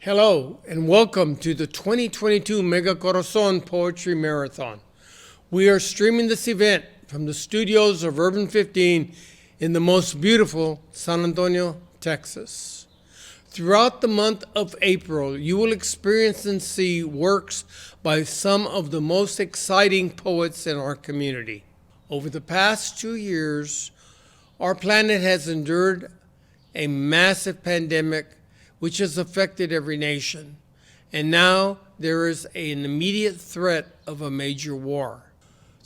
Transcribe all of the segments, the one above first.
Hello and welcome to the 2022 Mega Corazón Poetry Marathon. We are streaming this event from the studios of URBAN-15 in the most beautiful San Antonio, Texas. Throughout the month of April, you will experience and see works by some of the most exciting poets in our community. Over the past 2 years, our planet has endured a massive pandemic which has affected every nation. And now there is an immediate threat of a major war.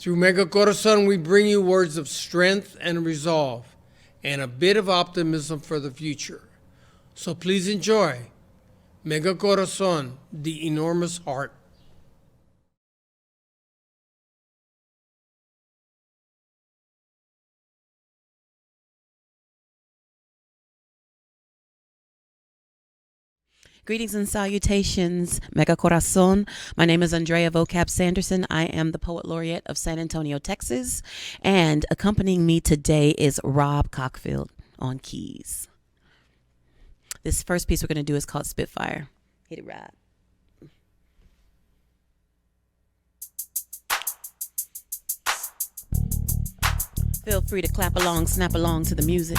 Through Mega Corazón, we bring you words of strength and resolve and a bit of optimism for the future. So please enjoy Mega Corazón, the enormous heart. Greetings and salutations, Mega Corazón. My name is Andrea Vocab Sanderson. I am the Poet Laureate of San Antonio, Texas. And accompanying me today is Rob Cockfield on keys. This first piece we're going to do is called Spitfire. Hit it, Rob. Feel free to clap along, snap along to the music.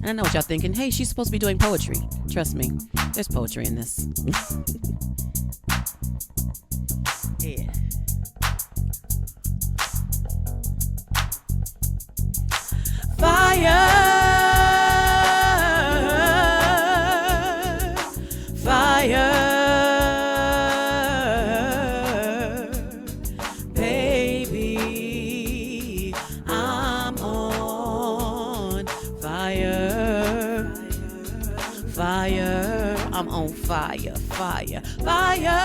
I know what y'all thinking. Hey, she's supposed to be doing poetry. Trust me, there's poetry in this. Yeah. Fire, fire. I'm on fire, fire, fire.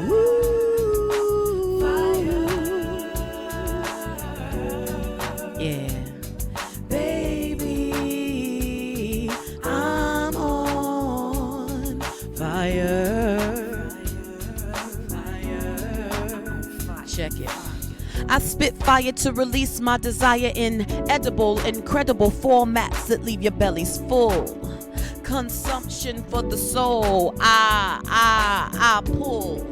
Ooh, fire. Yeah, baby, I'm on fire, fire. Check it. I spit fire to release my desire in edible, incredible formats that leave your bellies full. Consumption for the soul. I pull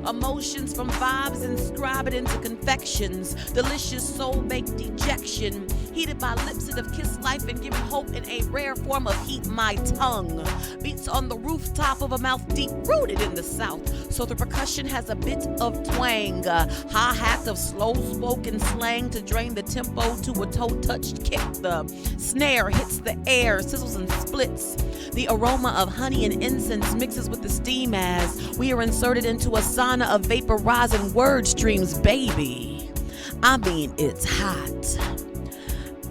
emotions from vibes, inscribe it into confections. Delicious soul-baked dejection, heated by lips that have kissed life and given hope in a rare form of heat. My tongue beats on the rooftop of a mouth deep rooted in the South, so the percussion has a bit of twang. Hi-hat of slow-spoken slang to drain the tempo to a toe-touched kick. The snare hits the air, sizzles and splits. The aroma of honey and incense mixes with the steam as we are inserted into a sauna of vaporizing word streams, baby. I mean, it's hot.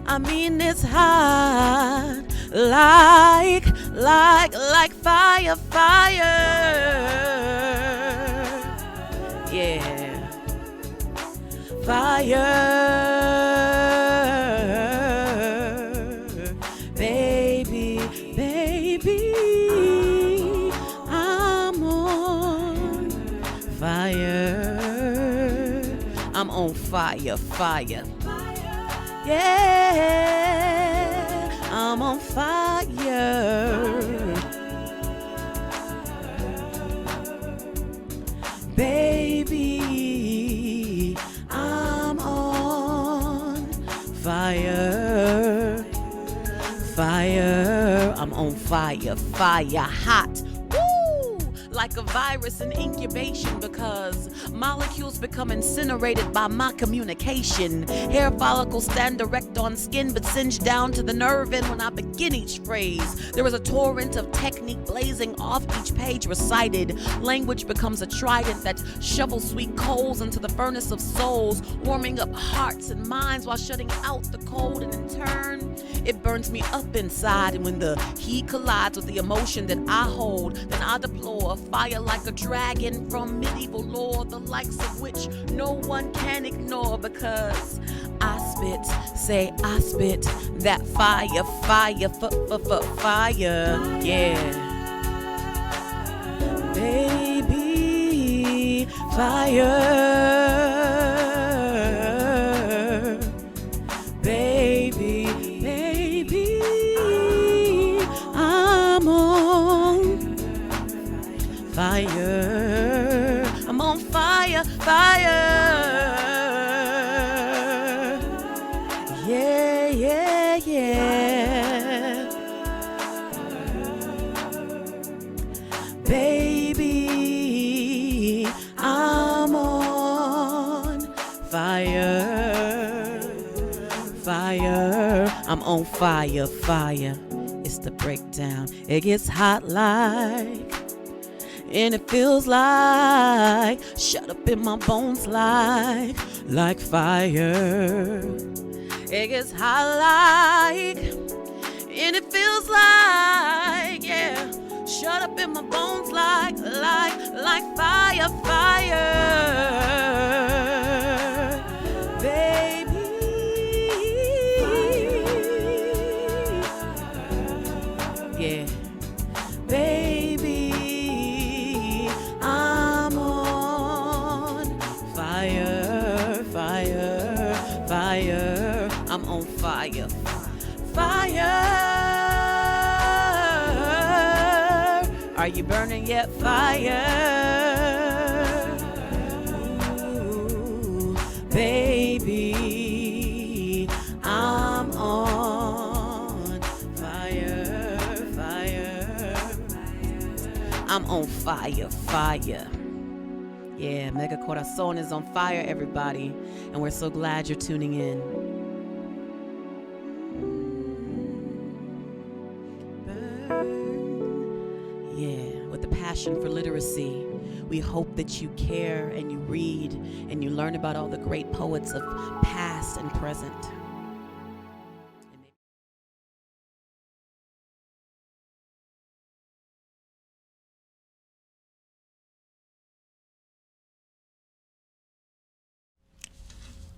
I mean, it's hot. Like fire, fire. Yeah. Fire. Baby, baby. I'm on fire. I'm on fire, fire. Yeah, I'm on fire. Baby, I'm on fire. Fire, I'm on fire, fire, hot. Woo! Like a virus in incubation, because molecules become incinerated by my communication. Hair follicles stand erect on skin but singe down to the nerve end when I begin each phrase. There is a torrent of technique blazing off each page recited. Language becomes a trident that shovels sweet coals into the furnace of souls, warming up hearts and minds while shutting out the cold, and in turn it burns me up inside. And when the heat collides with the emotion that I hold, then I deplore fire like a dragon from medieval lore, the likes of which no one can ignore, because I spit, say I spit that fire, fire, fire, yeah. Baby, fire, baby. on fire, fire. Yeah, yeah, yeah. Baby, I'm on fire, fire. I'm on fire, fire. It's the breakdown. It gets hot like, and it feels like, shut up in my bones like fire. It gets hot like, and it feels like, yeah, shut up in my bones like fire, fire, baby. Yeah, baby, I'm on fire, fire, fire. I'm on fire, fire. Are you burning yet? Fire. Ooh, baby, I'm on fire, fire. I'm on fire, fire. Yeah, Mega Corazón is on fire, everybody. And we're so glad you're tuning in. Yeah, with the passion for literacy, we hope that you care and you read and you learn about all the great poets of past and present.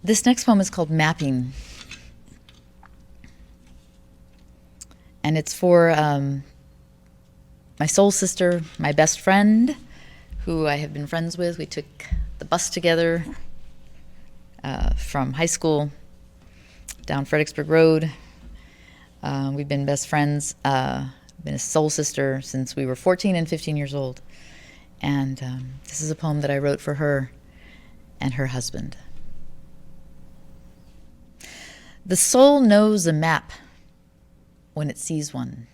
This next poem is called Mapping. And it's for my soul sister, my best friend, who I have been friends with. We took the bus together from high school down Fredericksburg Road. We've been best friends, been a soul sister since we were 14 and 15 years old. And this is a poem that I wrote for her and her husband. The soul knows a map when it sees one.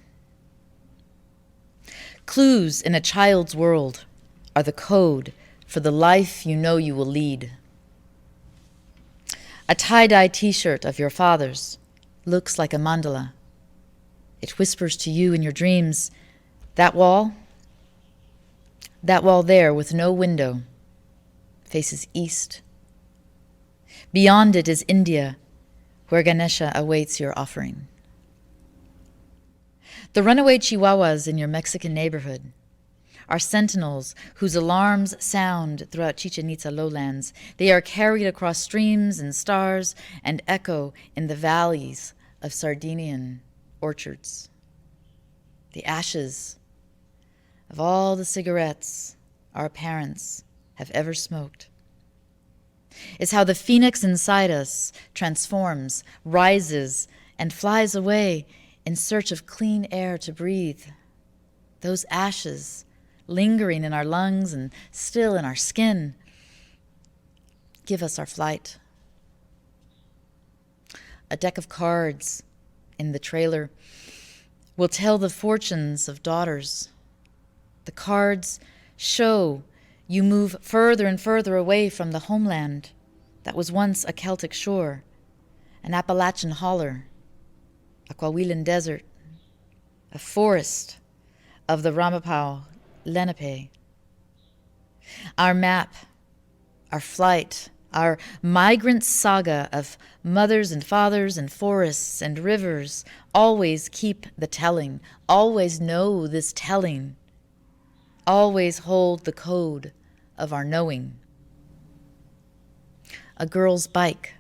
Clues in a child's world are the code for the life you know you will lead. A tie-dye t-shirt of your father's looks like a mandala. It whispers to you in your dreams, that wall there with no window faces east. Beyond it is India, where Ganesha awaits your offering. The runaway chihuahuas in your Mexican neighborhood are sentinels whose alarms sound throughout Chichen Itza lowlands. They are carried across streams and stars and echo in the valleys of Sardinian orchards. The ashes of all the cigarettes our parents have ever smoked is how the phoenix inside us transforms, rises, and flies away in search of clean air to breathe. Those ashes lingering in our lungs and still in our skin give us our flight. A deck of cards in the trailer will tell the fortunes of daughters. The cards show you move further and further away from the homeland that was once a Celtic shore, an Appalachian holler, a Coahuilan desert, a forest of the Ramapough Lenape. Our map, our flight, our migrant saga of mothers and fathers and forests and rivers always keep the telling, always know this telling, always hold the code of our knowing. A girl's bike,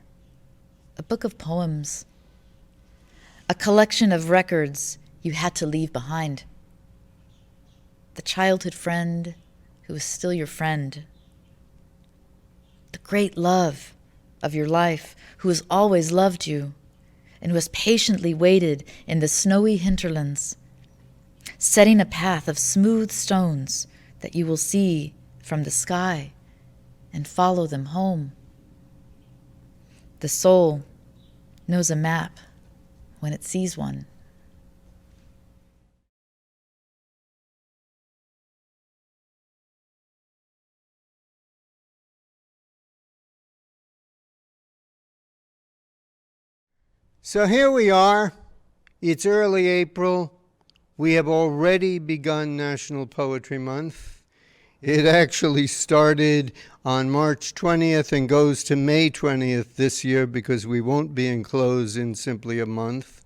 a book of poems, a collection of records you had to leave behind. The childhood friend who is still your friend. The great love of your life who has always loved you and who has patiently waited in the snowy hinterlands, setting a path of smooth stones that you will see from the sky and follow them home. The soul knows a map when it sees one. So here we are. It's early April. We have already begun National Poetry Month. It actually started on March 20th and goes to May 20th this year because we won't be enclosed in simply a month.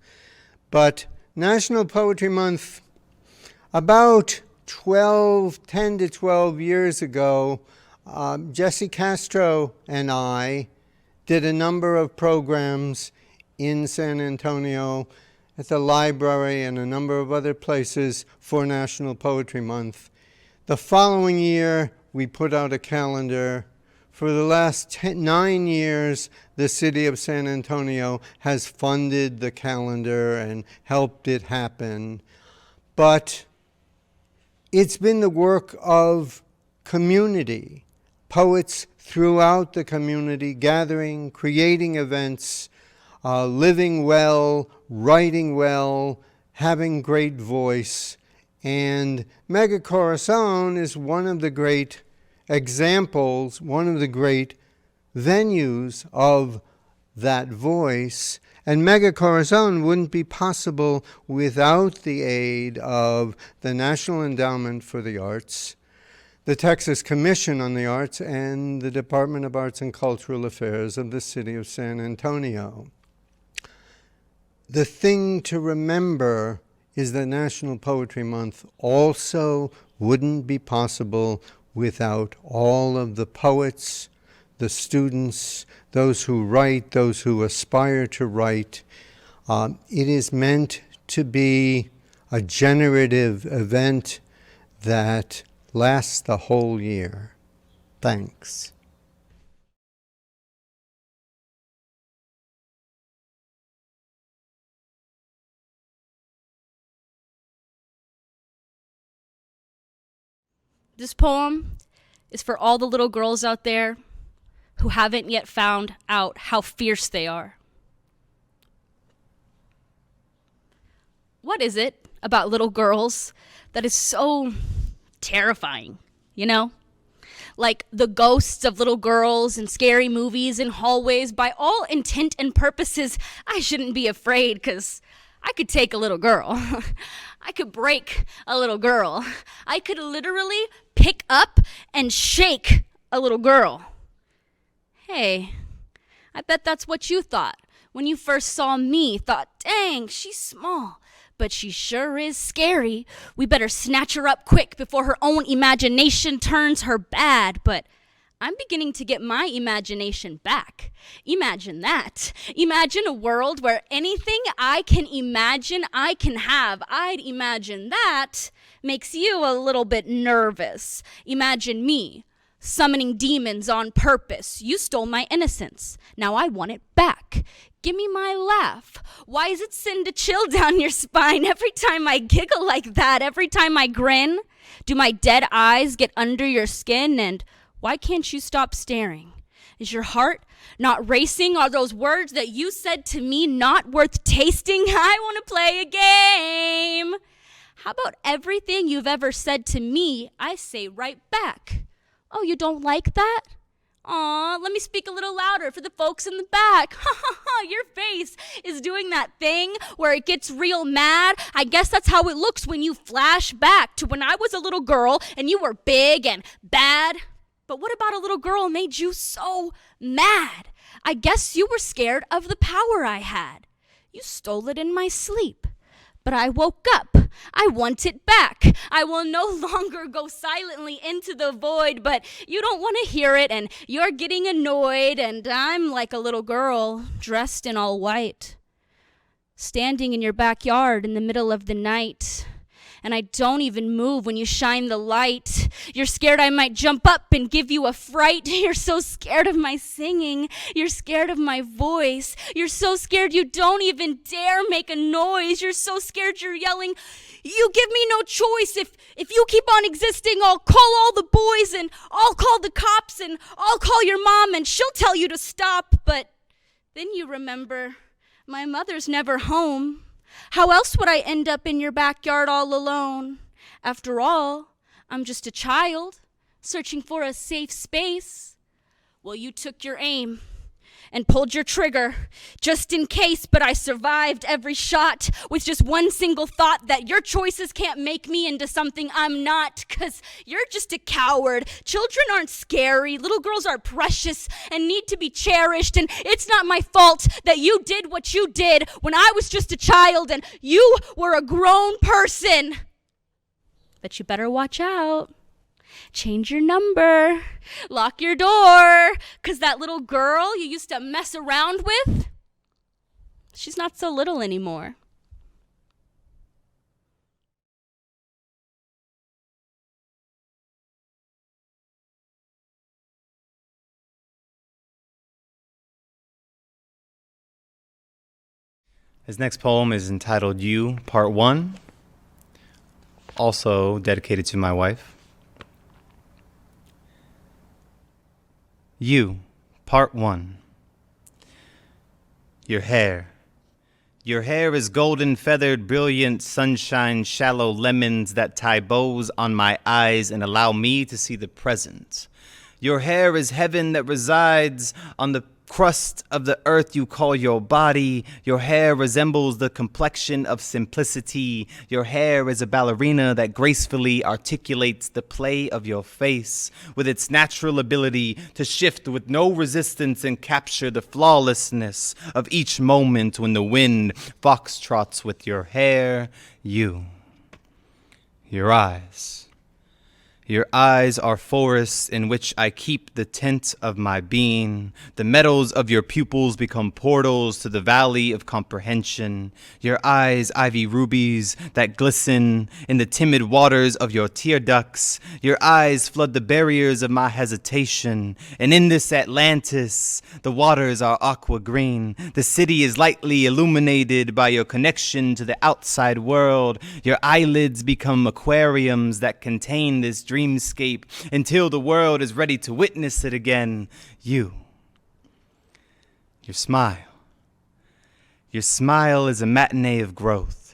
But National Poetry Month, about 10 to 12 years ago, Jesse Castro and I did a number of programs in San Antonio at the library and a number of other places for National Poetry Month. The following year, we put out a calendar. For the last 9 years, the city of San Antonio has funded the calendar and helped it happen. But it's been the work of community, poets throughout the community, gathering, creating events, living well, writing well, having great voice. And Mega Corazón is one of the great examples, one of the great venues of that voice. And Mega Corazón wouldn't be possible without the aid of the National Endowment for the Arts, the Texas Commission on the Arts, and the Department of Arts and Cultural Affairs of the city of San Antonio. The thing to remember is that National Poetry Month also wouldn't be possible without all of the poets, the students, those who write, those who aspire to write. It is meant to be a generative event that lasts the whole year. Thanks. This poem is for all the little girls out there who haven't yet found out how fierce they are. What is it about little girls that is so terrifying, you know? Like the ghosts of little girls in scary movies and hallways. By all intent and purposes, I shouldn't be afraid because I could take a little girl. I could break a little girl. I could literally pick up and shake a little girl. Hey, I bet that's what you thought when you first saw me. Thought, dang, she's small, but she sure is scary. We better snatch her up quick before her own imagination turns her bad. But I'm beginning to get my imagination back. Imagine that. Imagine a world where anything I can imagine I can have. I'd imagine that makes you a little bit nervous. Imagine me summoning demons on purpose. You stole my innocence. Now I want it back. Give me my laugh. Why does it send a chill down your spine every time I giggle like that? Every time I grin? Do my dead eyes get under your skin? And why can't you stop staring? Is your heart not racing? Are those words that you said to me not worth tasting? I want to play a game. How about everything you've ever said to me, I say right back? Oh, you don't like that? Aw, let me speak a little louder for the folks in the back. Ha ha ha, your face is doing that thing where it gets real mad. I guess that's how it looks when you flash back to when I was a little girl and you were big and bad. But what about a little girl made you so mad? I guess you were scared of the power I had. You stole it in my sleep. But I woke up. I want it back. I will no longer go silently into the void, but you don't want to hear it, and you're getting annoyed, and I'm like a little girl dressed in all white, standing in your backyard in the middle of the night. And I don't even move when you shine the light. You're scared I might jump up and give you a fright. You're so scared of my singing. You're scared of my voice. You're so scared you don't even dare make a noise. You're so scared you're yelling, You give me no choice. If you keep on existing, I'll call all the boys and I'll call the cops and I'll call your mom and she'll tell you to stop. But then you remember, my mother's never home. How else would I end up in your backyard all alone? After all, I'm just a child searching for a safe space. Well, you took your aim and pulled your trigger just in case, but I survived every shot with just one single thought that your choices can't make me into something I'm not, 'cause you're just a coward. Children aren't scary. Little girls are precious and need to be cherished, and it's not my fault that you did what you did when I was just a child and you were a grown person. But you better watch out. Change your number, lock your door, 'cause that little girl you used to mess around with, she's not so little anymore. His next poem is entitled You, Part 1, also dedicated to my wife. You, Part 1. Your hair. Your hair is golden feathered, brilliant sunshine, shallow lemons that tie bows on my eyes and allow me to see the present. Your hair is heaven that resides on the crust of the earth you call your body. Your hair resembles the complexion of simplicity. Your hair is a ballerina that gracefully articulates the play of your face with its natural ability to shift with no resistance and capture the flawlessness of each moment when the wind foxtrots with your hair. You. Your eyes. Your eyes are forests in which I keep the tent of my being. The meadows of your pupils become portals to the valley of comprehension. Your eyes, ivy rubies that glisten in the timid waters of your tear ducts. Your eyes flood the barriers of my hesitation. And in this Atlantis, the waters are aqua green. The city is lightly illuminated by your connection to the outside world. Your eyelids become aquariums that contain this dreamscape until the world is ready to witness it again. You. Your smile. Your smile is a matinee of growth.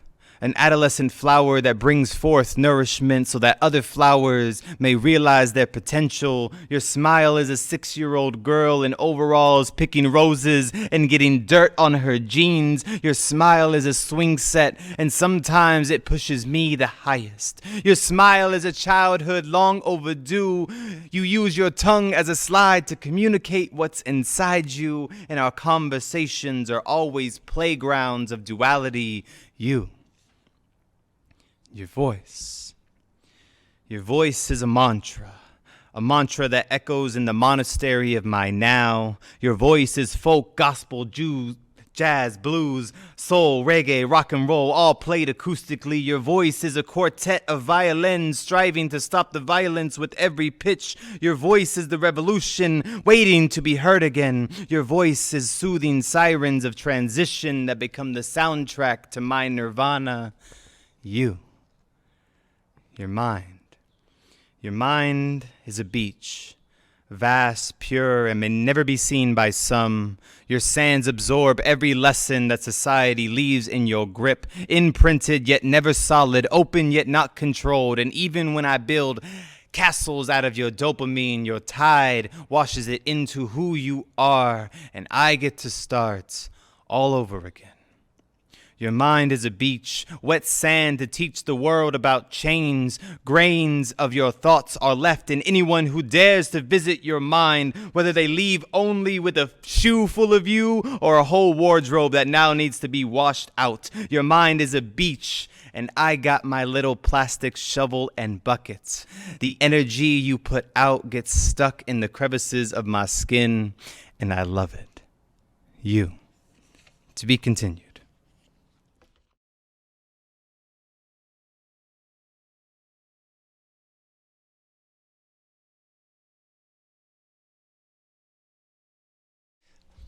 An adolescent flower that brings forth nourishment so that other flowers may realize their potential. Your smile is a 6-year-old girl in overalls picking roses and getting dirt on her jeans. Your smile is a swing set, and sometimes it pushes me the highest. Your smile is a childhood long overdue. You use your tongue as a slide to communicate what's inside you, and our conversations are always playgrounds of duality. You. Your voice. Your voice is a mantra that echoes in the monastery of my now. Your voice is folk, gospel, jazz, blues, soul, reggae, rock and roll, all played acoustically. Your voice is a quartet of violins striving to stop the violence with every pitch. Your voice is the revolution waiting to be heard again. Your voice is soothing sirens of transition that become the soundtrack to my nirvana. You. Your mind. Your mind is a beach, vast, pure, and may never be seen by some. Your sands absorb every lesson that society leaves in your grip, imprinted yet never solid, open yet not controlled. And even when I build castles out of your dopamine, your tide washes it into who you are, and I get to start all over again. Your mind is a beach, wet sand to teach the world about chains. Grains of your thoughts are left in anyone who dares to visit your mind, whether they leave only with a shoe full of you or a whole wardrobe that now needs to be washed out. Your mind is a beach, and I got my little plastic shovel and buckets. The energy you put out gets stuck in the crevices of my skin, and I love it. You. To be continued.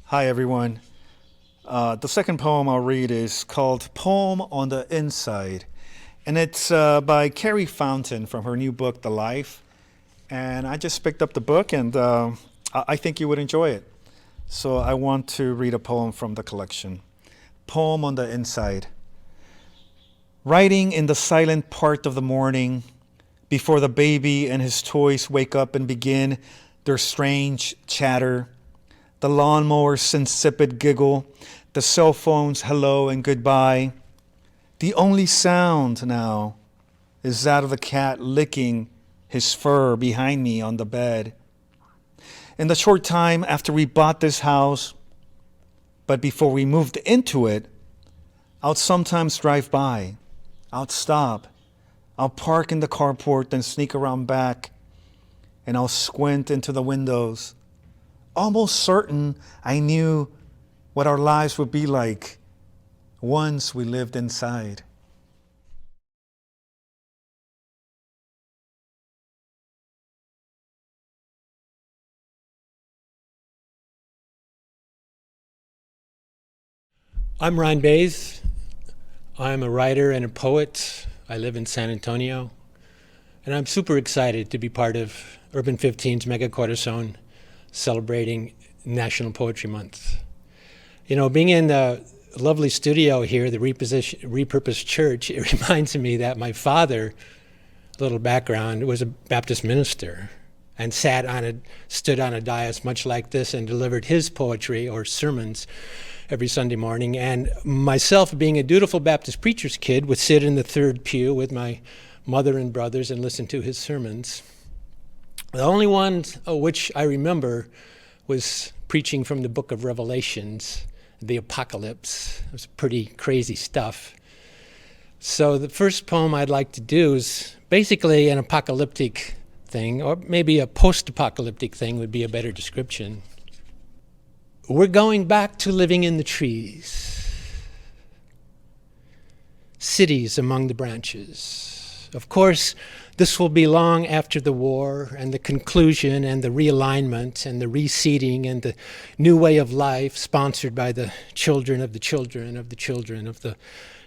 Hi, everyone. The second poem I'll read is called Poem on the Inside. And it's by Carrie Fountain from her new book, The Life. And I just picked up the book, and I think you would enjoy it. So I want to read a poem from the collection. Poem on the inside. Writing in the silent part of the morning, before the baby and his toys wake up and begin their strange chatter, the lawnmower's insipid giggle, the cell phone's hello and goodbye. The only sound now is that of the cat licking his fur behind me on the bed. In the short time after we bought this house, but before we moved into it, I'll sometimes drive by. I'll stop. I'll park in the carport and sneak around back, and I'll squint into the windows, almost certain I knew what our lives would be like once we lived inside. I'm Ryan Baze. I'm a writer and a poet. I live in San Antonio. And I'm super excited to be part of URBAN-15's Mega Corazón, celebrating National Poetry Month. You know, being in the lovely studio here, the repurposed church, it reminds me that my father, a little background, was a Baptist minister and stood on a dais much like this and delivered his poetry or sermons every Sunday morning. And myself, being a dutiful Baptist preacher's kid, would sit in the third pew with my mother and brothers and listen to his sermons. The only one which I remember was preaching from the book of Revelations, the apocalypse. It was pretty crazy stuff. So the first poem I'd like to do is basically an apocalyptic thing, or maybe a post-apocalyptic thing would be a better description. We're going back to living in the trees, cities among the branches. Of course, this will be long after the war and the conclusion and the realignment and the reseeding and the new way of life sponsored by the children of the children of the children of the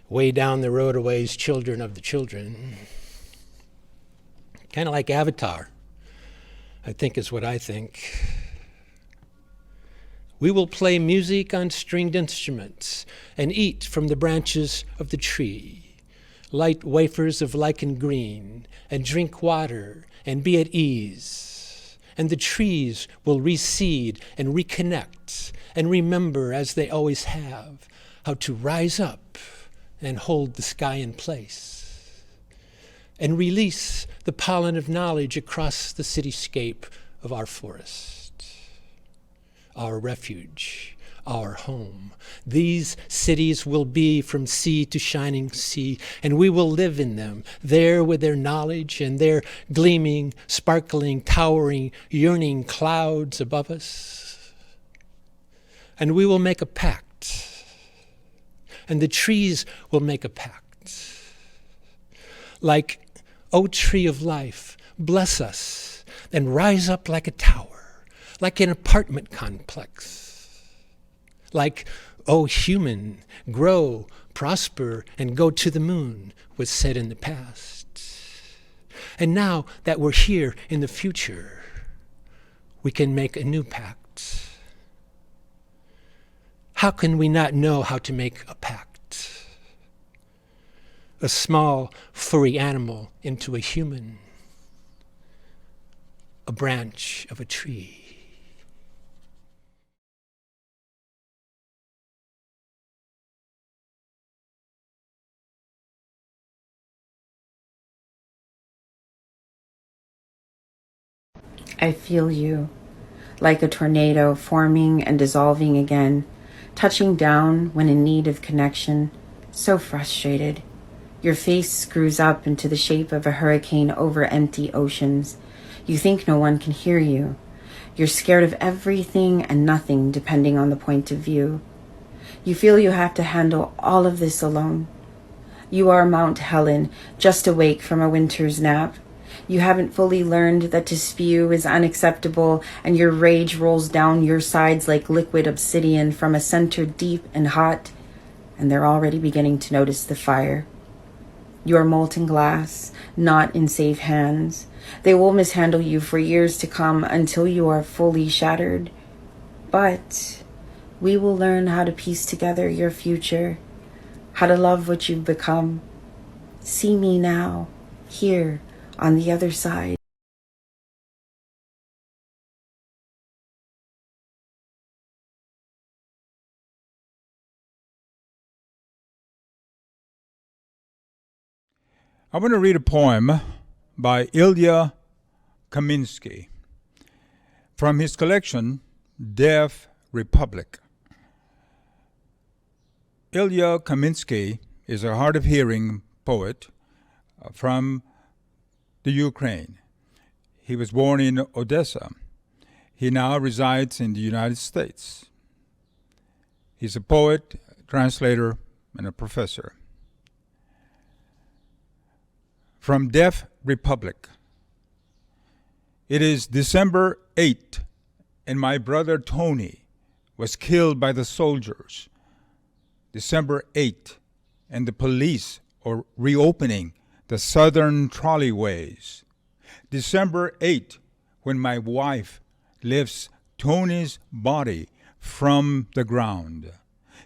way down the road a ways children of the children. Kind of like Avatar, I think is what I think. We will play music on stringed instruments and eat from the branches of the tree, light wafers of lichen green, and drink water and be at ease. And the trees will reseed and reconnect and remember, as they always have, how to rise up and hold the sky in place and release the pollen of knowledge across the cityscape of our forest. Our refuge, our home. These cities will be from sea to shining sea, and we will live in them, there with their knowledge and their gleaming, sparkling, towering, yearning clouds above us. And we will make a pact, and the trees will make a pact. Like, O tree of life, bless us, and rise up like a tower, like an apartment complex. Like, oh human, grow, prosper, and go to the moon, was said in the past. And now that we're here in the future, we can make a new pact. How can we not know how to make a pact? A small, furry animal into a human, a branch of a tree. I feel you, like a tornado forming and dissolving again, touching down when in need of connection, so frustrated. Your face screws up into the shape of a hurricane over empty oceans. You think no one can hear you. You're scared of everything and nothing depending on the point of view. You feel you have to handle all of this alone. You are Mount Helen, just awake from a winter's nap. You haven't fully learned that to spew is unacceptable, and your rage rolls down your sides like liquid obsidian from a center deep and hot, and they're already beginning to notice the fire. You are molten glass, not in safe hands. They will mishandle you for years to come until you are fully shattered. But we will learn how to piece together your future, how to love what you've become. See me now, here, on the other side. I want to read a poem by Ilya Kaminsky from his collection, Deaf Republic. Ilya Kaminsky is a hard of hearing poet from the Ukraine. He was born in Odessa. He now resides in the United States. He's a poet, translator, and a professor. From Deaf Republic. It is December 8th, and my brother Tony was killed by the soldiers. December 8th, and the police are reopening the southern trolleyways. December 8th, when my wife lifts Tony's body from the ground,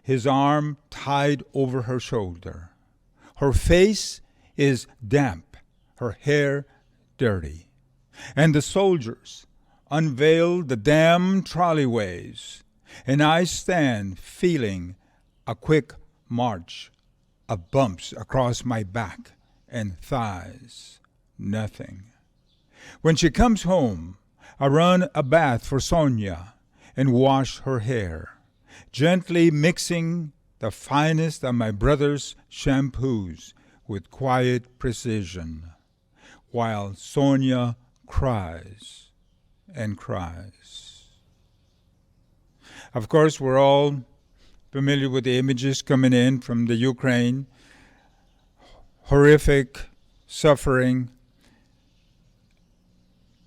his arm tied over her shoulder. Her face is damp, her hair dirty. And the soldiers unveil the damn trolleyways, and I stand feeling a quick march of bumps across my back and thighs. Nothing. When she comes home, I run a bath for Sonia and wash her hair, gently mixing the finest of my brother's shampoos with quiet precision, while Sonia cries and cries. Of course, we're all familiar with the images coming in from the Ukraine, horrific suffering,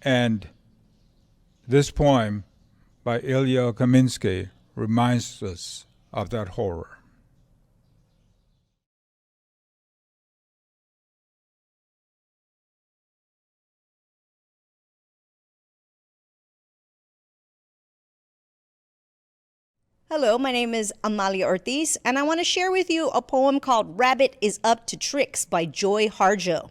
and this poem by Ilya Kaminsky reminds us of that horror. Hello, my name is Amalia Ortiz, and I want to share with you a poem called Rabbit is Up to Tricks by Joy Harjo.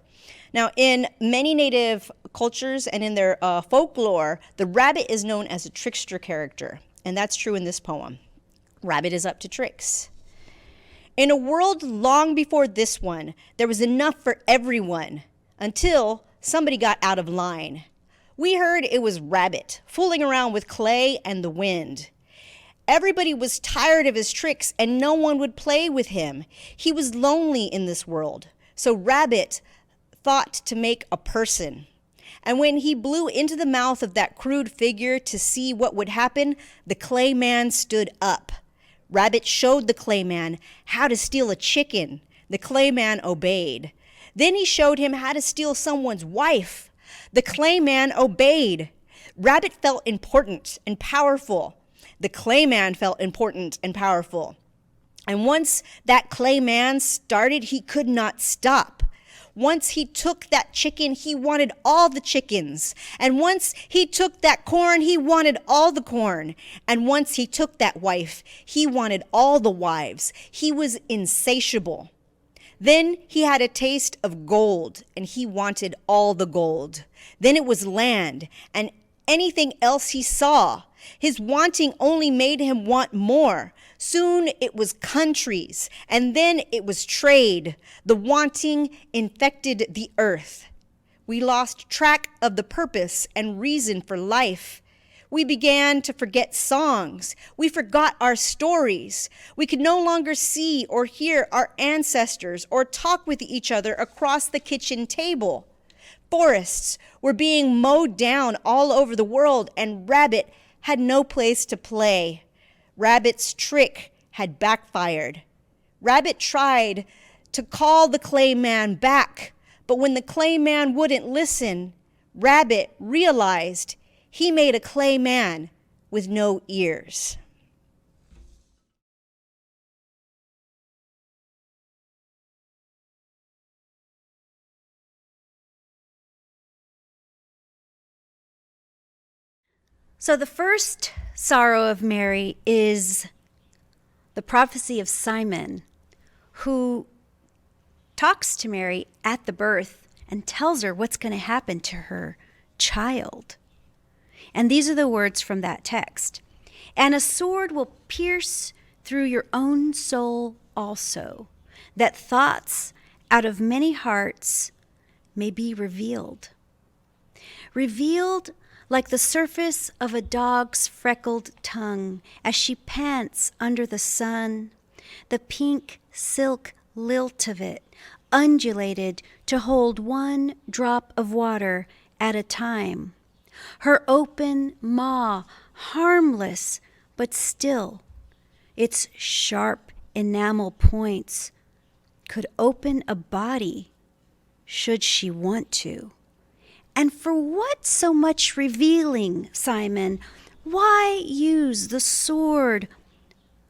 Now, in many native cultures and in their folklore, the rabbit is known as a trickster character, and that's true in this poem. Rabbit is up to tricks. In a world long before this one, there was enough for everyone until somebody got out of line. We heard it was Rabbit, fooling around with clay and the wind. Everybody was tired of his tricks and no one would play with him. He was lonely in this world. So Rabbit thought to make a person. And when he blew into the mouth of that crude figure to see what would happen, the clay man stood up. Rabbit showed the clay man how to steal a chicken. The clay man obeyed. Then he showed him how to steal someone's wife. The clay man obeyed. Rabbit felt important and powerful. The clay man felt important and powerful. And once that clay man started, he could not stop. Once he took that chicken, he wanted all the chickens. And once he took that corn, he wanted all the corn. And once he took that wife, he wanted all the wives. He was insatiable. Then he had a taste of gold, and he wanted all the gold. Then it was land, and anything else he saw. His wanting only made him want more. Soon it was countries, and then it was trade. The wanting infected the earth. We lost track of the purpose and reason for life. We began to forget songs. We forgot our stories. We could no longer see or hear our ancestors or talk with each other across the kitchen table. Forests were being mowed down all over the world, and Rabbit had no place to play. Rabbit's trick had backfired. Rabbit tried to call the clay man back, but when the clay man wouldn't listen, Rabbit realized he made a clay man with no ears. So the first sorrow of Mary is the prophecy of Simon, who talks to Mary at the birth and tells her what's going to happen to her child. And these are the words from that text. And a sword will pierce through your own soul also, that thoughts out of many hearts may be revealed. Revealed like the surface of a dog's freckled tongue as she pants under the sun, the pink silk lilt of it undulated to hold one drop of water at a time. Her open maw, harmless but still, its sharp enamel points could open a body should she want to. And for what so much revealing, Simon? Why use the sword,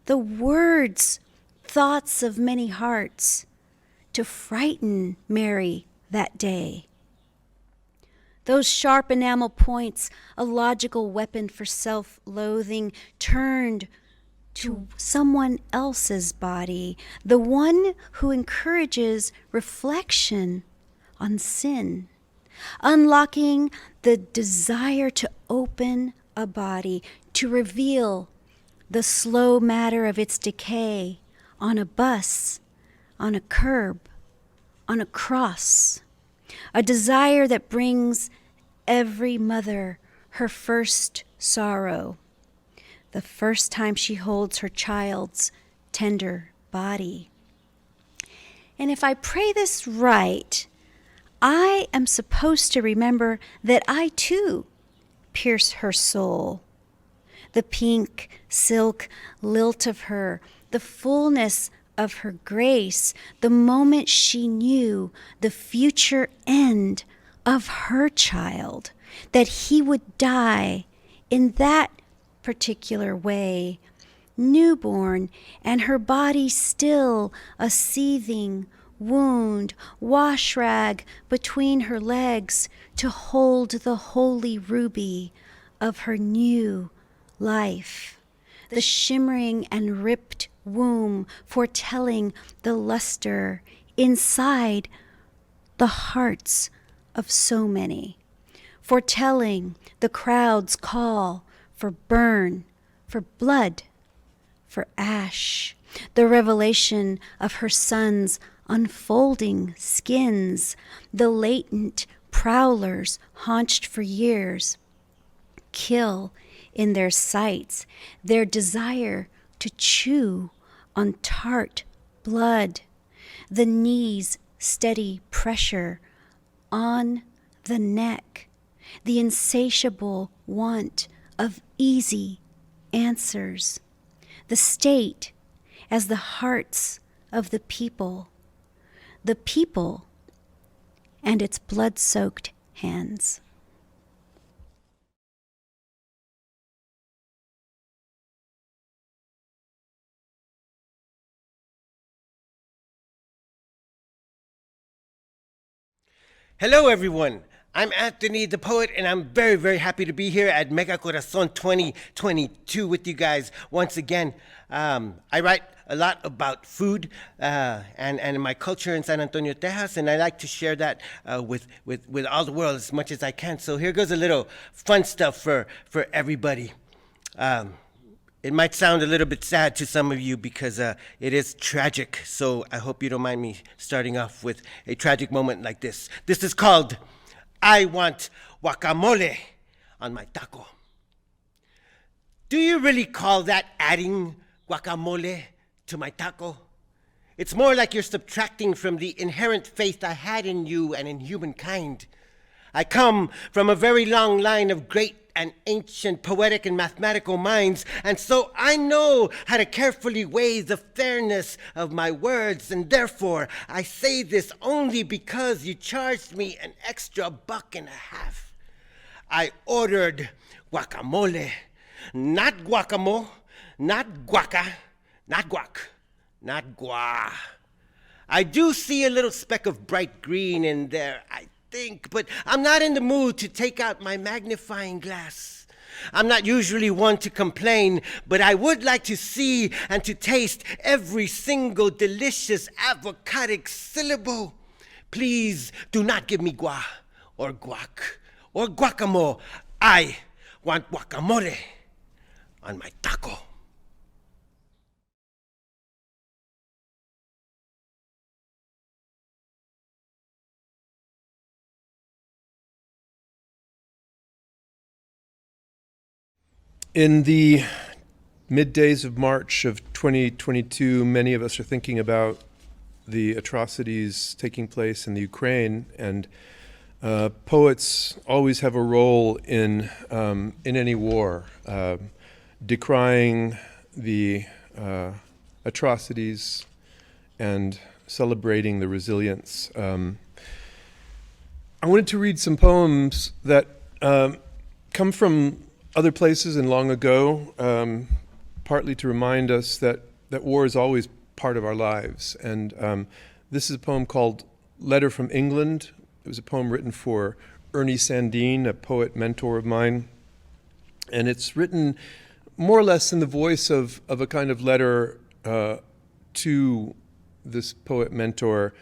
the words, thoughts of many hearts, to frighten Mary that day? Those sharp enamel points, a logical weapon for self-loathing, turned to someone else's body, the one who encourages reflection on sin, unlocking the desire to open a body, to reveal the slow matter of its decay on a bus, on a curb, on a cross, a desire that brings every mother her first sorrow, the first time she holds her child's tender body. And if I pray this right, I am supposed to remember that I too pierce her soul. The pink silk lilt of her, the fullness of her grace, the moment she knew the future end of her child, that he would die in that particular way, newborn, and her body still a seething wound, wash rag between her legs to hold the holy ruby of her new life, the shimmering and ripped womb foretelling the luster inside the hearts of so many, foretelling the crowd's call for burn, for blood, for ash, the revelation of her son's unfolding skins, the latent prowlers haunched for years, kill in their sights, their desire to chew on tart blood, the knees' steady pressure on the neck, the insatiable want of easy answers, the state as the hearts of the people and its blood-soaked hands. Hello, everyone. I'm Anthony the Poet, and I'm very, very happy to be here at Mega Corazón 2022 with you guys once again. I write a lot about food and my culture in San Antonio, Texas, and I like to share that with all the world as much as I can. So here goes a little fun stuff for everybody. It might sound a little bit sad to some of you because it is tragic, so I hope you don't mind me starting off with a tragic moment like this. This is called I Want Guacamole on My Taco. Do you really call that adding guacamole to my taco? It's more like you're subtracting from the inherent faith I had in you and in humankind. I come from a very long line of great and ancient poetic and mathematical minds, and so I know how to carefully weigh the fairness of my words, and therefore I say this only because you charged me an extra $1.50. I ordered guacamole, not guacamo, not guaca, not guac, not gua. I do see a little speck of bright green in there, I think, but I'm not in the mood to take out my magnifying glass. I'm not usually one to complain, but I would like to see and to taste every single delicious avocatic syllable. Please do not give me guac or guacamole. I want guacamole on my taco. In the mid-days of March of 2022, many of us are thinking about the atrocities taking place in the Ukraine, and poets always have a role in any war, decrying the atrocities and celebrating the resilience. I wanted to read some poems that come from other places and long ago, partly to remind us that war is always part of our lives. And this is a poem called Letter from England. It was a poem written for Ernie Sandine, a poet mentor of mine. And it's written more or less in the voice of a kind of letter to this poet mentor.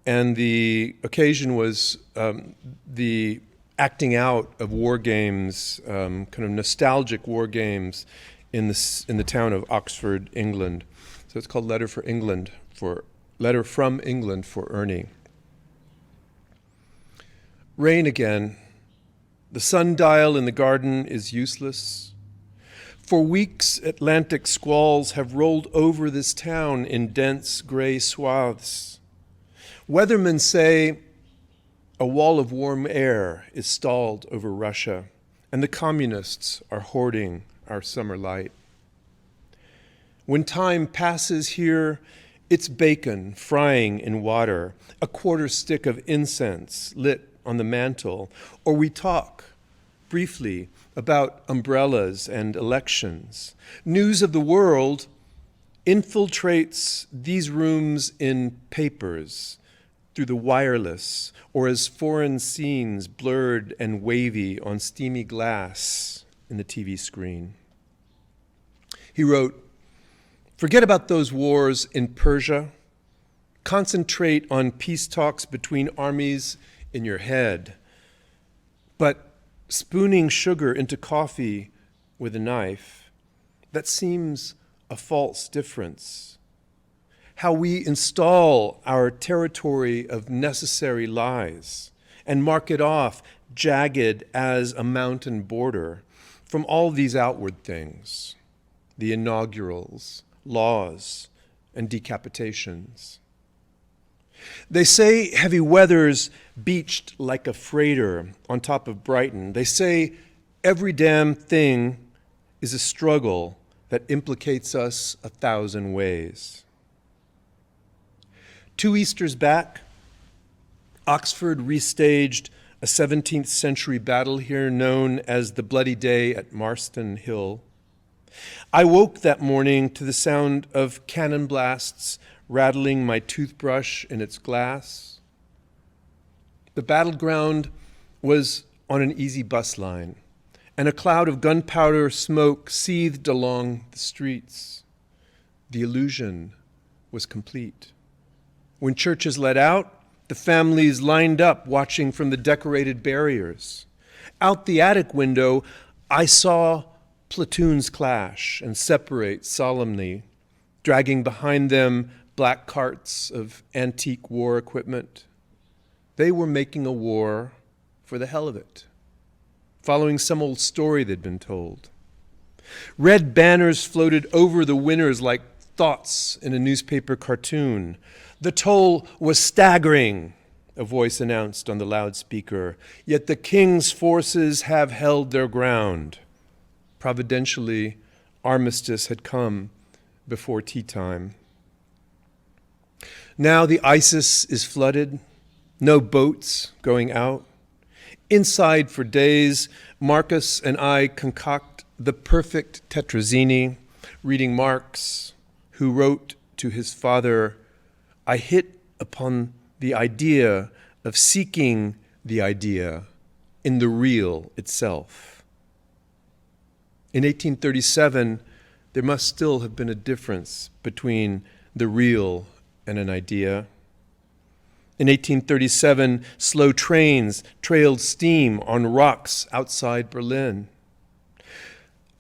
And the occasion was the acting out of war games, kind of nostalgic war games in the town of Oxford, England. So it's called Letter from England for Ernie. Rain again. The sundial in the garden is useless. For weeks, Atlantic squalls have rolled over this town in dense gray swaths. Weathermen say a wall of warm air is stalled over Russia, and the communists are hoarding our summer light. When time passes here, it's bacon frying in water, a quarter stick of incense lit on the mantle, or we talk briefly about umbrellas and elections. News of the world infiltrates these rooms in papers, through the wireless, or as foreign scenes blurred and wavy on steamy glass in the TV screen. He wrote, "Forget about those wars in Persia. Concentrate on peace talks between armies in your head. But spooning sugar into coffee with a knife, that seems a false difference. How we install our territory of necessary lies and mark it off jagged as a mountain border from all these outward things, the inaugurals, laws, and decapitations. They say heavy weather's beached like a freighter on top of Brighton. They say every damn thing is a struggle that implicates us 1,000 ways. 2 Easters back, Oxford restaged a 17th century battle here known as the Bloody Day at Marston Hill. I woke that morning to the sound of cannon blasts rattling my toothbrush in its glass. The battleground was on an easy bus line, and a cloud of gunpowder smoke seethed along the streets. The illusion was complete. When churches let out, the families lined up watching from the decorated barriers. Out the attic window, I saw platoons clash and separate solemnly, dragging behind them black carts of antique war equipment. They were making a war for the hell of it, following some old story they'd been told. Red banners floated over the winners like thoughts in a newspaper cartoon. The toll was staggering, a voice announced on the loudspeaker, yet the king's forces have held their ground. Providentially, armistice had come before tea time. Now the Isis is flooded, no boats going out. Inside for days, Marcus and I concoct the perfect tetrazzini, reading Marx, who wrote to his father, I hit upon the idea of seeking the idea in the real itself. In 1837, there must still have been a difference between the real and an idea. In 1837, slow trains trailed steam on rocks outside Berlin.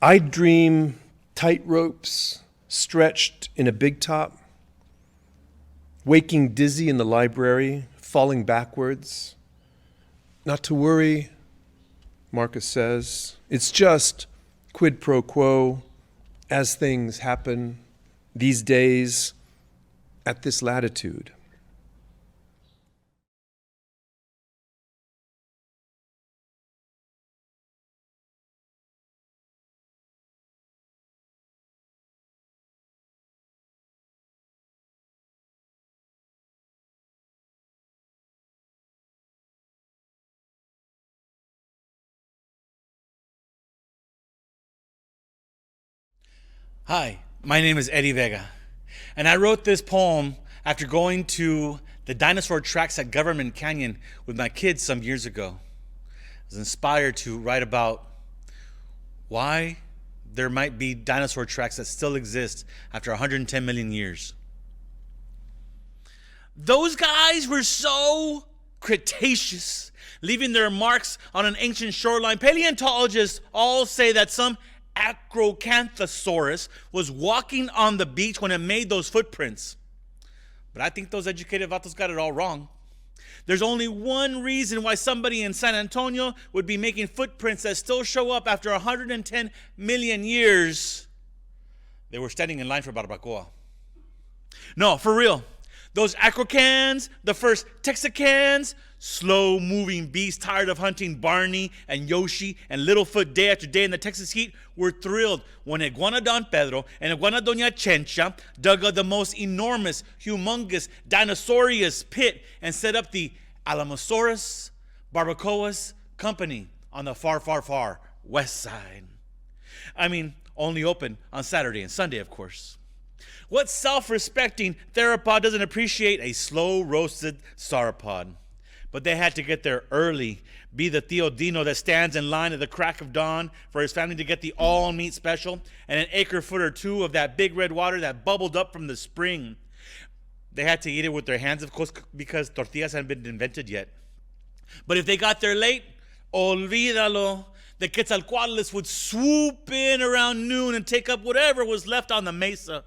I'd dream tight ropes stretched in a big top, waking dizzy in the library, falling backwards. Not to worry, Marcus says. It's just quid pro quo as things happen these days at this latitude. Hi, my name is Eddie Vega, and I wrote this poem after going to the dinosaur tracks at Government Canyon with my kids some years ago. I was inspired to write about why there might be dinosaur tracks that still exist after 110 million years. Those guys were so Cretaceous, leaving their marks on an ancient shoreline. Paleontologists all say that some Acrocanthosaurus was walking on the beach when it made those footprints. But I think those educated vatos got it all wrong. There's only one reason why somebody in San Antonio would be making footprints that still show up after 110 million years. They were standing in line for barbacoa. No, for real. Those Acrocans, the first Texicans, slow-moving beasts tired of hunting Barney and Yoshi and Littlefoot day after day in the Texas heat, were thrilled when Iguana Don Pedro and Iguana Doña Chencha dug up the most enormous, humongous, dinosaurious pit and set up the Alamosaurus Barbacoas Company on the far, far, far west side. I mean, only open on Saturday and Sunday, of course. What self-respecting theropod doesn't appreciate a slow-roasted sauropod? But they had to get there early, be the Tío Dino that stands in line at the crack of dawn for his family to get the all-meat special and an acre-foot or two of that big red water that bubbled up from the spring. They had to eat it with their hands, of course, because tortillas hadn't been invented yet. But if they got there late, olvídalo. The Quetzalcoatlus would swoop in around noon and take up whatever was left on the mesa.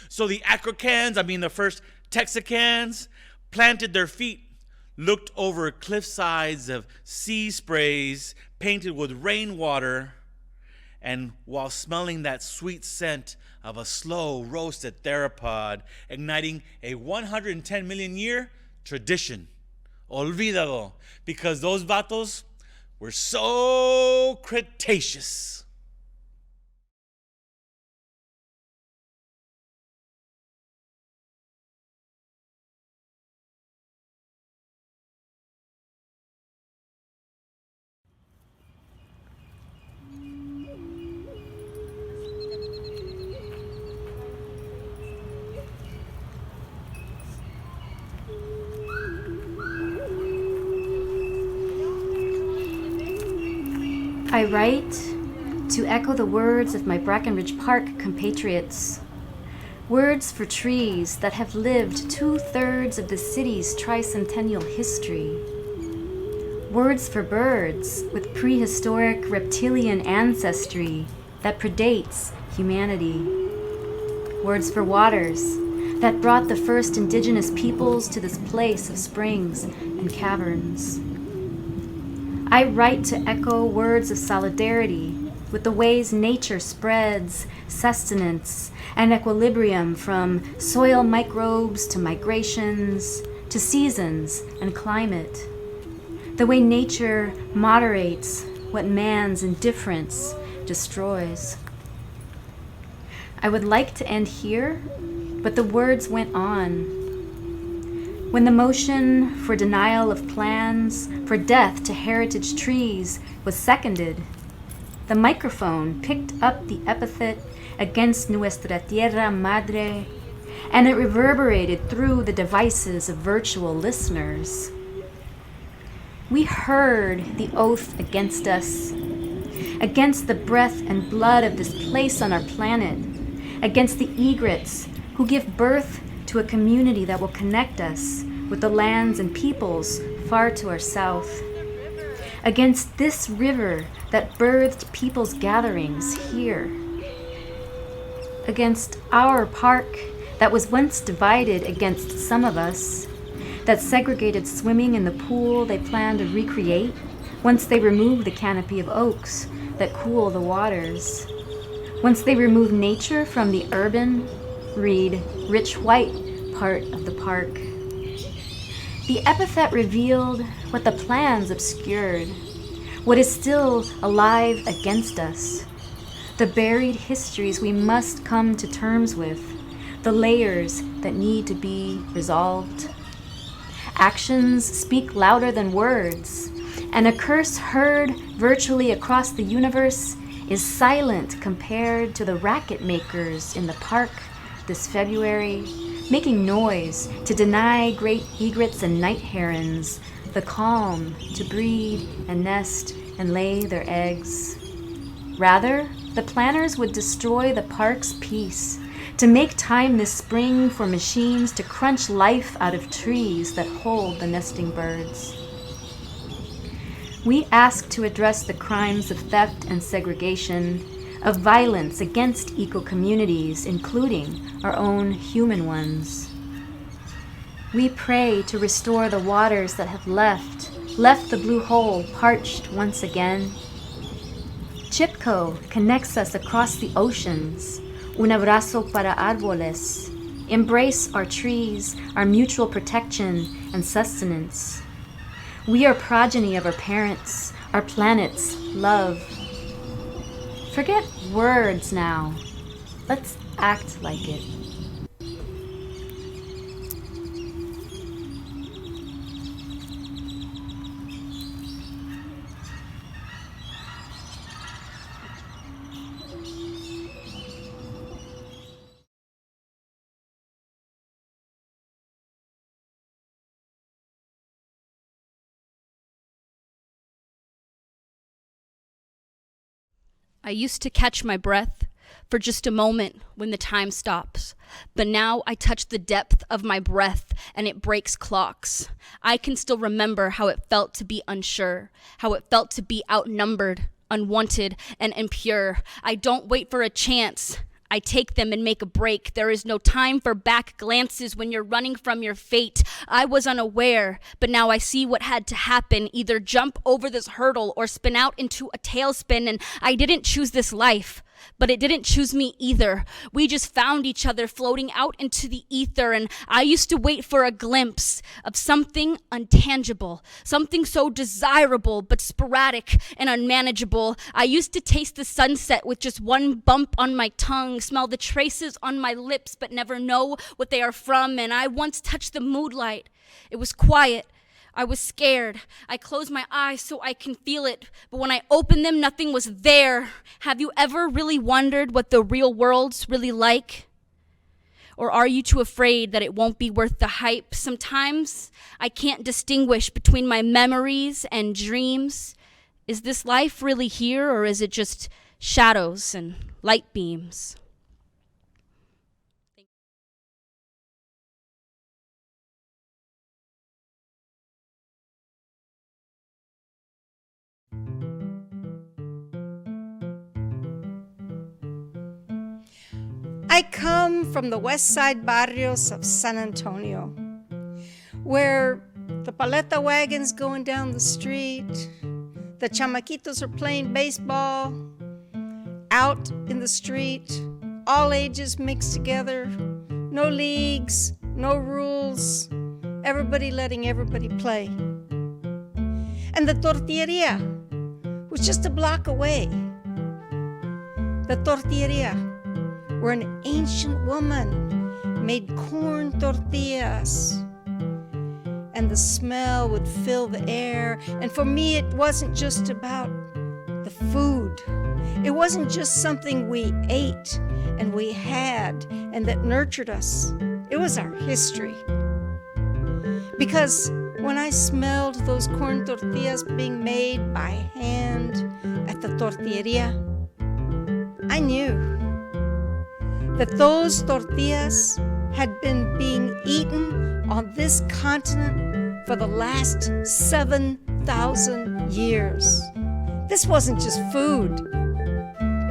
So the Acrocans, the first Texicans, planted their feet, looked over cliff sides of sea sprays painted with rainwater, and while smelling that sweet scent of a slow roasted theropod, igniting a 110 million year tradition. Olvídalo, because those vatos were so Cretaceous. I write to echo the words of my Brackenridge Park compatriots. Words for trees that have lived 2/3 of the city's tricentennial history. Words for birds with prehistoric reptilian ancestry that predates humanity. Words for waters that brought the first indigenous peoples to this place of springs and caverns. I write to echo words of solidarity with the ways nature spreads sustenance and equilibrium from soil microbes to migrations to seasons and climate. The way nature moderates what man's indifference destroys. I would like to end here, but the words went on. When the motion for denial of plans for death to heritage trees was seconded, the microphone picked up the epithet against Nuestra Tierra Madre, and it reverberated through the devices of virtual listeners. We heard the oath against us, against the breath and blood of this place on our planet, against the egrets who give birth to a community that will connect us with the lands and peoples far to our south, against this river that birthed people's gatherings here, against our park that was once divided against some of us, that segregated swimming in the pool they plan to recreate once they remove the canopy of oaks that cool the waters, once they remove nature from the urban, read, rich white part of the park. The epithet revealed what the plans obscured, what is still alive against us, the buried histories we must come to terms with, the layers that need to be resolved. Actions speak louder than words, and a curse heard virtually across the universe is silent compared to the racket makers in the park this February, making noise to deny great egrets and night herons the calm to breed and nest and lay their eggs. Rather, the planners would destroy the park's peace, to make time this spring for machines to crunch life out of trees that hold the nesting birds. We ask to address the crimes of theft and segregation, of violence against eco-communities, including our own human ones. We pray to restore the waters that have left the blue hole parched once again. Chipko connects us across the oceans. Un abrazo para árboles. Embrace our trees, our mutual protection and sustenance. We are progeny of our parents, our planet's love. Forget words now. Let's act like it. I used to catch my breath for just a moment when the time stops, but now I touch the depth of my breath and it breaks clocks. I can still remember how it felt to be unsure, how it felt to be outnumbered, unwanted, and impure. I don't wait for a chance. I take them and make a break. There is no time for back glances when you're running from your fate. I was unaware, but now I see what had to happen. Either jump over this hurdle or spin out into a tailspin. And I didn't choose this life, but it didn't choose me either. We just found each other floating out into the ether. And I used to wait for a glimpse of something untangible, something so desirable but sporadic and unmanageable. I used to taste the sunset with just one bump on my tongue, smell the traces on my lips but never know what they are from. And I once touched the moonlight. It was quiet. I was scared. I closed my eyes so I can feel it, but when I opened them, nothing was there. Have you ever really wondered what the real world's really like? Or are you too afraid that it won't be worth the hype? Sometimes I can't distinguish between my memories and dreams. Is this life really here, or is it just shadows and light beams? I come from the west side barrios of San Antonio, where the paleta wagon's going down the street, the chamaquitos are playing baseball, out in the street, all ages mixed together, no leagues, no rules, everybody letting everybody play. And the tortilleria was just a block away. The tortilleria, where an ancient woman made corn tortillas, and the smell would fill the air. And for me, it wasn't just about the food. It wasn't just something we ate and we had and that nurtured us. It was our history. Because when I smelled those corn tortillas being made by hand at at the tortilleria, I knew that those tortillas had been being eaten on this continent for the last 7,000 years. This wasn't just food.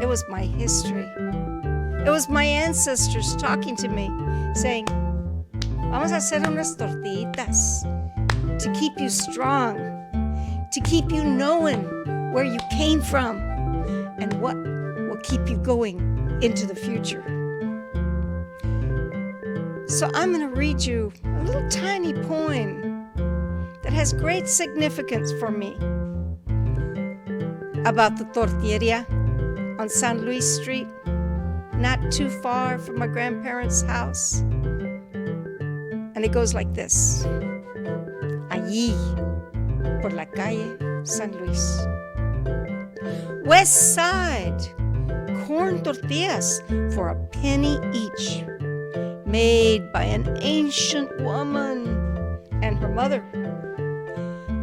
It was my history. It was my ancestors talking to me, saying, vamos a hacer unas tortillitas to keep you strong, to keep you knowing where you came from and what will keep you going into the future. So I'm going to read you a little tiny poem that has great significance for me about the tortilleria on San Luis Street, not too far from my grandparents' house. And it goes like this. Allí, por la calle San Luis. West Side, corn tortillas for a penny each, made by an ancient woman and her mother,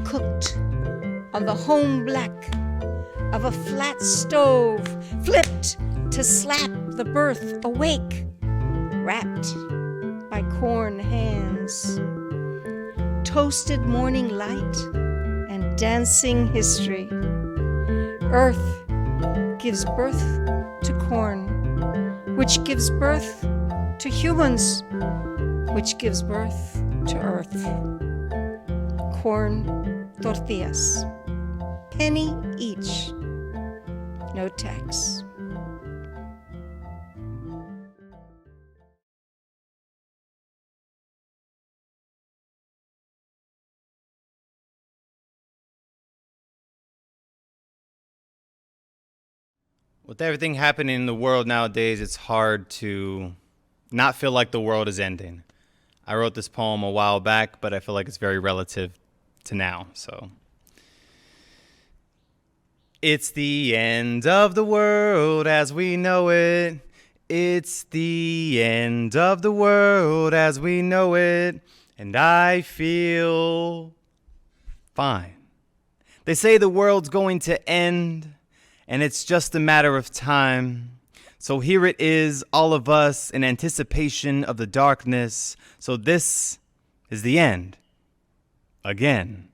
cooked on the home black of a flat stove, flipped to slap the birth awake, wrapped by corn hands. Toasted morning light and dancing history. Earth gives birth to corn, which gives birth to humans, which gives birth to earth. Corn tortillas, penny each, no tax. With everything happening in the world nowadays, it's hard to not feel like the world is ending. I wrote this poem a while back, but I feel like it's very relative to now, so. It's the end of the world as we know it. It's the end of the world as we know it. And I feel fine. They say the world's going to end, and it's just a matter of time. So here it is, all of us in anticipation of the darkness. So this is the end. Again.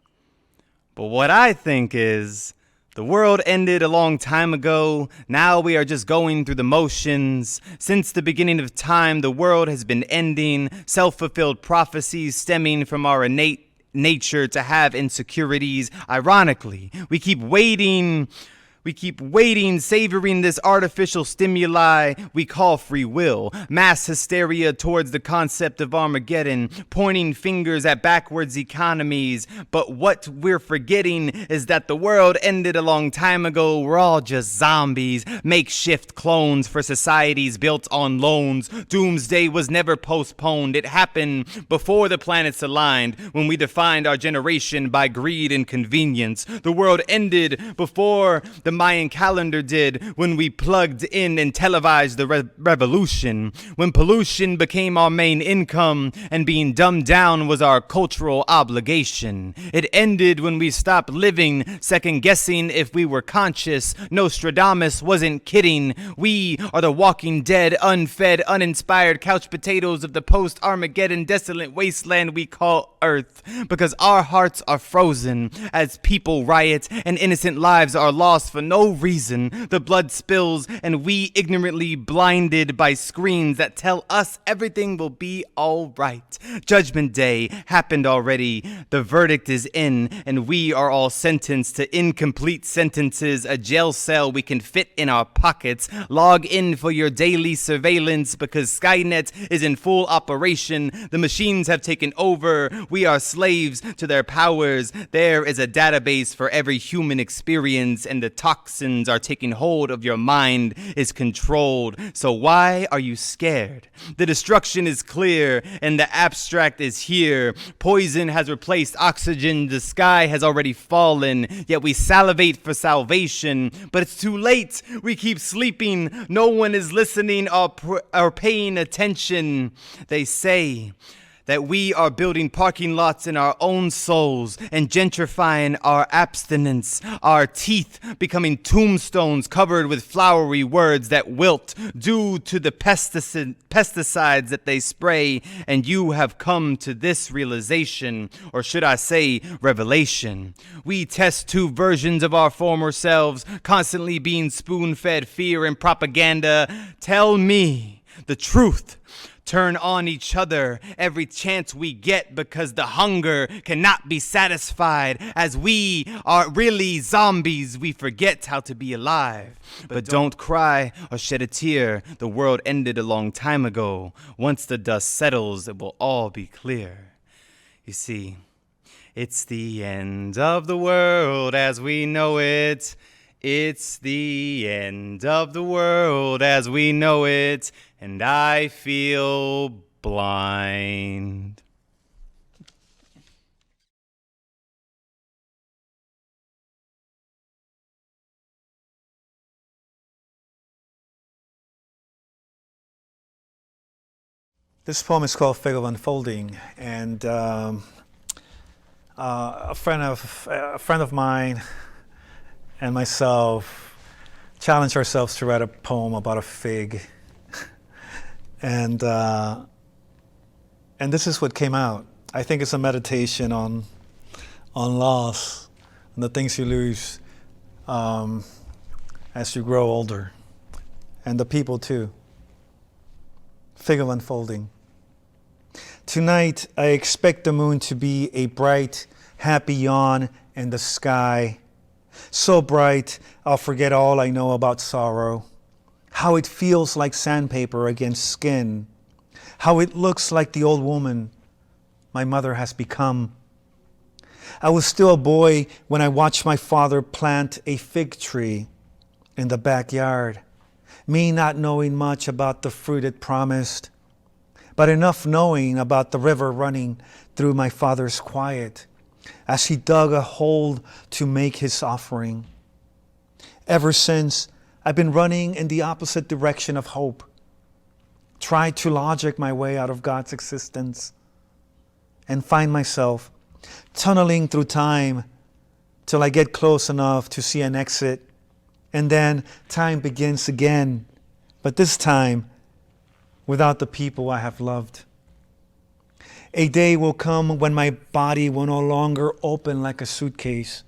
But what I think is, the world ended a long time ago. Now we are just going through the motions. Since the beginning of time, the world has been ending. Self-fulfilled prophecies stemming from our innate nature to have insecurities. Ironically, we keep waiting, savoring this artificial stimuli we call free will. Mass hysteria towards the concept of Armageddon, pointing fingers at backwards economies. But what we're forgetting is that the world ended a long time ago. We're all just zombies, makeshift clones for societies built on loans. Doomsday was never postponed. It happened before the planets aligned, when we defined our generation by greed and convenience. The world ended before the Mayan calendar did, when we plugged in and televised the revolution, when pollution became our main income and being dumbed down was our cultural obligation. It ended when we stopped living, second-guessing if we were conscious. Nostradamus wasn't kidding. We are the walking dead, unfed, uninspired couch potatoes of the post-Armageddon desolate wasteland we call Earth, because our hearts are frozen as people riot and innocent lives are lost for no reason. The blood spills and we ignorantly blinded by screens that tell us everything will be all right. Judgment Day happened already. The verdict is in and we are all sentenced to incomplete sentences, a jail cell we can fit in our pockets. Log in for your daily surveillance because Skynet is in full operation. The machines have taken over. We are slaves to their powers. There is a database for every human experience, and the toxins are taking hold of your mind is controlled. So why are you scared? The destruction is clear and the abstract is here. Poison has replaced oxygen. The sky has already fallen, yet we salivate for salvation. But it's too late. We keep sleeping. No one is listening or paying attention. They say that we are building parking lots in our own souls and gentrifying our abstinence, our teeth becoming tombstones covered with flowery words that wilt due to the pesticides that they spray, and you have come to this realization, or should I say revelation. We test tube versions of our former selves, constantly being spoon-fed fear and propaganda. Tell me the truth. Turn on each other every chance we get, because the hunger cannot be satisfied. As we are really zombies, we forget how to be alive. But don't cry or shed a tear. The world ended a long time ago. Once the dust settles, it will all be clear. You see, it's the end of the world as we know it. It's the end of the world as we know it, and I feel blind. This poem is called Figure of Unfolding, and a friend of mine and myself challenged ourselves to write a poem about a fig, and this is what came out. I think it's a meditation on loss and the things you lose as you grow older, and the people too. Figure of Unfolding. Tonight, I expect the moon to be a bright, happy yawn in the sky. So bright, I'll forget all I know about sorrow. How it feels like sandpaper against skin. How it looks like the old woman my mother has become. I was still a boy when I watched my father plant a fig tree in the backyard. Me not knowing much about the fruit it promised, but enough knowing about the river running through my father's quiet as he dug a hole to make his offering. Ever since, I've been running in the opposite direction of hope, tried to logic my way out of God's existence, and find myself tunneling through time till I get close enough to see an exit, and then time begins again, but this time without the people I have loved. A day will come when my body will no longer open like a suitcase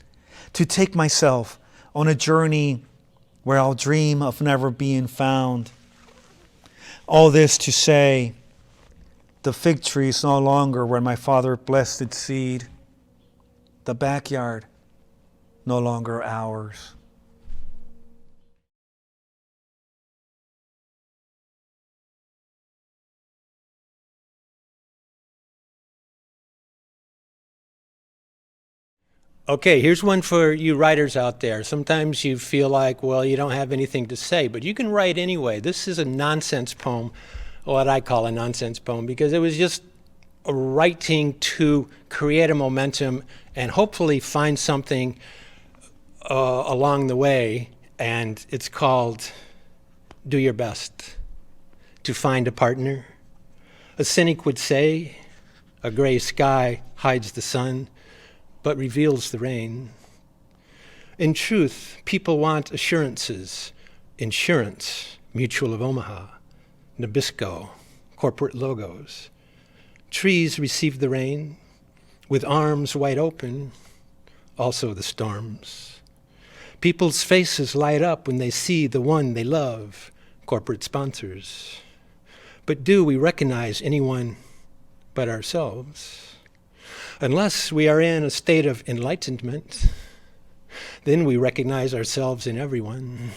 to take myself on a journey where I'll dream of never being found. All this to say, the fig tree is no longer where my father blessed its seed. The backyard, no longer ours. Okay, here's one for you writers out there. Sometimes you feel like, well, you don't have anything to say, but you can write anyway. This is a nonsense poem, what I call a nonsense poem, because it was just writing to create a momentum and hopefully find something along the way. And it's called Do Your Best to Find a Partner. A cynic would say, a gray sky hides the sun, but reveals the rain. In truth, people want assurances, insurance, Mutual of Omaha, Nabisco, corporate logos. Trees receive the rain with arms wide open, also the storms. People's faces light up when they see the one they love, corporate sponsors. But do we recognize anyone but ourselves? Unless we are in a state of enlightenment, then we recognize ourselves in everyone.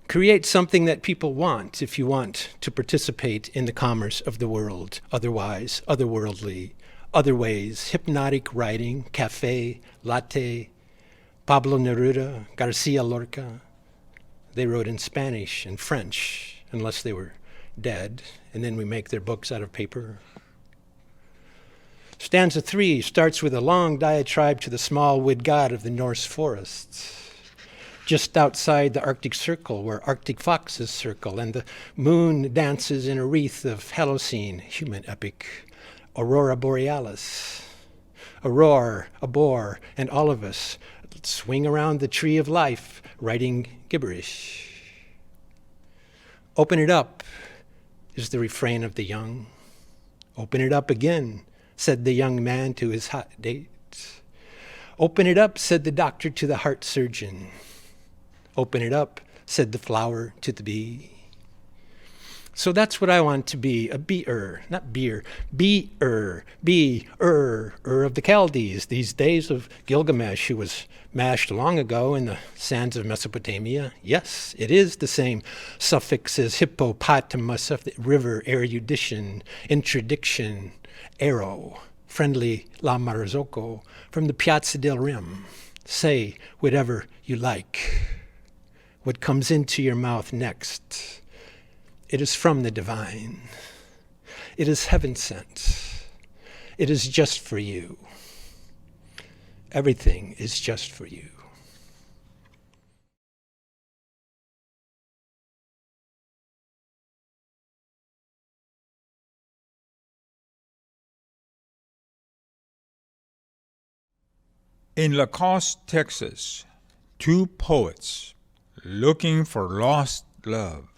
Create something that people want if you want to participate in the commerce of the world, otherwise, otherworldly, other ways, hypnotic writing, cafe, latte, Pablo Neruda, Garcia Lorca. They wrote in Spanish and French, unless they were dead, and then we make their books out of paper. Stanza 3 starts with a long diatribe to the small wood god of the Norse forests. just outside the Arctic Circle where Arctic foxes circle and the moon dances in a wreath of Holocene human epic. Aurora Borealis. Aurora, a boar, and all of us swing around the tree of life, writing gibberish. Open it up, is the refrain of the young. Open it up again, said the young man to his hot date. Open it up, said the doctor to the heart surgeon. Open it up, said the flower to the bee. So that's what I want to be, a beer, not beer, be-er of the Chaldees, these days of Gilgamesh, who was mashed long ago in the sands of Mesopotamia. Yes, it is the same suffix as hippopotamus of the river, erudition, interdiction, arrow, friendly La Marzocco from the Piazza del Rim. Say whatever you like. What comes into your mouth next? It is from the divine. It is heaven sent. It is just for you. Everything is just for you. In La Crosse, Texas, two poets looking for lost love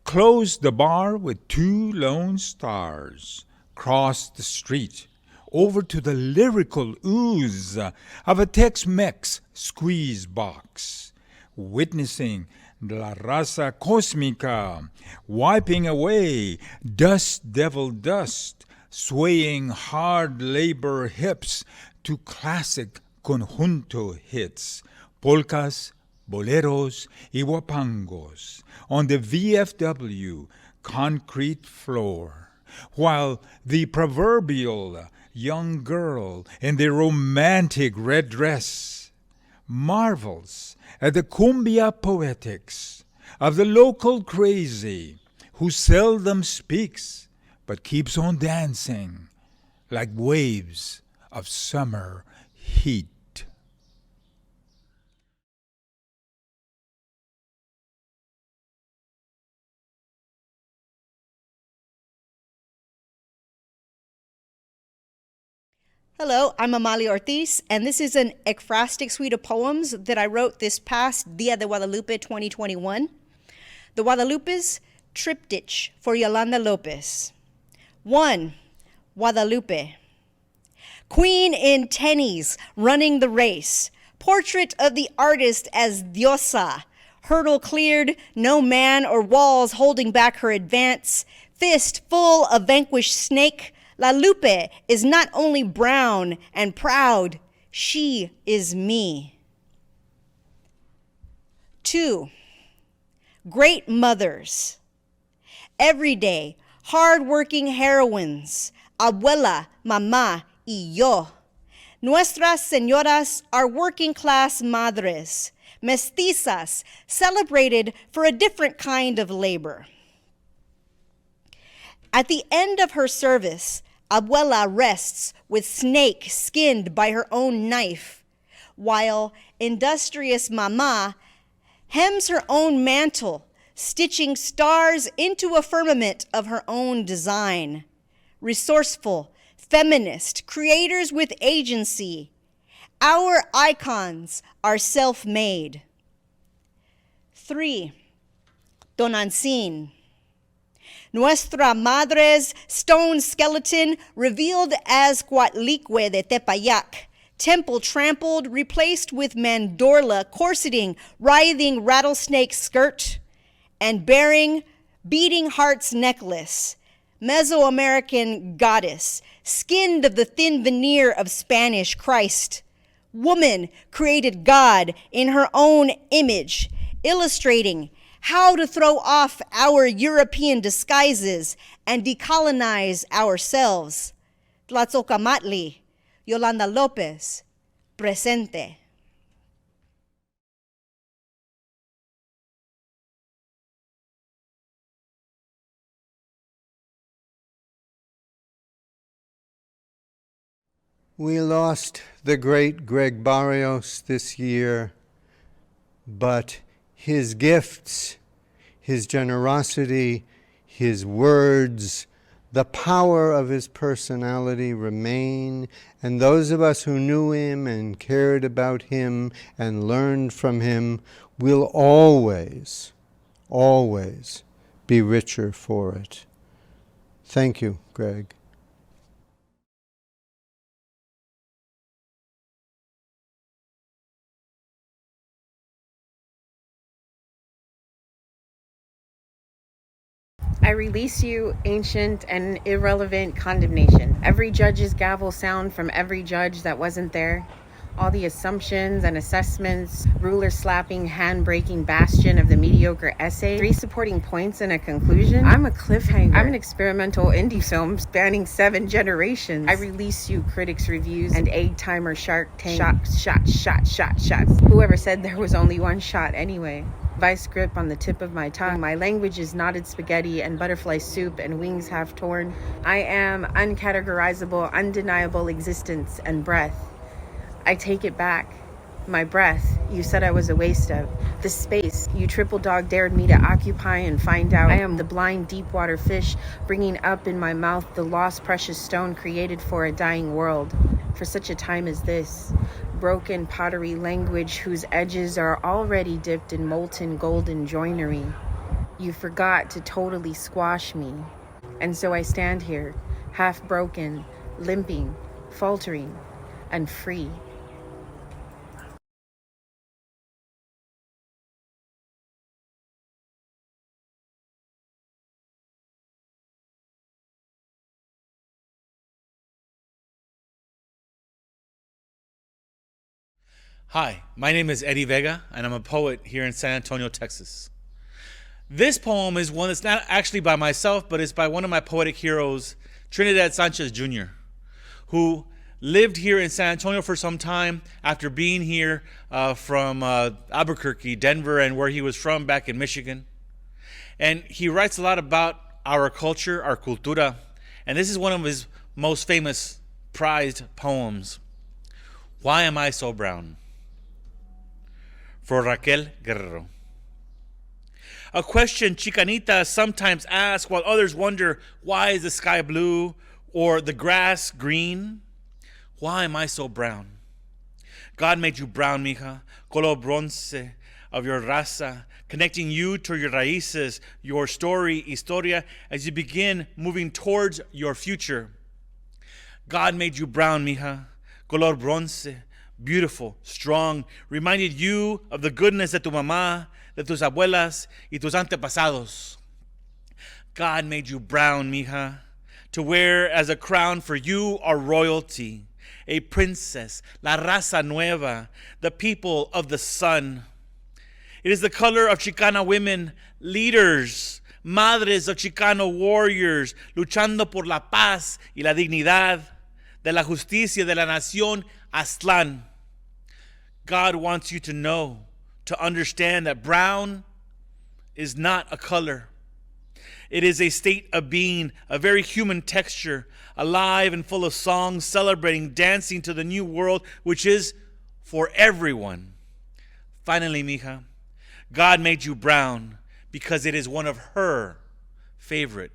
closed the bar with two lone stars, crossed the street over to the lyrical ooze of a Tex-Mex squeeze box, witnessing La Raza Cosmica wiping away dust devil dust, swaying hard labor hips to classic conjunto hits, polkas, boleros, y guapangos on the VFW concrete floor, while the proverbial young girl in the romantic red dress marvels at the cumbia poetics of the local crazy who seldom speaks but keeps on dancing like waves of summer heat. Hello, I'm Amalia Ortiz, and this is an ekphrastic suite of poems that I wrote this past Dia de Guadalupe 2021. The Guadalupe's Triptych for Yolanda Lopez. 1. Guadalupe. Queen in tennies, running the race. Portrait of the artist as diosa. Hurdle cleared, no man or walls holding back her advance. Fist full of vanquished snake. La Lupe is not only brown and proud, she is me. 2. Great mothers. Everyday, hard-working heroines. Abuela, mamá, y yo. Nuestras señoras are working-class madres. Mestizas, celebrated for a different kind of labor. At the end of her service, Abuela rests with snake skinned by her own knife, while industrious mama hems her own mantle, stitching stars into a firmament of her own design. Resourceful, feminist, creators with agency. Our icons are self-made. 3. Tonantzin. Nuestra Madre's stone skeleton revealed as Coatlicue de Tepayac, temple trampled, replaced with mandorla corseting, writhing rattlesnake skirt, and bearing beating heart's necklace, Mesoamerican goddess, skinned of the thin veneer of Spanish Christ. Woman created God in her own image, illustrating how to throw off our European disguises and decolonize ourselves. Tlazocamatli, Yolanda Lopez, presente. We lost the great Greg Barrios this year, but his gifts, his generosity, his words, the power of his personality remain, and those of us who knew him and cared about him and learned from him will always, always be richer for it. Thank you, Greg. I release you, ancient and irrelevant condemnation. Every judge's gavel sound from every judge that wasn't there. All the assumptions and assessments, ruler-slapping, hand-breaking bastion of the mediocre essay. 3 supporting points and a conclusion. I'm a cliffhanger. I'm an experimental indie film spanning 7 generations. I release you, critics' reviews and egg-timer Shark Tank. Shots. Whoever said there was only one shot anyway? Vice grip on the tip of my tongue. My language is knotted spaghetti and butterfly soup and wings half torn. I am uncategorizable, undeniable existence and breath. I take it back. My breath, you said I was a waste of. The space you triple dog dared me to occupy and find out. I am the blind deep water fish bringing up in my mouth the lost precious stone created for a dying world. For such a time as this. Broken pottery language whose edges are already dipped in molten golden joinery. You forgot to totally squash me. And so I stand here, half broken, limping, faltering, and free. Hi, my name is Eddie Vega, and I'm a poet here in San Antonio, Texas. This poem is one that's not actually by myself, but it's by one of my poetic heroes, Trinidad Sanchez Jr., who lived here in San Antonio for some time after being here from Albuquerque, Denver, and where he was from back in Michigan. And he writes a lot about our culture, our cultura, and this is one of his most famous, prized poems. Why Am I So Brown? For Raquel Guerrero. A question Chicanitas sometimes ask while others wonder, why is the sky blue or the grass green? Why am I so brown? God made you brown, mija, color bronce of your raza, connecting you to your raíces, your story, historia, as you begin moving towards your future. God made you brown, mija, color bronce, beautiful, strong, reminded you of the goodness de tu mamá, de tus abuelas y tus antepasados. God made you brown, mija, to wear as a crown, for you are royalty, a princess, la raza nueva, the people of the sun. It is the color of Chicana women, leaders, madres of Chicano warriors, luchando por la paz y la dignidad, de la justicia de la nación Aztlán. God wants you to know, to understand that brown is not a color. It is a state of being, a very human texture, alive and full of songs, celebrating, dancing to the new world, which is for everyone. Finally, mija, God made you brown because it is one of her favorite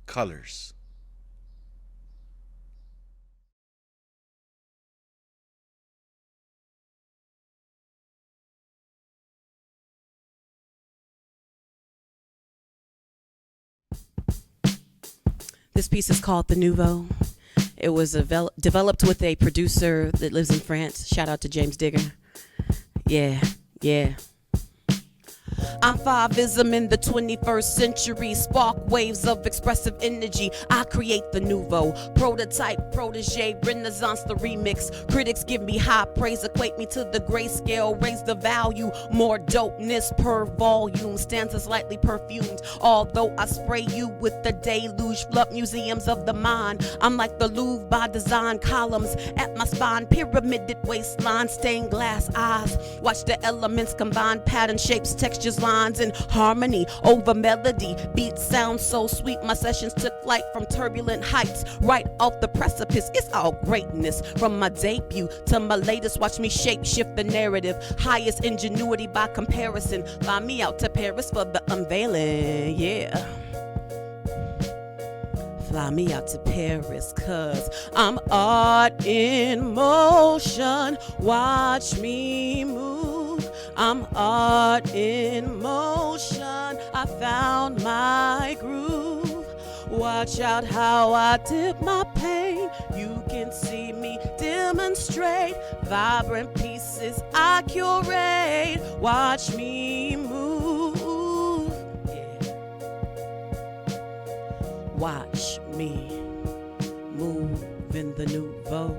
colors. This piece is called The Nouveau. It was developed with a producer that lives in France. Shout out to James Digger. Yeah. I'm fiveism in the 21st century. Spark waves of expressive energy. I create the nouveau. Prototype, protege, renaissance, the remix. Critics give me high praise, equate me to the grayscale. Raise the value, more dopeness per volume. Stanza slightly perfumed. Although I spray you with the deluge. Flood museums of the mind. I'm like the Louvre by design. Columns at my spine. Pyramided waistline. Stained glass eyes. Watch the elements combine. Pattern, shapes, textures, lines in harmony over melody. Beats sound so sweet, my sessions took flight from turbulent heights, right off the precipice. It's all greatness, from my debut to my latest. Watch me shape shift the narrative, highest ingenuity by comparison. Fly me out to Paris for the unveiling, yeah. Fly me out to Paris, cause I'm art in motion. Watch me move. I'm art in motion. I found my groove. Watch out how I dip my pain. You can see me demonstrate. Vibrant pieces I curate. Watch me move. Watch me move in the nouveau.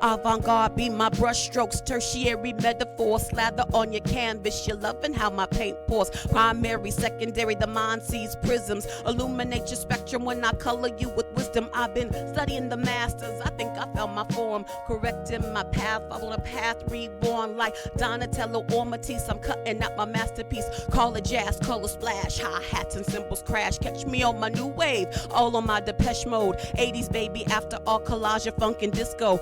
Avant-garde be my brushstrokes, tertiary metaphor. Slather on your canvas, you're loving how my paint pours. Primary, secondary, the mind sees prisms. Illuminate your spectrum when I color you with wisdom. I've been studying the masters, I think I found my form. Correcting my path, follow the path reborn. Like Donatello or Matisse, I'm cutting out my masterpiece. Call it jazz, color splash, hi-hats and cymbals crash. Catch me on my new wave, all on my Depeche Mode. 80s baby, after all collage of funk and disco.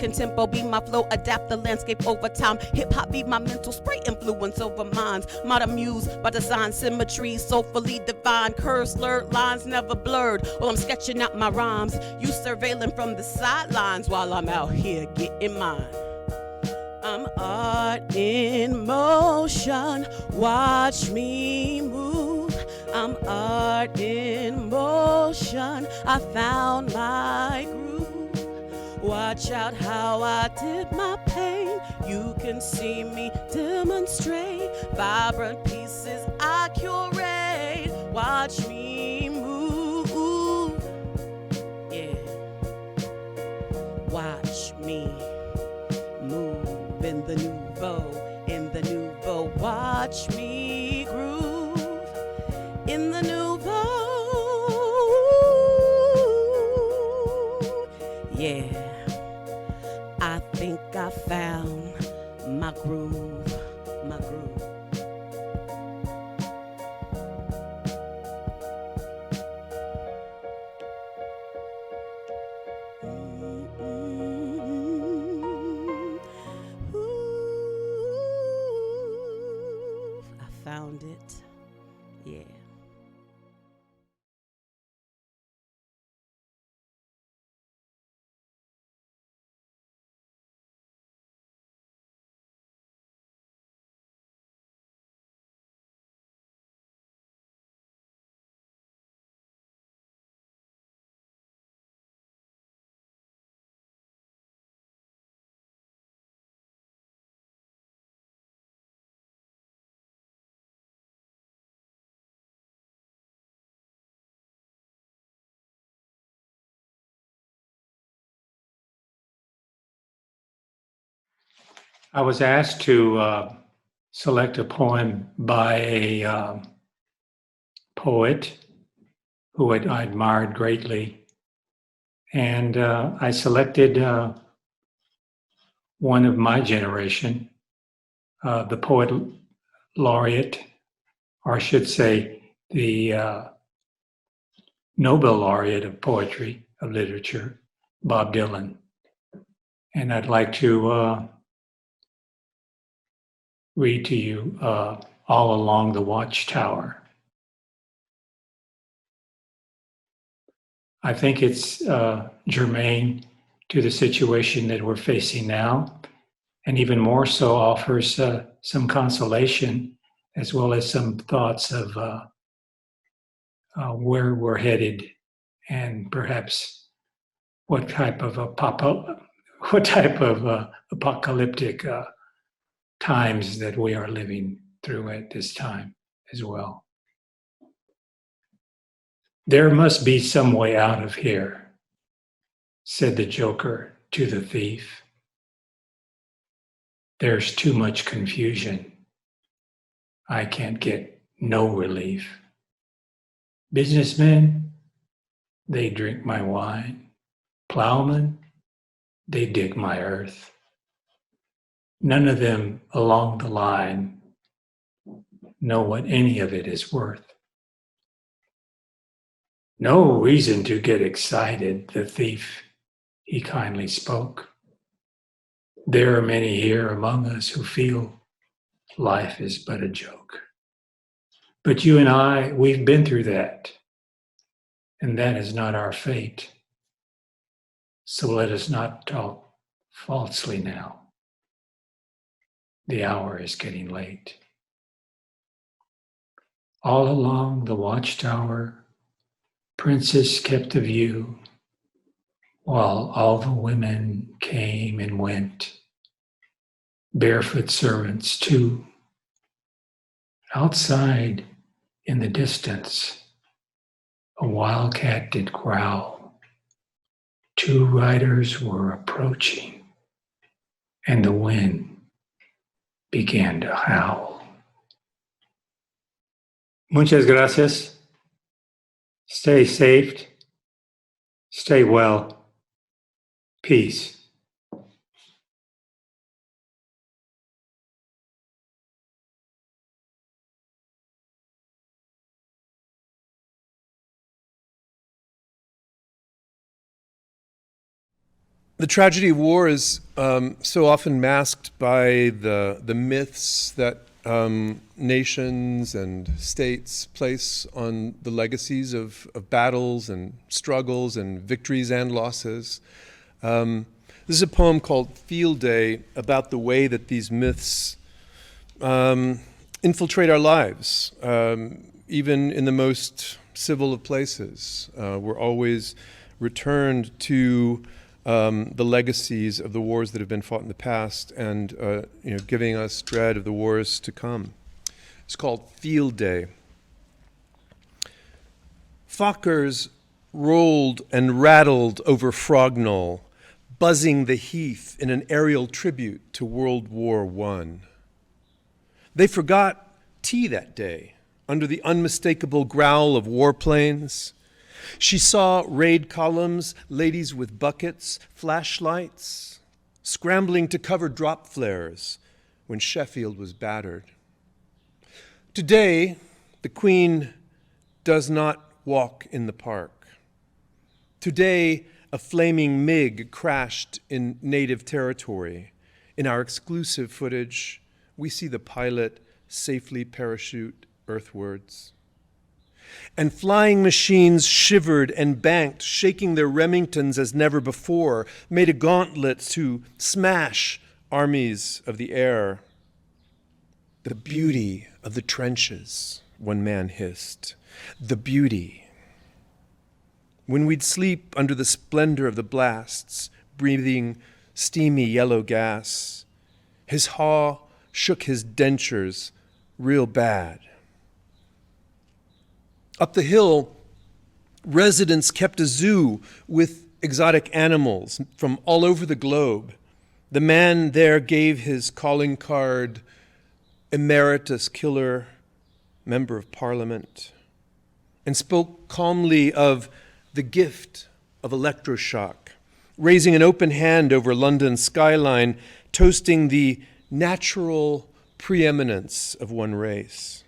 Tempo be my flow, adapt the landscape over time. Hip-hop be my mental spray, influence over minds. Modern muse by design, symmetry, soulfully divine. Curves, slurred lines never blurred. While I'm sketching out my rhymes, you surveilling from the sidelines while I'm out here getting mine. I'm art in motion, watch me move. I'm art in motion, I found my groove. Watch out how I did my pain. You can see me demonstrate. Vibrant pieces I curate. Watch me move. Yeah. Watch me move in the nouveau. In the nouveau. Watch me groove. In the nouveau. Yeah. I think I found my groove, my groove. I found it, yeah. I was asked to select a poem by a poet who I admired greatly. And I selected one of my generation, the poet laureate, or I should say the Nobel laureate of poetry, of literature, Bob Dylan. And I'd like to read to you All Along the Watchtower. I think it's germane to the situation that we're facing now, and even more so offers some consolation as well as some thoughts of where we're headed and perhaps what type of apocalyptic times that we are living through at this time as well. There must be some way out of here, said the Joker to the thief. There's too much confusion. I can't get no relief. Businessmen, they drink my wine. Plowmen, they dig my earth. None of them along the line know what any of it is worth. No reason to get excited, the thief, he kindly spoke. There are many here among us who feel life is but a joke. But you and I, we've been through that, and that is not our fate. So let us not talk falsely now. The hour is getting late. All along the watchtower, Princess kept a view, while all the women came and went, barefoot servants too. Outside, in the distance, a wildcat did growl. 2 riders were approaching, and the wind began to howl. Muchas gracias. Stay safe. Stay well. Peace. The tragedy of war is so often masked by the myths that nations and states place on the legacies of battles and struggles and victories and losses. This is a poem called Field Day about the way that these myths infiltrate our lives, even in the most civil of places. We're always returned to the legacies of the wars that have been fought in the past and giving us dread of the wars to come. It's called Field Day. Fockers rolled and rattled over Frognall, buzzing the heath in an aerial tribute to World War I. They forgot tea that day under the unmistakable growl of warplanes. She saw raid columns, ladies with buckets, flashlights, scrambling to cover drop flares when Sheffield was battered. Today, the Queen does not walk in the park. Today, a flaming MiG crashed in native territory. In our exclusive footage, we see the pilot safely parachute earthwards. And flying machines shivered and banked, shaking their Remingtons as never before, made a gauntlet to smash armies of the air. The beauty of the trenches, one man hissed. The beauty. When we'd sleep under the splendor of the blasts, breathing steamy yellow gas, his haw shook his dentures real bad. Up the hill, residents kept a zoo with exotic animals from all over the globe. The man there gave his calling card, emeritus killer, member of parliament, and spoke calmly of the gift of electroshock, raising an open hand over London's skyline, toasting the natural preeminence of one race.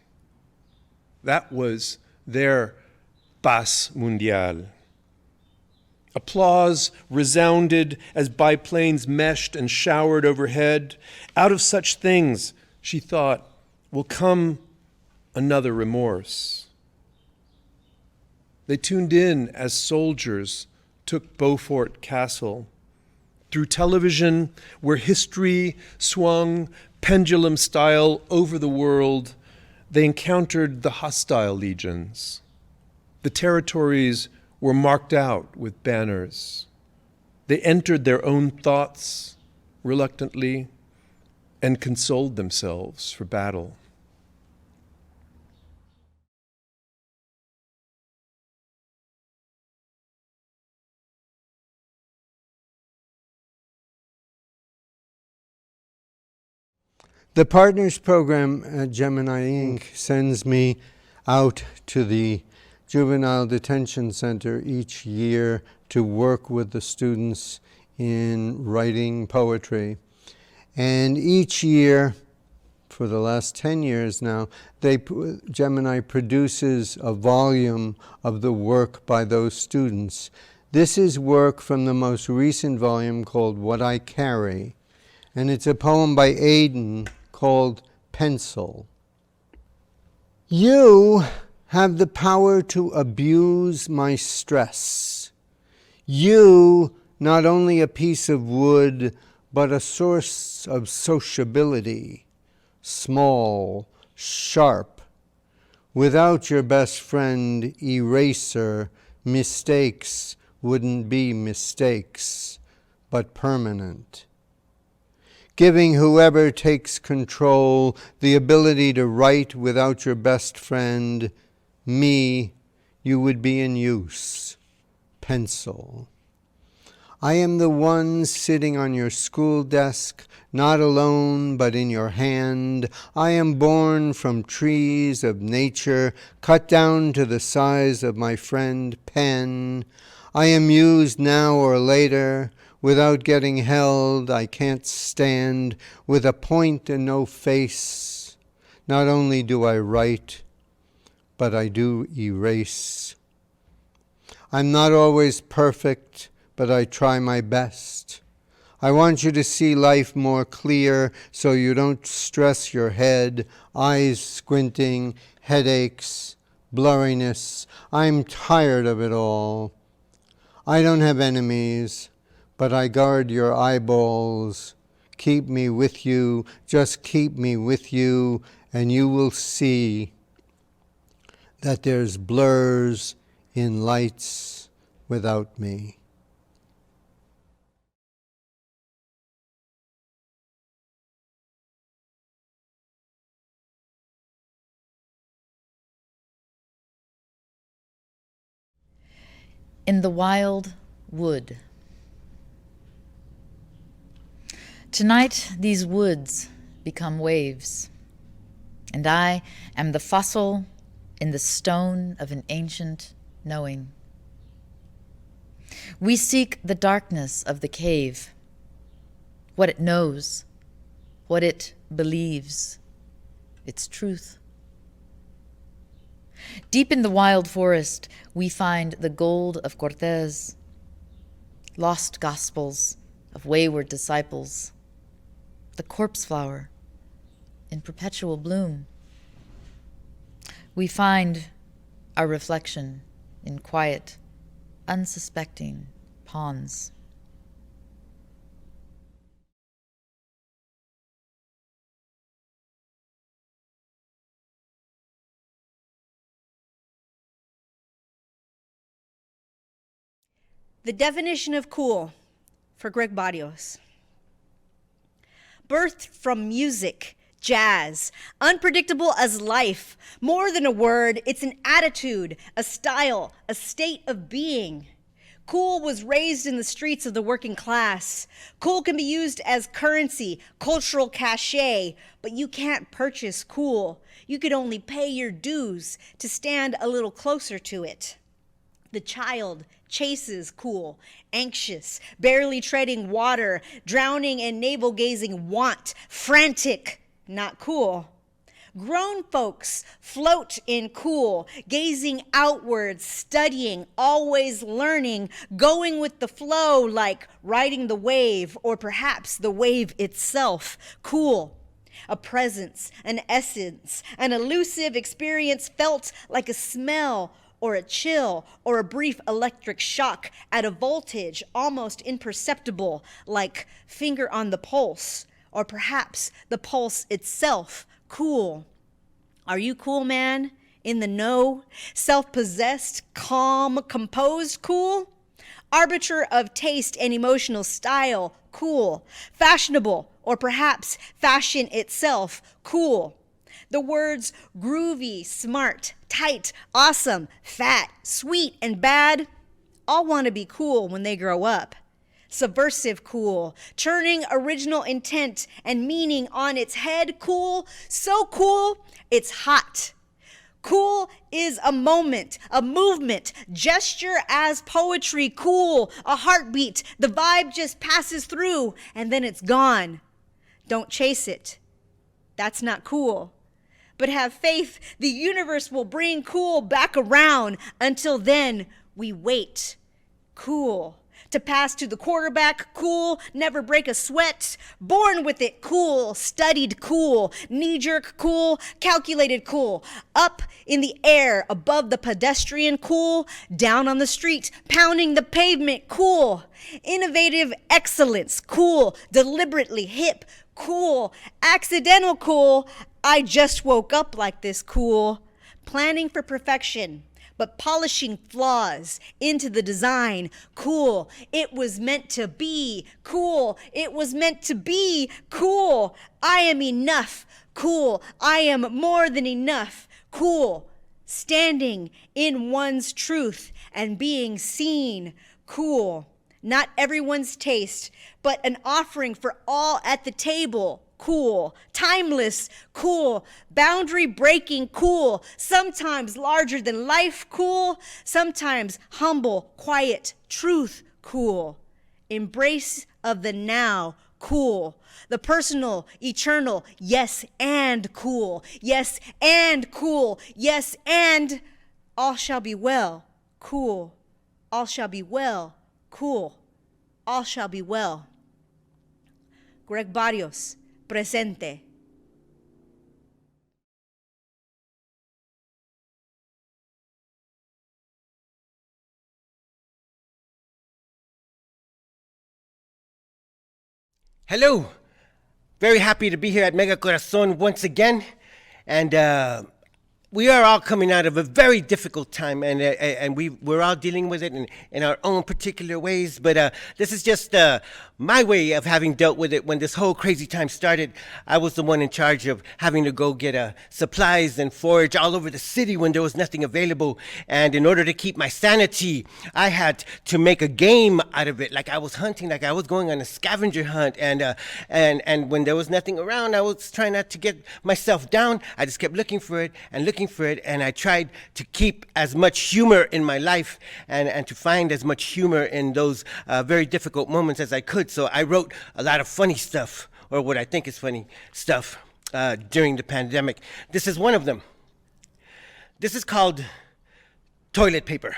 That was their Paz Mundial. Applause resounded as biplanes meshed and showered overhead. Out of such things, she thought, will come another remorse. They tuned in as soldiers took Beaufort Castle. Through television, where history swung pendulum style over the world, they encountered the hostile legions. The territories were marked out with banners. They entered their own thoughts reluctantly and consoled themselves for battle. The Partners Program at Gemini Inc. sends me out to the Juvenile Detention Center each year to work with the students in writing poetry. And each year, for the last 10 years now, Gemini produces a volume of the work by those students. This is work from the most recent volume called What I Carry, and it's a poem by Aiden called Pencil. You have the power to abuse my stress. You, not only a piece of wood, but a source of sociability. Small, sharp. Without your best friend, eraser, mistakes wouldn't be mistakes, but permanent. Giving whoever takes control the ability to write without your best friend, me, you would be in use. Pencil. I am the one sitting on your school desk, not alone, but in your hand. I am born from trees of nature, cut down to the size of my friend Pen. I am used now or later. Without getting held, I can't stand. With a point and no face, not only do I write, but I do erase. I'm not always perfect, but I try my best. I want you to see life more clear so you don't stress your head, eyes squinting, headaches, blurriness. I'm tired of it all. I don't have enemies, but I guard your eyeballs. Keep me with you, just keep me with you, and you will see that there's blurs in lights without me. In the wild wood. Tonight, these woods become waves, and I am the fossil in the stone of an ancient knowing. We seek the darkness of the cave, what it knows, what it believes, its truth. Deep in the wild forest, we find the gold of Cortez, lost gospels of wayward disciples, the corpse flower in perpetual bloom. We find our reflection in quiet, unsuspecting ponds. The definition of cool for Greg Barrios. Birthed from music, jazz, unpredictable as life, more than a word, it's an attitude, a style, a state of being. Cool was raised in the streets of the working class. Cool can be used as currency, cultural cachet, but you can't purchase cool. You could only pay your dues to stand a little closer to it. The child chases cool, anxious, barely treading water, drowning in navel-gazing want, frantic, not cool. Grown folks float in cool, gazing outwards, studying, always learning, going with the flow like riding the wave, or perhaps the wave itself, cool. A presence, an essence, an elusive experience felt like a smell, or a chill, or a brief electric shock at a voltage almost imperceptible, like finger on the pulse, or perhaps the pulse itself, cool. Are you cool, man? In the know? Self-possessed, calm, composed, cool? Arbiter of taste and emotional style, cool. Fashionable, or perhaps fashion itself, cool. The words groovy, smart, tight, awesome, fat, sweet, and bad all want to be cool when they grow up. Subversive cool, turning original intent and meaning on its head, cool, so cool, it's hot. Cool is a moment, a movement, gesture as poetry, cool, a heartbeat, the vibe just passes through and then it's gone. Don't chase it. That's not cool. But have faith the universe will bring cool back around. Until then, we wait. Cool. To pass to the quarterback, cool. Never break a sweat. Born with it, cool. Studied, cool. Knee-jerk, cool. Calculated, cool. Up in the air, above the pedestrian, cool. Down on the street, pounding the pavement, cool. Innovative excellence, cool. Deliberately hip, cool. Accidental, cool. I just woke up like this, cool. Planning for perfection, but polishing flaws into the design, cool. It was meant to be, cool. It was meant to be, cool. I am enough, cool. I am more than enough, cool. Standing in one's truth and being seen, cool. Not everyone's taste, but an offering for all at the table, cool. Timeless, cool. Boundary breaking, cool. Sometimes larger than life, cool. Sometimes humble, quiet, truth, cool. Embrace of the now, cool. The personal, eternal, yes and cool. Yes and cool. Yes and all shall be well, cool. All shall be well, cool. All shall be well. Greg Barrios, presente. Hello. Very happy to be here at Mega Corazón once again. And we are all coming out of a very difficult time, and we're all dealing with it in our own particular ways. But this is just my way of having dealt with it. When this whole crazy time started, I was the one in charge of having to go get supplies and forage all over the city when there was nothing available. And in order to keep my sanity, I had to make a game out of it. Like I was hunting, like I was going on a scavenger hunt. And when there was nothing around, I was trying not to get myself down. I just kept looking for it, and I tried to keep as much humor in my life and to find as much humor in those very difficult moments as I could. So I wrote a lot of funny stuff, or what I think is funny stuff, during the pandemic. This is one of them. This is called Toilet Paper.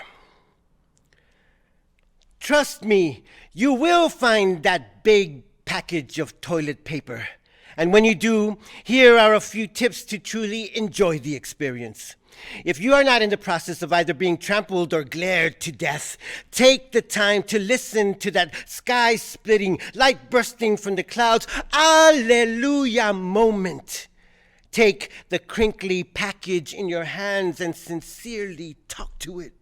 Trust me, you will find that big package of toilet paper. And when you do, here are a few tips to truly enjoy the experience. If you are not in the process of either being trampled or glared to death, take the time to listen to that sky-splitting, light bursting from the clouds, Alleluia moment. Take the crinkly package in your hands and sincerely talk to it.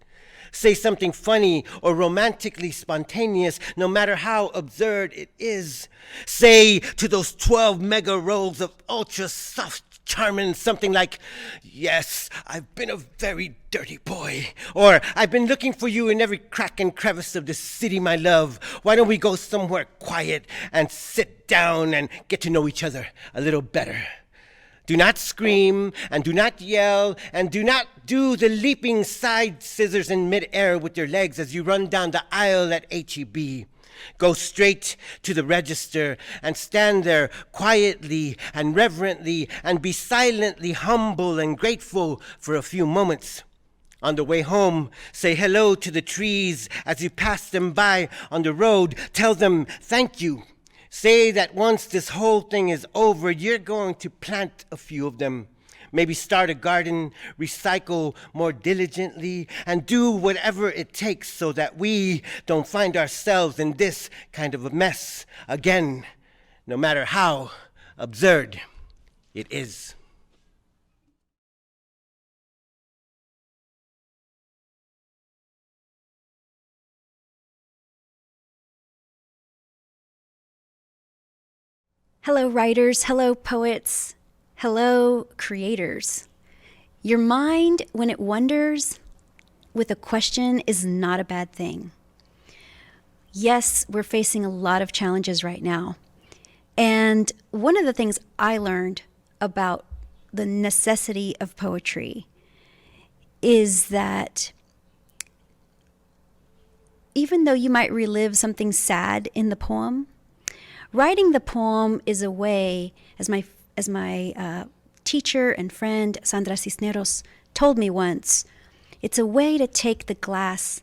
Say something funny or romantically spontaneous, no matter how absurd it is. Say to those 12 mega rolls of ultra soft Carmen something like, yes, I've been a very dirty boy. Or, I've been looking for you in every crack and crevice of the city, my love. Why don't we go somewhere quiet and sit down and get to know each other a little better? Do not scream, and do not yell, and do not do the leaping side scissors in midair with your legs as you run down the aisle at H-E-B. Go straight to the register and stand there quietly and reverently and be silently humble and grateful for a few moments. On the way home, say hello to the trees as you pass them by on the road. Tell them thank you. Say that once this whole thing is over, you're going to plant a few of them. Maybe start a garden, recycle more diligently, and do whatever it takes so that we don't find ourselves in this kind of a mess again, no matter how absurd it is. Hello, writers. Hello, poets. Hello, creators. Your mind, when it wanders with a question, is not a bad thing. Yes, we're facing a lot of challenges right now. And one of the things I learned about the necessity of poetry is that even though you might relive something sad in the poem, writing the poem is a way, as my teacher and friend Sandra Cisneros told me once, it's a way to take the glass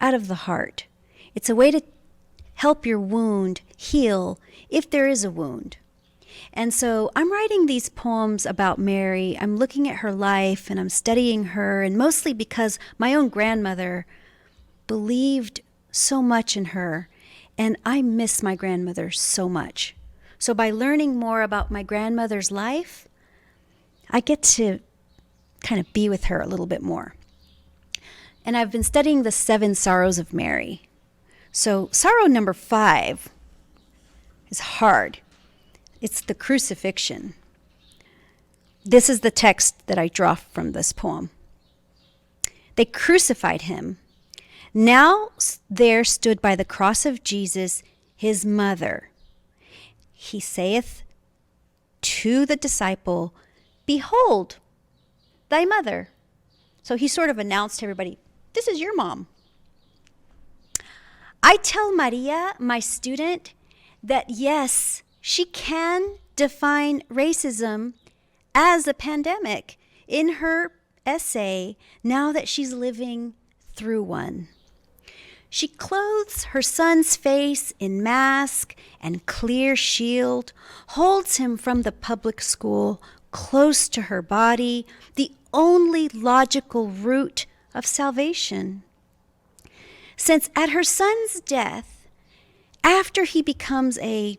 out of the heart. It's a way to help your wound heal if there is a wound. And so I'm writing these poems about Mary. I'm looking at her life and I'm studying her, and mostly because my own grandmother believed so much in her, and I miss my grandmother so much. So by learning more about my grandmother's life, I get to kind of be with her a little bit more. And I've been studying the 7 sorrows of Mary. So sorrow number 5 is hard. It's the crucifixion. This is the text that I draw from this poem. They crucified him. Now there stood by the cross of Jesus his mother. He saith to the disciple, "Behold, thy mother." So he sort of announced to everybody, this is your mom. I tell Maria, my student, that yes, she can define racism as a pandemic in her essay, now that she's living through one. She clothes her son's face in mask and clear shield, holds him from the public school close to her body, the only logical route of salvation. Since at her son's death, after he becomes a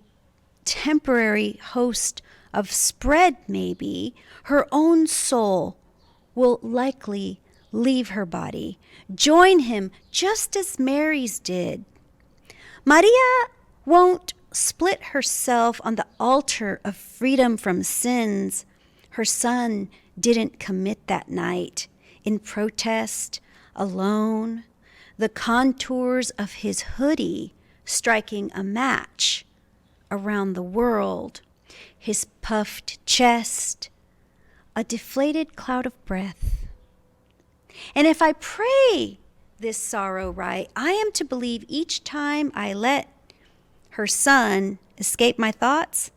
temporary host of spread maybe, her own soul will likely leave her body, join him just as Mary's did. Maria won't split herself on the altar of freedom from sins her son didn't commit that night, in protest, alone, the contours of his hoodie striking a match around the world, his puffed chest, a deflated cloud of breath. And if I pray this sorrow right, I am to believe each time I let her son escape my thoughts,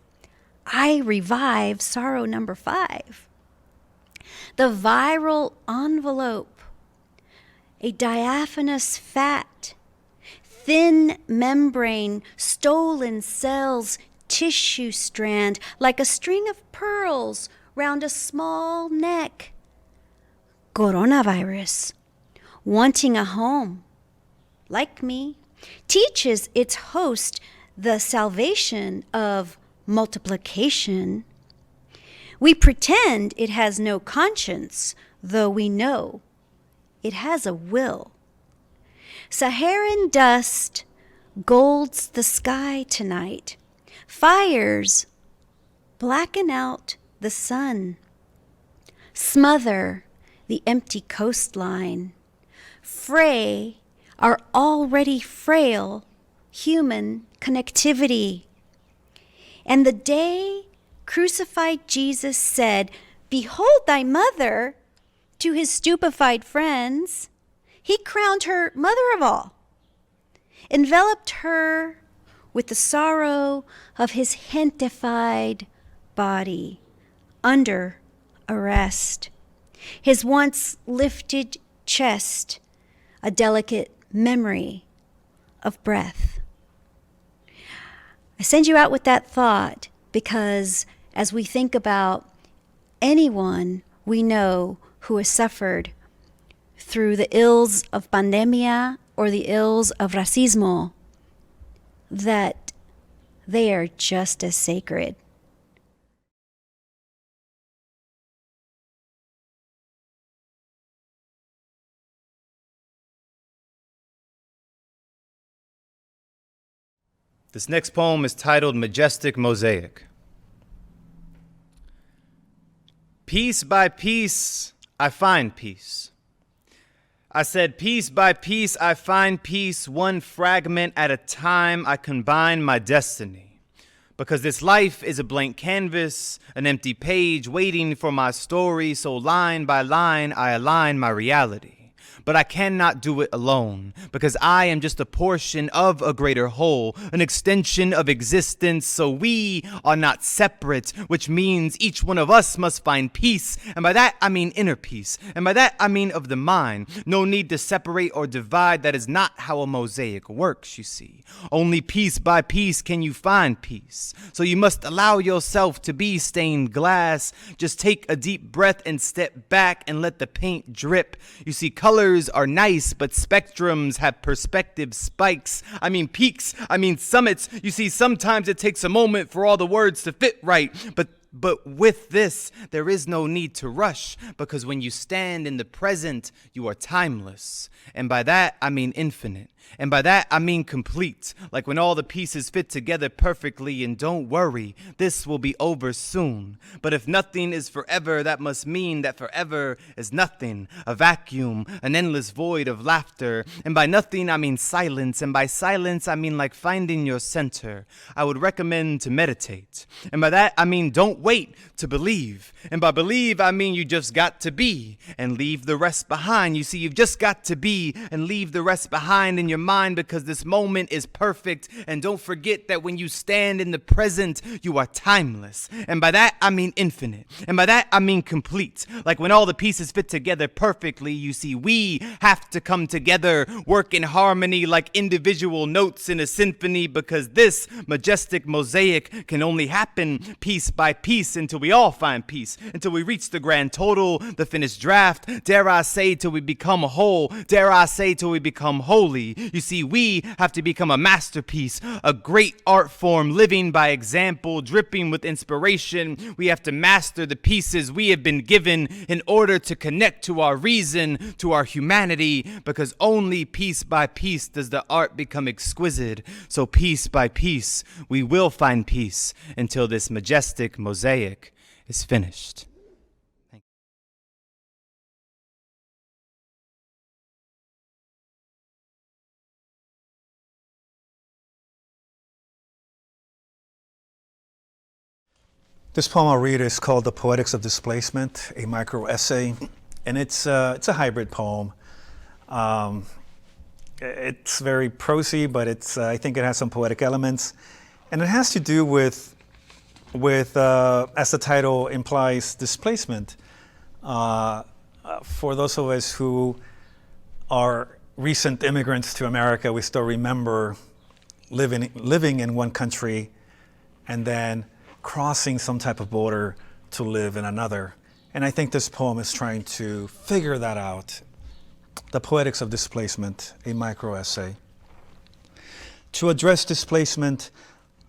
I revive sorrow number 5. The viral envelope, a diaphanous fat, thin membrane, stolen cells, tissue strand, like a string of pearls round a small neck. Coronavirus, wanting a home, like me, teaches its host the salvation of multiplication. We pretend it has no conscience, though we know it has a will. Saharan dust golds the sky tonight. Fires blacken out the sun, smother the empty coastline, fray our already frail human connectivity. And the day crucified Jesus said, "Behold thy mother," to his stupefied friends, he crowned her mother of all, enveloped her with the sorrow of his hentified body under arrest, his once lifted chest a delicate memory of breath. I send you out with that thought because as we think about anyone we know who has suffered through the ills of pandemia or the ills of racismo, that they are just as sacred. This next poem is titled Majestic Mosaic. Piece by piece, I find peace. I said, piece by piece, I find peace. One fragment at a time, I combine my destiny. Because this life is a blank canvas, an empty page waiting for my story. So line by line, I align my reality. but I cannot do it alone, because I am just a portion of a greater whole, an extension of existence, so we are not separate, which means each one of us must find peace, and by that I mean inner peace, and by that I mean of the mind. No need to separate or divide, that is not how a mosaic works, you see. Only piece by piece can you find peace, so you must allow yourself to be stained glass. Just take a deep breath and step back and let the paint drip. You see, colors are nice, but spectrums have perspective spikes. I mean peaks, I mean summits. You see, sometimes it takes a moment for all the words to fit right, but with this, there is no need to rush, because when you stand in the present, you are timeless. And by that, I mean infinite. And by that, I mean complete. Like when all the pieces fit together perfectly, and don't worry, this will be over soon. But if nothing is forever, that must mean that forever is nothing. A vacuum, an endless void of laughter. And by nothing, I mean silence. And by silence, I mean like finding your center. I would recommend to meditate. And by that, I mean don't wait to believe. And by believe, I mean you just got to be and leave the rest behind. You see, you've just got to be and leave the rest behind in your mind, because this moment is perfect. And don't forget that when you stand in the present, you are timeless. And by that, I mean infinite. And by that, I mean complete. Like when all the pieces fit together perfectly, you see, we have to come together, work in harmony like individual notes in a symphony, because this majestic mosaic can only happen piece by piece until we all find peace, until we reach the grand total, the finished draft. Dare I say, till we become whole. Dare I say, till we become holy. You see, we have to become a masterpiece, a great art form, living by example, dripping with inspiration. We have to master the pieces we have been given in order to connect to our reason, to our humanity, because only piece by piece does the art become exquisite. So piece by piece, we will find peace until this majestic mosaic is finished. This poem I'll read is called The Poetics of Displacement, a micro essay, and it's a hybrid poem. It's very prosy, but I think it has some poetic elements, and it has to do with as the title implies, displacement. For those of us who are recent immigrants to America, we still remember living in one country and then crossing some type of border to live in another. And I think this poem is trying to figure that out. The Poetics of Displacement, a micro essay. To address displacement,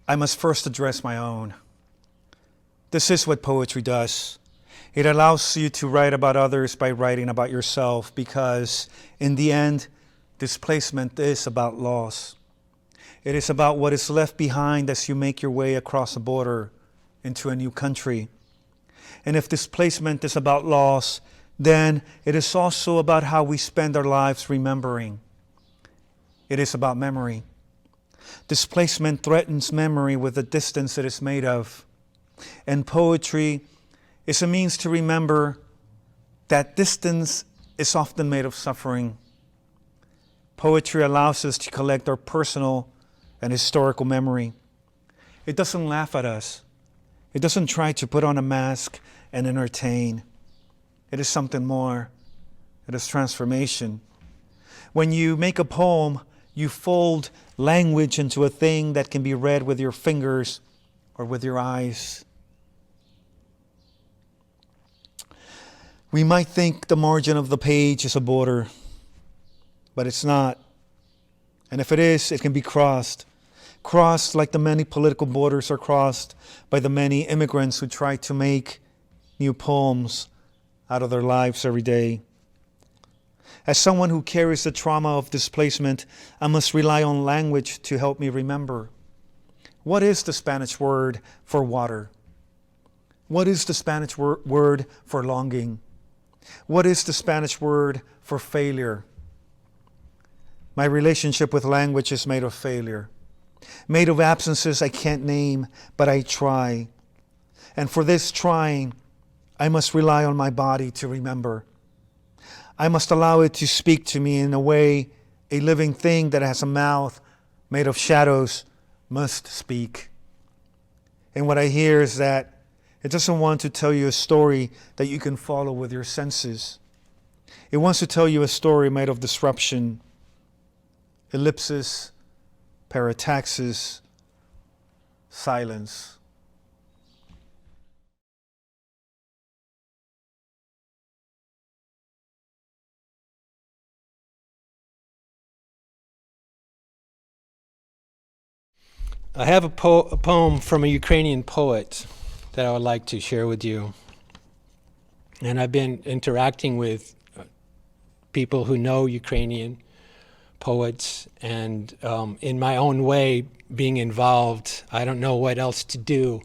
I must first address my own. This is what poetry does. It allows you to write about others by writing about yourself, because in the end, displacement is about loss. It is about what is left behind as you make your way across a border into a new country. And if displacement is about loss, then it is also about how we spend our lives remembering. It is about memory. Displacement threatens memory with the distance it is made of. And poetry is a means to remember that distance is often made of suffering. Poetry allows us to collect our personal and historical memory. It doesn't laugh at us. It doesn't try to put on a mask and entertain. It is something more. It is transformation. When you make a poem, you fold language into a thing that can be read with your fingers or with your eyes. We might think the margin of the page is a border, but it's not. And if it is, it can be crossed. Crossed like the many political borders are crossed by the many immigrants who try to make new poems out of their lives every day. As someone who carries the trauma of displacement, I must rely on language to help me remember. What is the Spanish word for water? What is the Spanish word for longing? What is the Spanish word for failure? My relationship with language is made of failure, made of absences I can't name, but I try. And for this trying, I must rely on my body to remember. I must allow it to speak to me in a way a living thing that has a mouth made of shadows must speak. And what I hear is that it doesn't want to tell you a story that you can follow with your senses. It wants to tell you a story made of disruption, ellipsis, parataxis, silence. I have a poem from a Ukrainian poet that I would like to share with you. And I've been interacting with people who know Ukrainian poets, and in my own way, being involved, I don't know what else to do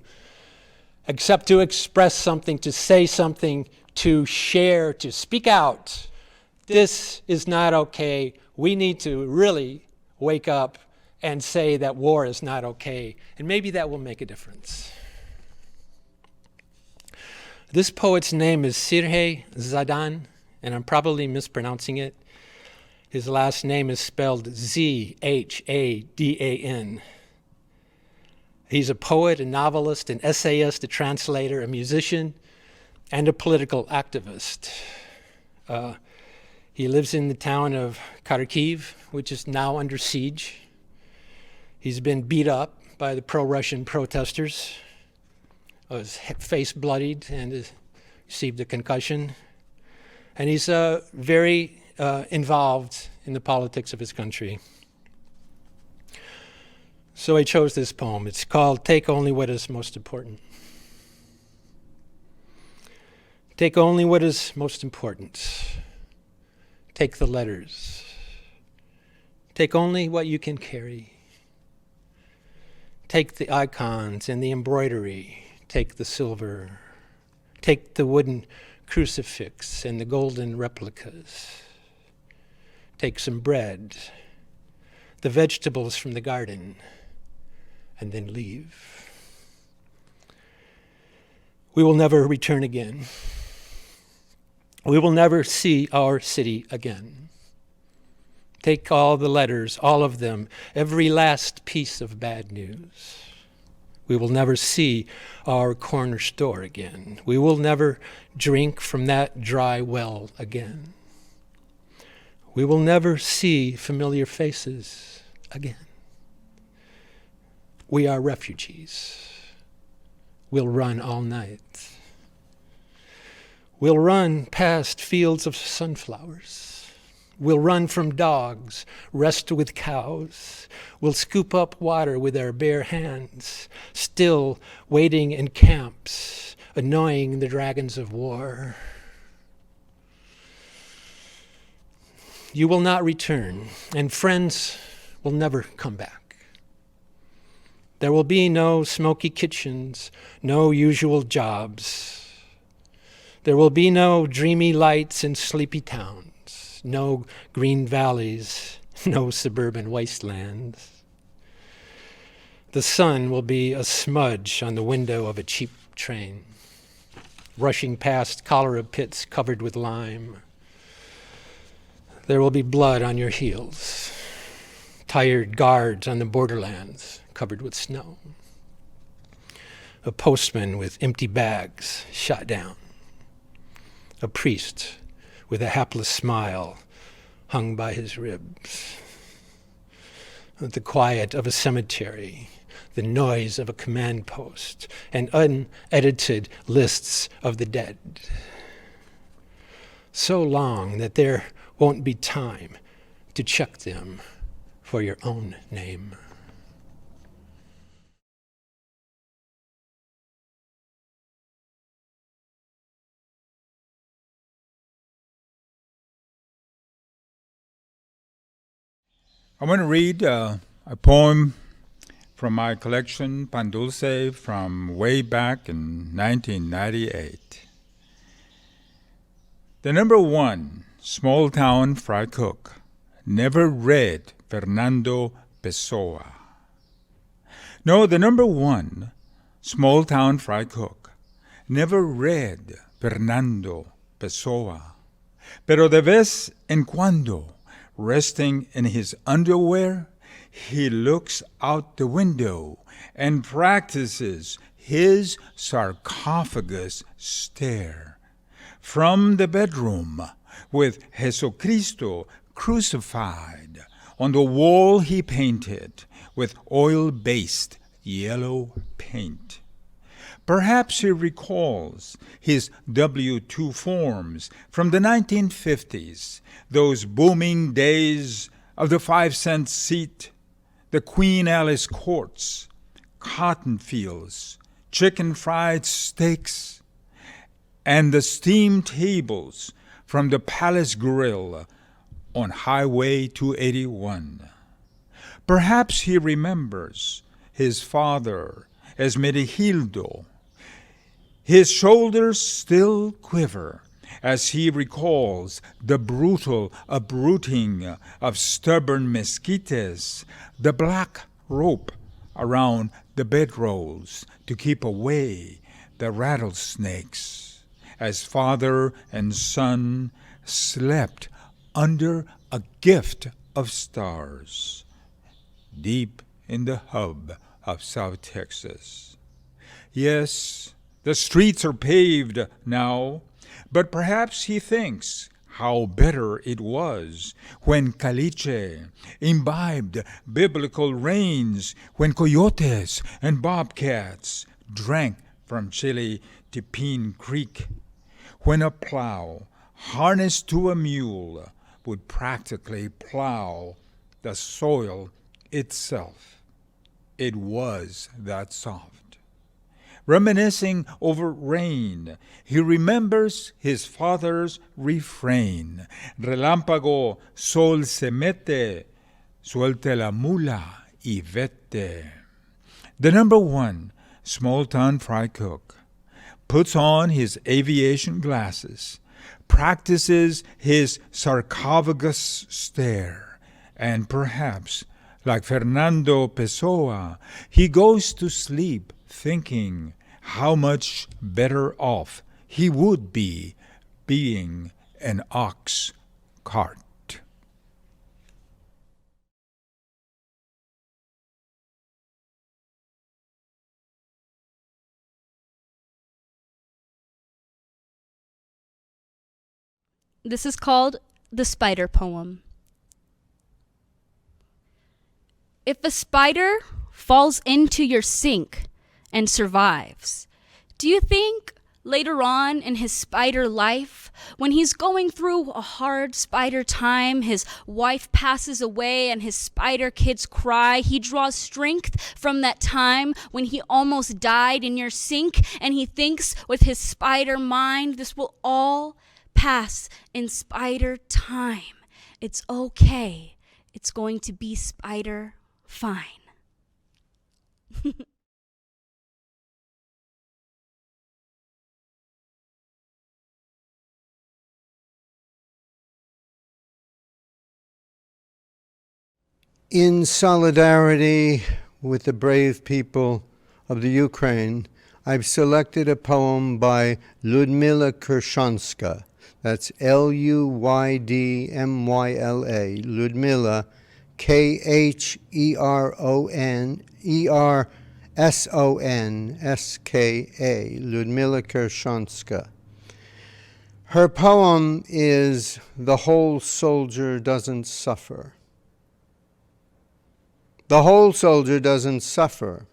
except to express something, to say something, to share, to speak out. This is not okay. We need to really wake up and say that war is not okay, and maybe that will make a difference. This poet's name is Serhei Zhadan, and I'm probably mispronouncing it. His last name is spelled Z-H-A-D-A-N. He's a poet, a novelist, an essayist, a translator, a musician, and a political activist. He lives in the town of Kharkiv, which is now under siege. He's been beat up by the pro-Russian protesters, his face bloodied, and has received a concussion. And he's very involved in the politics of his country. So I chose this poem. It's called Take Only What Is Most Important. Take only what is most important. Take the letters. Take only what you can carry. Take the icons and the embroidery. Take the silver. Take the wooden crucifix and the golden replicas. Take some bread, the vegetables from the garden, and then leave. We will never return again. We will never see our city again. Take all the letters, all of them, every last piece of bad news. We will never see our corner store again. We will never drink from that dry well again. We will never see familiar faces again. We are refugees. We'll run all night. We'll run past fields of sunflowers. We'll run from dogs, rest with cows. We'll scoop up water with our bare hands, still waiting in camps, annoying the dragons of war. You will not return, and friends will never come back. There will be no smoky kitchens, no usual jobs. There will be no dreamy lights in sleepy towns. No green valleys, no suburban wastelands. The sun will be a smudge on the window of a cheap train, rushing past cholera pits covered with lime. There will be blood on your heels, tired guards on the borderlands covered with snow, a postman with empty bags shot down, a priest with a hapless smile hung by his ribs. The quiet of a cemetery, the noise of a command post, and unedited lists of the dead. So long that there won't be time to check them for your own name. I want to read a poem from my collection, Pan Dulce, from way back in 1998. The number one small town fry cook never read Fernando Pessoa. No, the number one small town fry cook never read Fernando Pessoa. Pero de vez en cuando, resting in his underwear, he looks out the window and practices his sarcophagus stare. From the bedroom, with Jesucristo crucified, on the wall he painted with oil-based yellow paint. Perhaps he recalls his W-2 forms from the 1950s, those booming days of the 5-cent seat, the Queen Alice courts, cotton fields, chicken fried steaks, and the steam tables from the Palace Grill on Highway 281. Perhaps he remembers his father as Hermenegildo. His shoulders still quiver as he recalls the brutal uprooting of stubborn mesquites, the black rope around the bedrolls to keep away the rattlesnakes, as father and son slept under a gift of stars, deep in the hub of South Texas. Yes, the streets are paved now, but perhaps he thinks how better it was when caliche imbibed biblical rains, when coyotes and bobcats drank from Chile Tipin Creek, when a plow harnessed to a mule would practically plow the soil itself. It was that soft. Reminiscing over rain, he remembers his father's refrain. Relámpago, sol se mete, suelte la mula y vete. The number one small-town fry cook puts on his aviation glasses, practices his sarcophagus stare, and perhaps, like Fernando Pessoa, he goes to sleep thinking how much better off he would be being an ox cart. This is called the spider poem. If a spider falls into your sink and survives, do you think later on in his spider life, when he's going through a hard spider time, his wife passes away and his spider kids cry, he draws strength from that time when he almost died in your sink, and he thinks with his spider mind, this will all pass in spider time. It's okay. It's going to be spider fine. In solidarity with the brave people of the Ukraine, I've selected a poem by Ludmila Kershonska. That's L-U-Y-D-M-Y-L-A. Ludmila, K-H-E-R-O-N-E-R-S-O-N-S-K-A. Ludmila Kershonska. Her poem is The Whole Soldier Doesn't Suffer. The whole soldier doesn't suffer.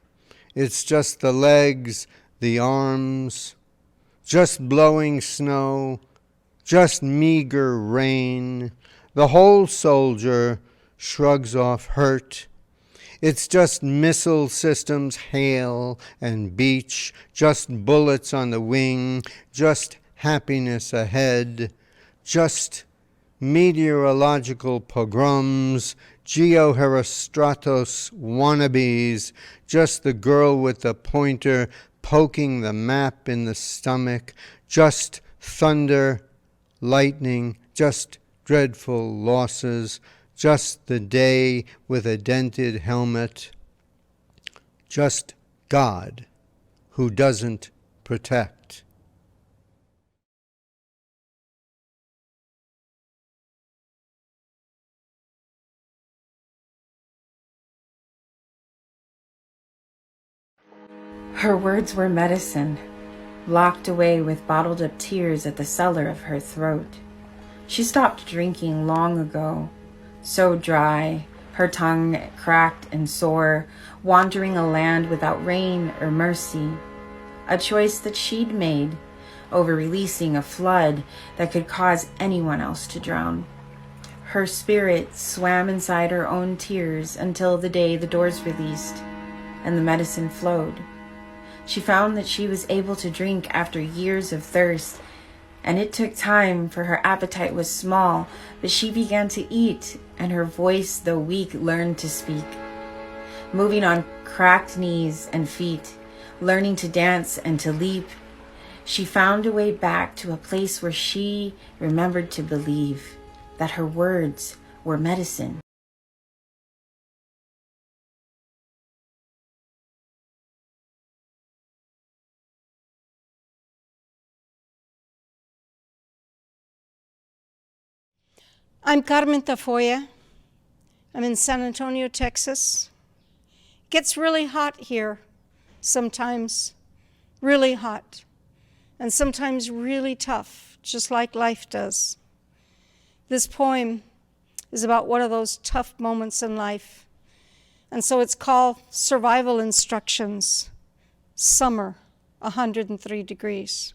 It's just the legs, the arms, just blowing snow, just meager rain. The whole soldier shrugs off hurt. It's just missile systems, hail and beach, just bullets on the wing, just happiness ahead, just meteorological pogroms, Geoherostratos wannabes, just the girl with the pointer poking the map in the stomach, just thunder, lightning, just dreadful losses, just the day with a dented helmet, just God who doesn't protect. Her words were medicine, locked away with bottled up tears at the cellar of her throat. She stopped drinking long ago, so dry, her tongue cracked and sore, wandering a land without rain or mercy. A choice that she'd made over releasing a flood that could cause anyone else to drown. Her spirit swam inside her own tears until the day the doors released and the medicine flowed. She found that she was able to drink after years of thirst, and it took time, for her appetite was small, but she began to eat, and her voice, though weak, learned to speak. Moving on cracked knees and feet, learning to dance and to leap, she found a way back to a place where she remembered to believe that her words were medicine. I'm Carmen Tafolla. I'm in San Antonio, Texas. It gets really hot here sometimes, really hot, and sometimes really tough, just like life does. This poem is about one of those tough moments in life, and so it's called Survival Instructions, Summer, 103 degrees.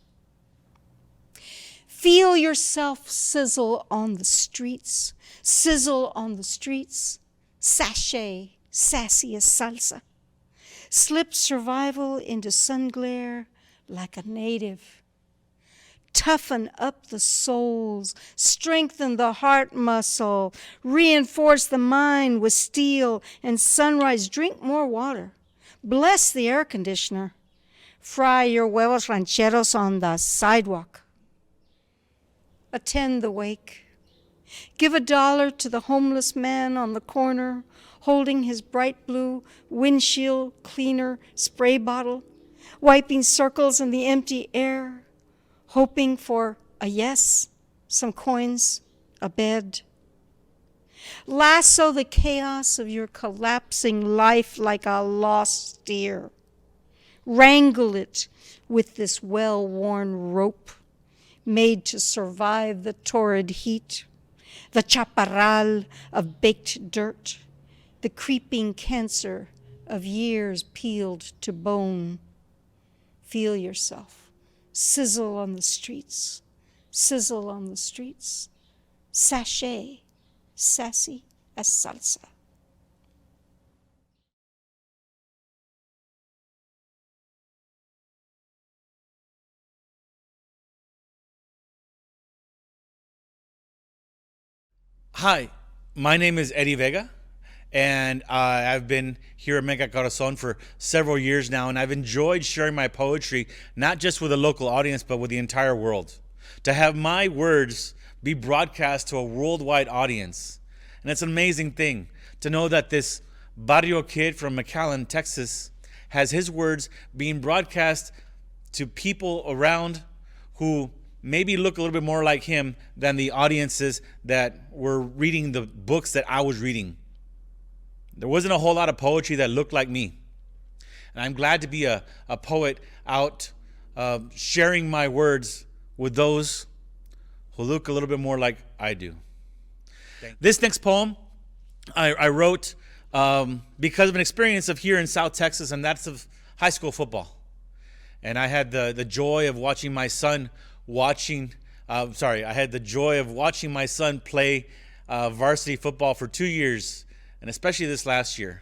Feel yourself sizzle on the streets, sizzle on the streets, sachet, sassy as salsa. Slip survival into sun glare like a native. Toughen up the souls, strengthen the heart muscle, reinforce the mind with steel and sunrise. Drink more water, bless the air conditioner. Fry your huevos rancheros on the sidewalk. Attend the wake. Give $1 to the homeless man on the corner, holding his bright blue windshield cleaner spray bottle, wiping circles in the empty air, hoping for a yes, some coins, a bed. Lasso the chaos of your collapsing life like a lost steer. Wrangle it with this well-worn rope, made to survive the torrid heat, the chaparral of baked dirt, the creeping cancer of years peeled to bone. Feel yourself. Sizzle on the streets. Sizzle on the streets. Sachet, sassy as salsa. Hi, my name is Eddie Vega, and I've been here at Mega Corazón for several years now, and I've enjoyed sharing my poetry, not just with a local audience, but with the entire world. To have my words be broadcast to a worldwide audience, and it's an amazing thing to know that this barrio kid from McAllen, Texas, has his words being broadcast to people around who maybe look a little bit more like him than the audiences that were reading the books that I was reading. There wasn't a whole lot of poetry that looked like me. And I'm glad to be a poet out sharing my words with those who look a little bit more like I do. This next poem I wrote because of an experience of here in South Texas, and that's of high school football. And I had the joy of watching my son I had the joy of watching my son play varsity football for 2 years, and especially this last year.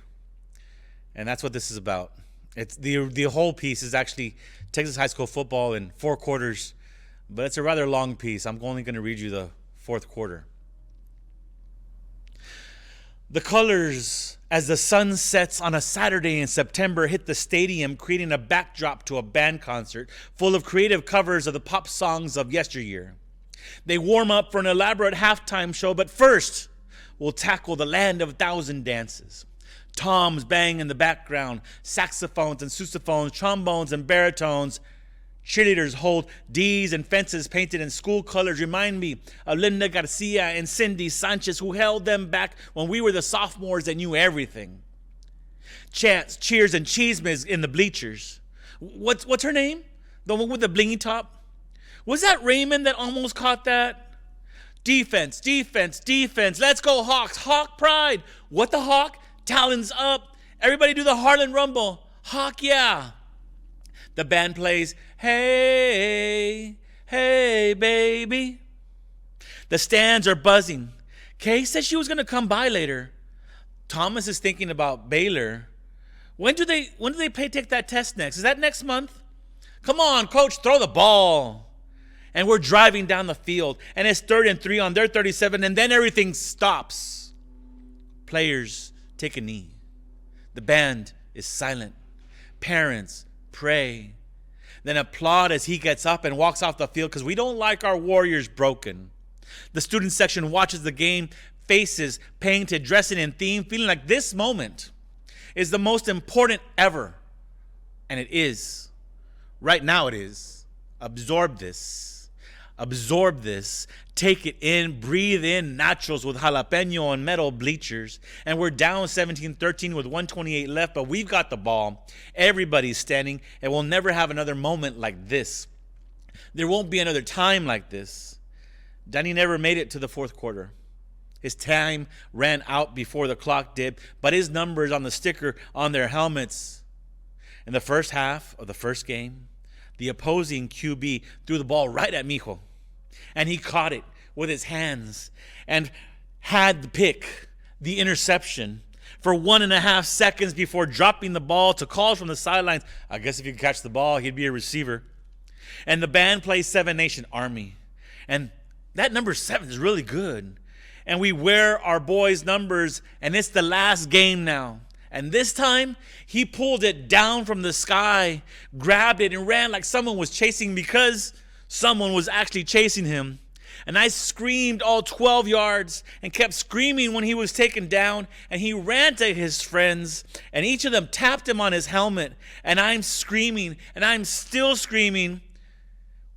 And that's what this is about. It's the whole piece is actually Texas high school football in 4 quarters, but it's a rather long piece. I'm only going to read you the 4th quarter. The colors as the sun sets on a Saturday in September hit the stadium, creating a backdrop to a band concert full of creative covers of the pop songs of yesteryear. They warm up for an elaborate halftime show, but first we'll tackle the land of 1,000 dances. Toms bang in the background, saxophones and sousaphones, trombones and baritones. Cheerleaders hold D's and fences painted in school colors remind me of Linda Garcia and Cindy Sanchez, who held them back when we were the sophomores that knew everything. Chants, cheers, and chismes in the bleachers. What's her name? The one with the blingy top? Was that Raymond that almost caught that? Defense, defense, defense. Let's go, Hawks. Hawk pride. What the Hawk? Talons up. Everybody do the Harlem Rumble. Hawk, yeah. The band plays, hey, hey, baby. The stands are buzzing. Kay said she was going to come by later. Thomas is thinking about Baylor. When do they take that test next? Is that next month? Come on, coach, throw the ball. And we're driving down the field, and it's 3rd and 3 on their 37, and then everything stops. Players take a knee. The band is silent. Parents pray. Then applaud as he gets up and walks off the field because we don't like our Warriors broken. The student section watches the game, faces painted, dressing in theme, feeling like this moment is the most important ever. And it is. Right now it is. Absorb this. Absorb this. Take it in. Breathe in nachos with jalapeno and metal bleachers. And we're down 17-13 with 1:28 left, but we've got the ball. Everybody's standing, and we'll never have another moment like this. There won't be another time like this. Danny never made it to the fourth quarter. His time ran out before the clock did, but his numbers on the sticker on their helmets. In the first half of the first game, the opposing QB threw the ball right at Mijo, and he caught it with his hands and had the pick, the interception, for 1.5 seconds before dropping the ball to calls from the sidelines. I guess if he could catch the ball, he'd be a receiver. And the band plays Seven Nation Army. And that number 7 is really good. And we wear our boys' numbers, and it's the last game now. And this time, he pulled it down from the sky, grabbed it, and ran like someone was chasing because someone was actually chasing him. And I screamed all 12 yards and kept screaming when he was taken down. And he ran to his friends, and each of them tapped him on his helmet. And I'm screaming, and I'm still screaming.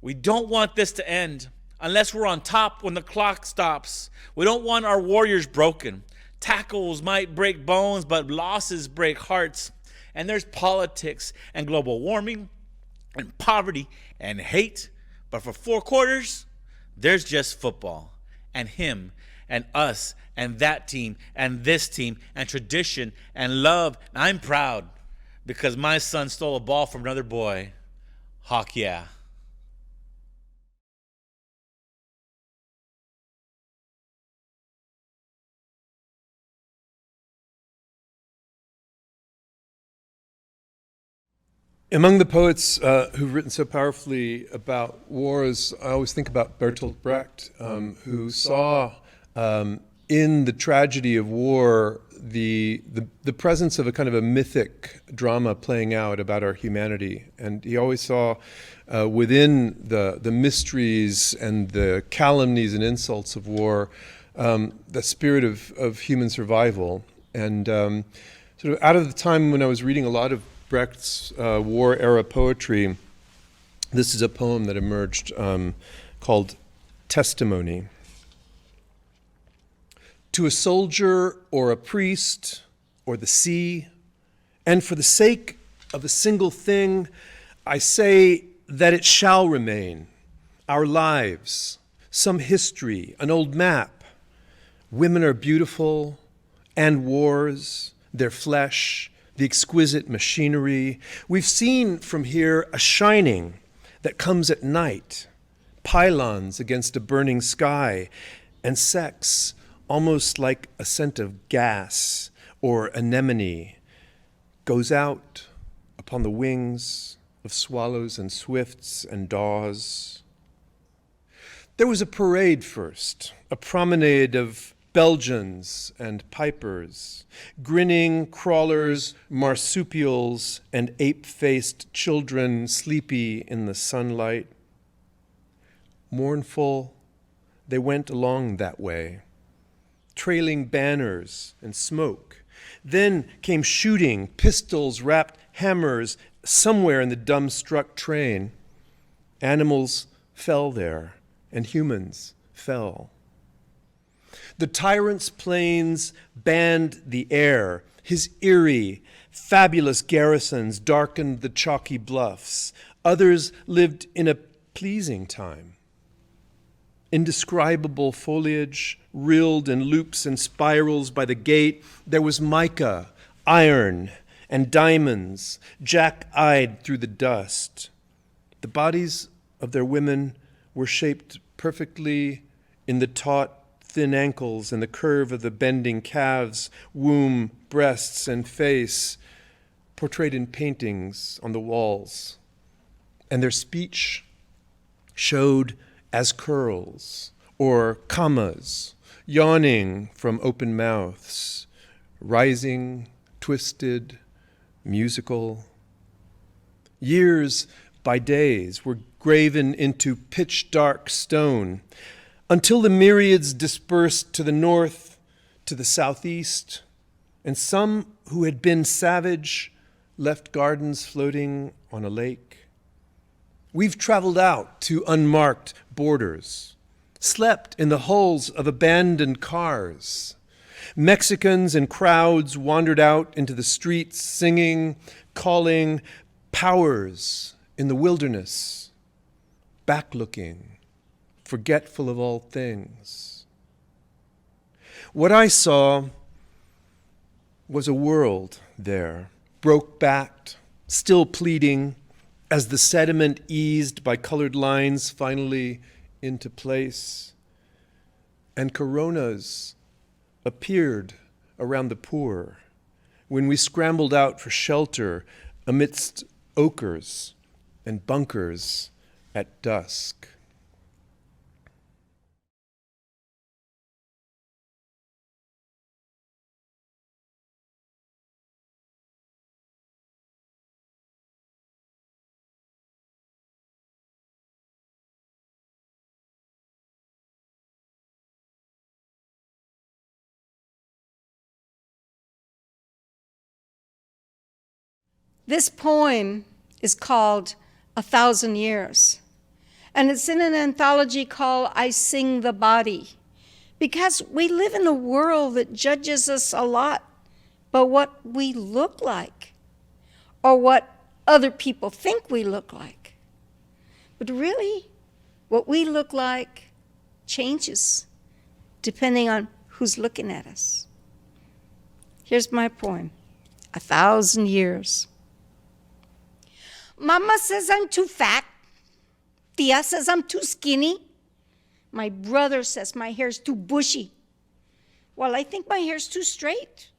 We don't want this to end unless we're on top when the clock stops. We don't want our Warriors broken. Tackles might break bones, but losses break hearts. And there's politics and global warming and poverty and hate. But for 4 quarters, there's just football and him and us and that team and this team and tradition and love. And I'm proud because my son stole a ball from another boy. Hawk, yeah. Among the poets who've written so powerfully about wars, I always think about Bertolt Brecht, who saw in the tragedy of war the presence of a kind of a mythic drama playing out about our humanity. And he always saw within the mysteries and the calumnies and insults of war the spirit of human survival. And sort of out of the time when I was reading a lot of Brecht's war-era poetry, this is a poem that emerged called Testimony. To a soldier or a priest or the sea, and for the sake of a single thing, I say that it shall remain, our lives, some history, an old map. Women are beautiful, and wars, their flesh, the exquisite machinery. We've seen from here a shining that comes at night, pylons against a burning sky, and sex almost like a scent of gas or anemone goes out upon the wings of swallows and swifts and daws. There was a parade first, a promenade of Belgians and pipers, grinning crawlers, marsupials, and ape-faced children sleepy in the sunlight. Mournful, they went along that way, trailing banners and smoke. Then came shooting, pistols wrapped hammers somewhere in the dumb-struck train. Animals fell there, and humans fell. The tyrant's plains banned the air. His eerie, fabulous garrisons darkened the chalky bluffs. Others lived in a pleasing time. Indescribable foliage rilled in loops and spirals by the gate. There was mica, iron, and diamonds, jack-eyed through the dust. The bodies of their women were shaped perfectly in the taut, thin ankles and the curve of the bending calves, womb, breasts, and face, portrayed in paintings on the walls. And their speech showed as curls or commas, yawning from open mouths, rising, twisted, musical. Years by days were graven into pitch-dark stone until the myriads dispersed to the north, to the southeast, and some who had been savage left gardens floating on a lake. We've traveled out to unmarked borders, slept in the hulls of abandoned cars. Mexicans and crowds wandered out into the streets singing, calling, powers in the wilderness, back-looking, forgetful of all things. What I saw was a world there, broke-backed, still pleading, as the sediment eased by colored lines finally into place, and coronas appeared around the poor when we scrambled out for shelter amidst ochres and bunkers at dusk. This poem is called 1,000 Years, and it's in an anthology called I Sing the Body, because we live in a world that judges us a lot by what we look like or what other people think we look like. But really, what we look like changes depending on who's looking at us. Here's my poem, 1,000 Years. Mama says I'm too fat. Tia says I'm too skinny. My brother says my hair's too bushy. Well, I think my hair's too straight.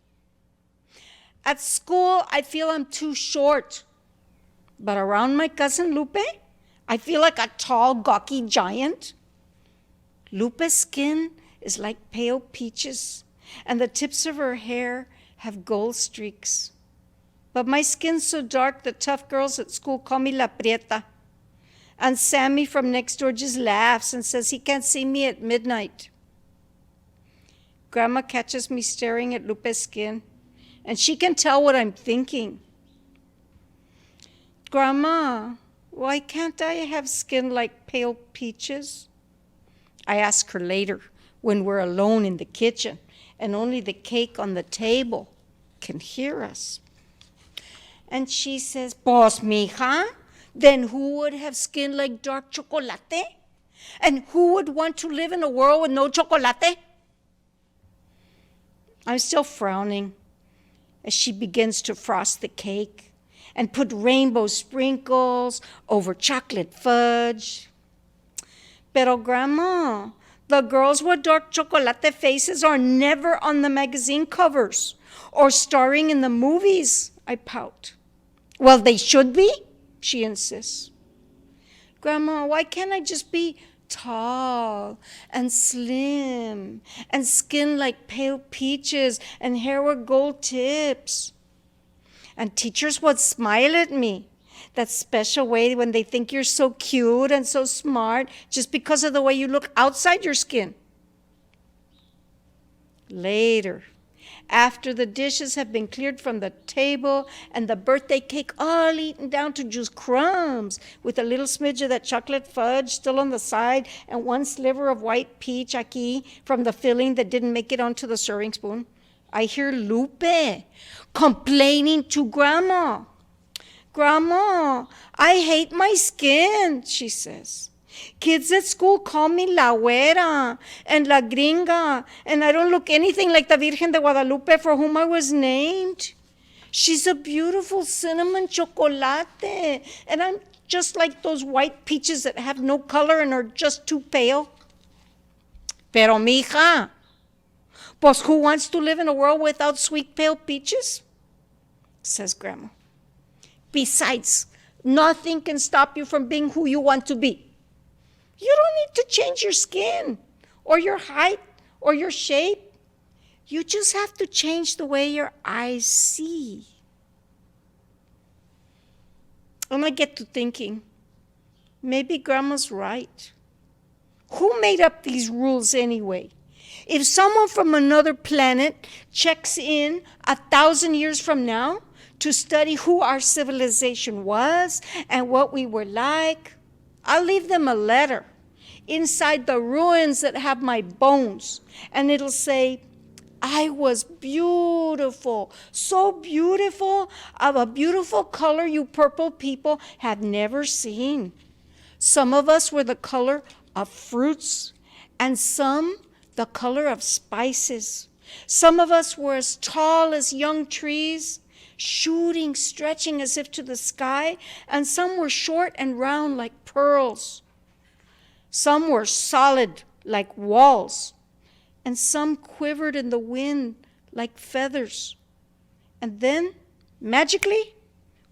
At school, I feel I'm too short. But around my cousin Lupe, I feel like a tall, gawky giant. Lupe's skin is like pale peaches, and the tips of her hair have gold streaks. But my skin's so dark, the tough girls at school call me La Prieta. And Sammy from next door just laughs and says he can't see me at midnight. Grandma catches me staring at Lupe's skin, and she can tell what I'm thinking. Grandma, why can't I have skin like pale peaches? I ask her later when we're alone in the kitchen and only the cake on the table can hear us. And she says, Pues, mija, then who would have skin like dark chocolate? And who would want to live in a world with no chocolate? I'm still frowning as she begins to frost the cake and put rainbow sprinkles over chocolate fudge. Pero Grandma, the girls with dark chocolate faces are never on the magazine covers or starring in the movies, I pout. Well, they should be, she insists. Grandma, why can't I just be tall and slim and skin like pale peaches and hair with gold tips? And teachers would smile at me, that special way when they think you're so cute and so smart just because of the way you look outside your skin. Later, After the dishes have been cleared from the table and the birthday cake all eaten down to just crumbs with a little smidge of that chocolate fudge still on the side and one sliver of white peach aquí from the filling that didn't make it onto the serving spoon, I hear Lupe complaining to Grandma. Grandma, I hate my skin, she says. Kids at school call me La Güera and La Gringa, and I don't look anything like the Virgen de Guadalupe for whom I was named. She's a beautiful cinnamon chocolate, and I'm just like those white peaches that have no color and are just too pale. Pero mija, pues who wants to live in a world without sweet pale peaches? Says Grandma. Besides, nothing can stop you from being who you want to be. You don't need to change your skin or your height or your shape. You just have to change the way your eyes see. And I get to thinking, maybe Grandma's right. Who made up these rules anyway? If someone from another planet checks in 1,000 years from now to study who our civilization was and what we were like, I'll leave them a letter inside the ruins that have my bones, and it'll say, I was beautiful, so beautiful, of a beautiful color you purple people have never seen. Some of us were the color of fruits, and some the color of spices. Some of us were as tall as young trees, shooting, stretching as if to the sky, and some were short and round like pearls. Some were solid like walls, and some quivered in the wind like feathers. And then, magically,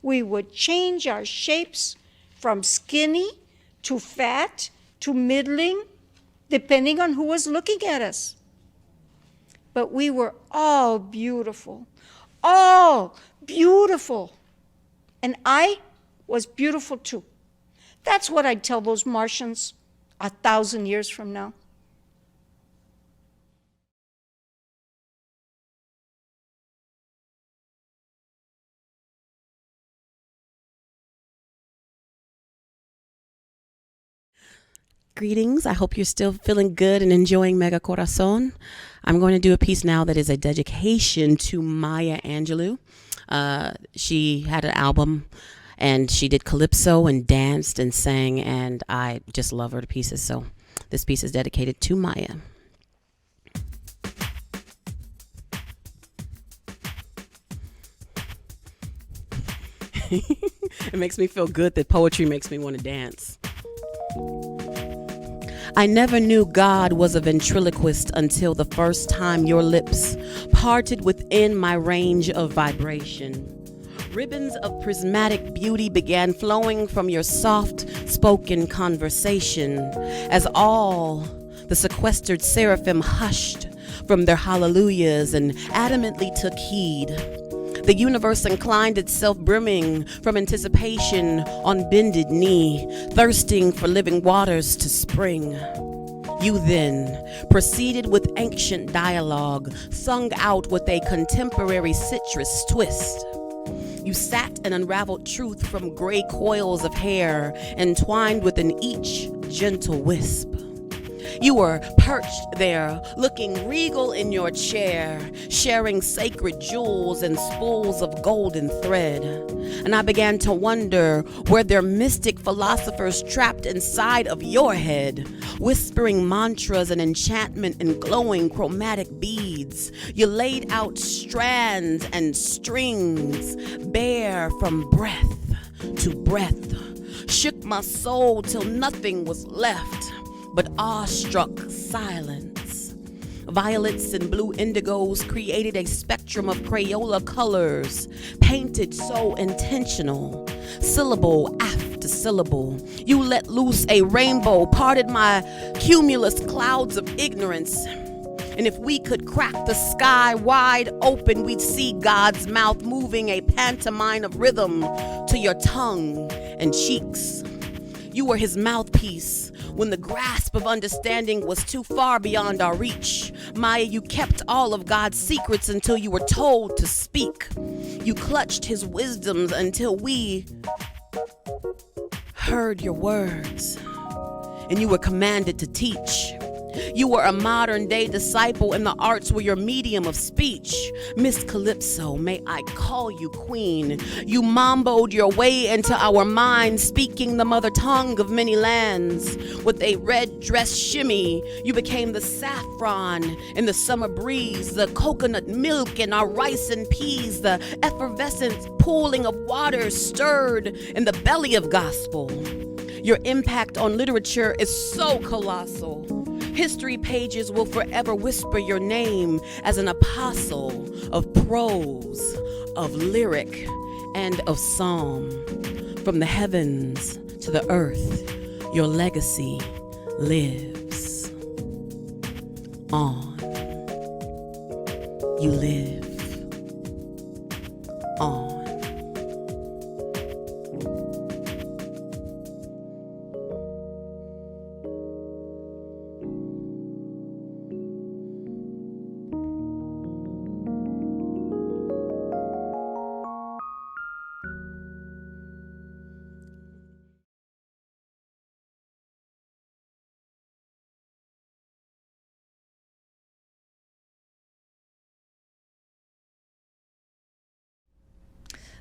we would change our shapes from skinny to fat to middling, depending on who was looking at us. But we were all beautiful, all beautiful. And I was beautiful too. That's what I'd tell those Martians 1,000 years from now. Greetings. I hope you're still feeling good and enjoying Mega Corazón. I'm going to do a piece now that is a dedication to Maya Angelou. She had an album and she did calypso and danced and sang, and I just love her to pieces. So this piece is dedicated to Maya. It makes me feel good that poetry makes me want to dance. I never knew God was a ventriloquist until the first time your lips parted within my range of vibration. Ribbons of prismatic beauty began flowing from your soft-spoken conversation as all the sequestered seraphim hushed from their hallelujahs and adamantly took heed. The universe inclined itself, brimming from anticipation on bended knee, thirsting for living waters to spring. You then proceeded with ancient dialogue, sung out with a contemporary citrus twist. You sat and unraveled truth from gray coils of hair, entwined within each gentle wisp. You were perched there, looking regal in your chair, sharing sacred jewels and spools of golden thread. And I began to wonder, were there mystic philosophers trapped inside of your head, whispering mantras and enchantment in glowing chromatic beads? You laid out strands and strings, bare from breath to breath, shook my soul till nothing was left but awestruck silence. Violets and blue indigos created a spectrum of Crayola colors, painted so intentional. Syllable after syllable, you let loose a rainbow, parted my cumulus clouds of ignorance. And if we could crack the sky wide open, we'd see God's mouth moving a pantomime of rhythm to your tongue and cheeks. You were his mouthpiece when the grasp of understanding was too far beyond our reach. Maya, you kept all of God's secrets until you were told to speak. You clutched his wisdoms until we heard your words, and you were commanded to teach. You were a modern-day disciple, and the arts were your medium of speech. Miss Calypso, may I call you queen? You mamboed your way into our minds, speaking the mother tongue of many lands. With a red dress shimmy, you became the saffron in the summer breeze, the coconut milk in our rice and peas, the effervescent pooling of water stirred in the belly of gospel. Your impact on literature is so colossal. History pages will forever whisper your name as an apostle of prose, of lyric, and of psalm. From the heavens to the earth, your legacy lives on. You live on.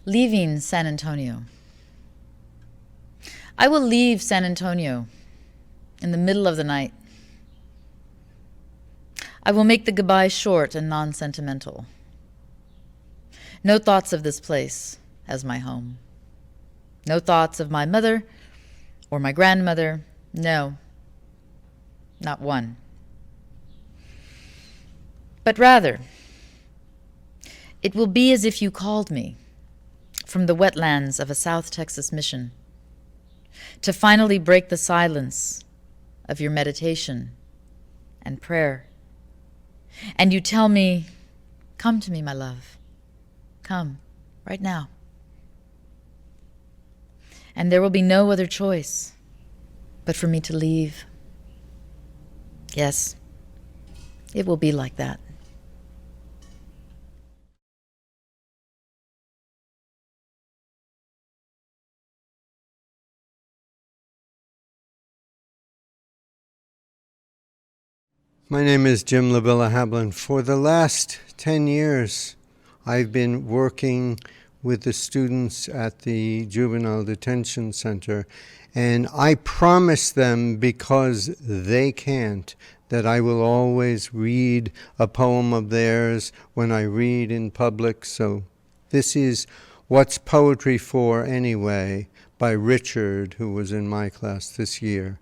Leaving San Antonio. I will leave San Antonio in the middle of the night. I will make the goodbye short and non-sentimental. No thoughts of this place as my home. No thoughts of my mother or my grandmother. No, not one. But rather, it will be as if you called me from the wetlands of a South Texas mission to finally break the silence of your meditation and prayer. And you tell me, come to me, my love. Come, right now. And there will be no other choice but for me to leave. Yes, it will be like that. My name is Jim LaVilla Hablin. For the last 10 years, I've been working with the students at the Juvenile Detention Center, and I promise them, because they can't, that I will always read a poem of theirs when I read in public. So this is What's Poetry For Anyway by Richard, who was in my class this year.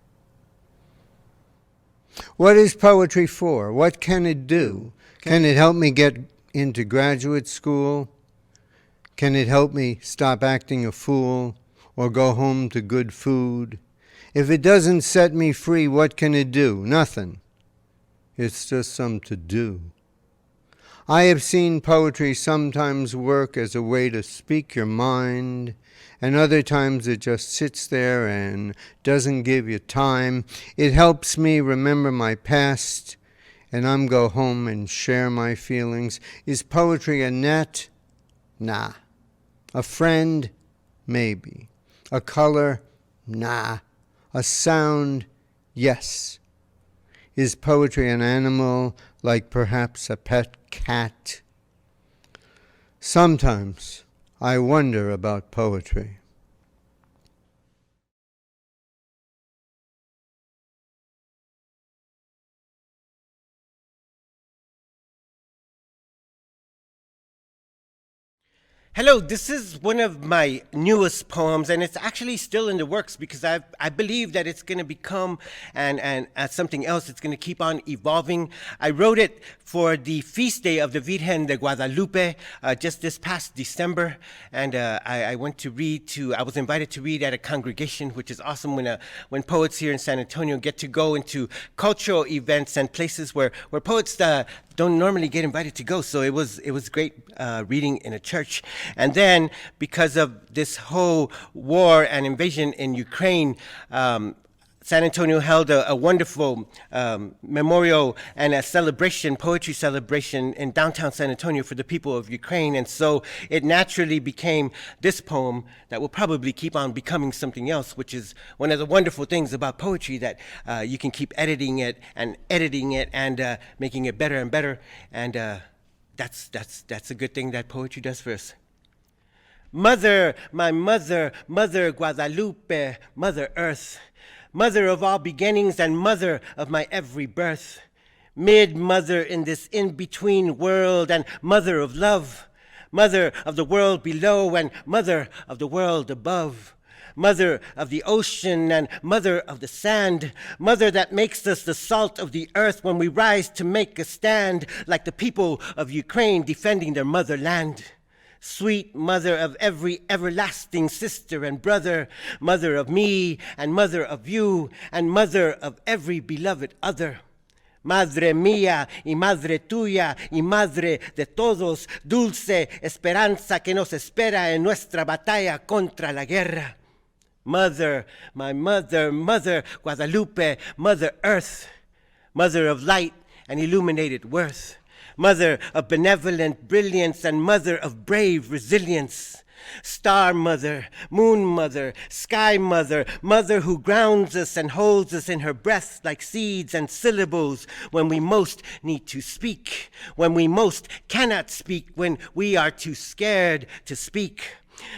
What is poetry for? What can it do? Can it help me get into graduate school? Can it help me stop acting a fool or go home to good food? If it doesn't set me free, what can it do? Nothing. It's just some to-do. I have seen poetry sometimes work as a way to speak your mind, and other times it just sits there and doesn't give you time. It helps me remember my past, and I'm go home and share my feelings. Is poetry a net? Nah. A friend? Maybe. A color? Nah. A sound? Yes. Is poetry an animal, like perhaps a pet cat? Sometimes I wonder about poetry. Hello, this is one of my newest poems, and it's actually still in the works because I believe that it's going to become and something else. It's going to keep on evolving. I wrote it for the feast day of the Virgen de Guadalupe just this past December, and I went to read I was invited to read at a congregation, which is awesome when poets here in San Antonio get to go into cultural events and places where poets don't normally get invited to go. So it was great reading in a church. And then, because of this whole war and invasion in Ukraine, San Antonio held a wonderful memorial and a celebration, poetry celebration in downtown San Antonio for the people of Ukraine. And so it naturally became this poem that will probably keep on becoming something else, which is one of the wonderful things about poetry, that you can keep editing it and making it better and better. And that's a good thing that poetry does for us. Mother, my mother, Mother Guadalupe, Mother Earth, Mother of all beginnings and mother of my every birth, mid-mother in this in-between world and mother of love, mother of the world below and mother of the world above, mother of the ocean and mother of the sand, mother that makes us the salt of the earth when we rise to make a stand, like the people of Ukraine defending their motherland. Sweet mother of every everlasting sister and brother, mother of me and mother of you, and mother of every beloved other. Madre mía y madre tuya y madre de todos, dulce esperanza que nos espera en nuestra batalla contra la guerra. Mother, my mother, Mother Guadalupe, Mother Earth, mother of light and illuminated worth, mother of benevolent brilliance and mother of brave resilience. Star mother, moon mother, sky mother, mother who grounds us and holds us in her breath like seeds and syllables when we most need to speak, when we most cannot speak, when we are too scared to speak.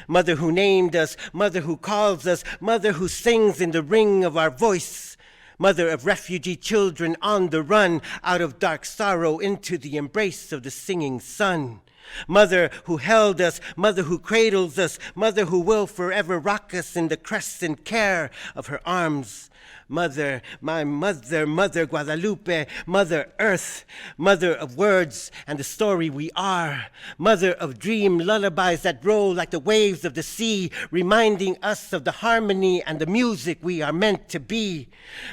Mother who named us, mother who calls us, mother who sings in the ring of our voice. Mother of refugee children on the run out of dark sorrow into the embrace of the singing sun. Mother who held us, mother who cradles us, mother who will forever rock us in the crescent care of her arms. Mother, my mother, Mother Guadalupe, Mother Earth, mother of words and the story we are, mother of dream lullabies that roll like the waves of the sea, reminding us of the harmony and the music we are meant to be.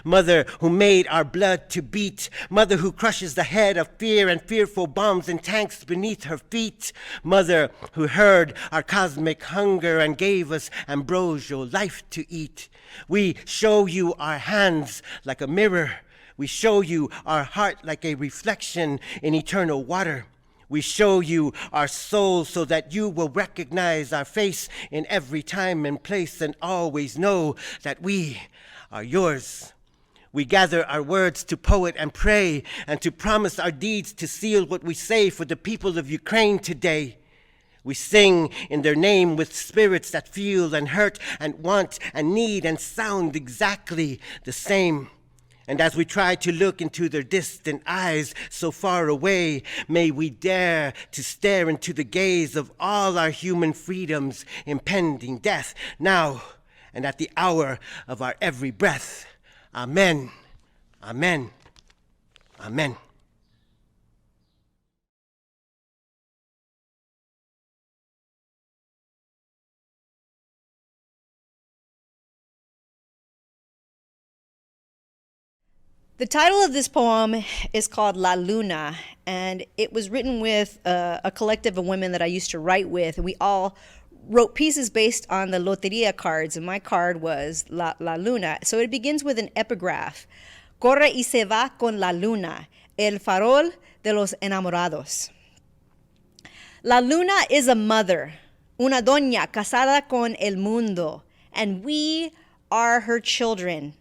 Mother who made our blood to beat, mother who crushes the head of fear and fearful bombs in tanks beneath her feet, mother who heard our cosmic hunger and gave us ambrosial life to eat. We show you our hands like a mirror. We show you our heart like a reflection in eternal water. We show you our soul so that you will recognize our face in every time and place and always know that we are yours. We gather our words to poet and pray and to promise our deeds to seal what we say for the people of Ukraine today. We sing in their name with spirits that feel and hurt and want and need and sound exactly the same. And as we try to look into their distant eyes so far away, may we dare to stare into the gaze of all our human freedoms impending death now and at the hour of our every breath. Amen. Amen. Amen. The title of this poem is called La Luna, and it was written with a collective of women that I used to write with. We all wrote pieces based on the Loteria cards, and my card was La Luna. So it begins with an epigraph. Corre y se va con la luna, el farol de los enamorados. La Luna is a mother, una doña casada con el mundo, and we are her children.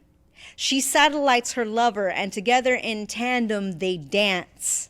She satellites her lover, and together in tandem they dance.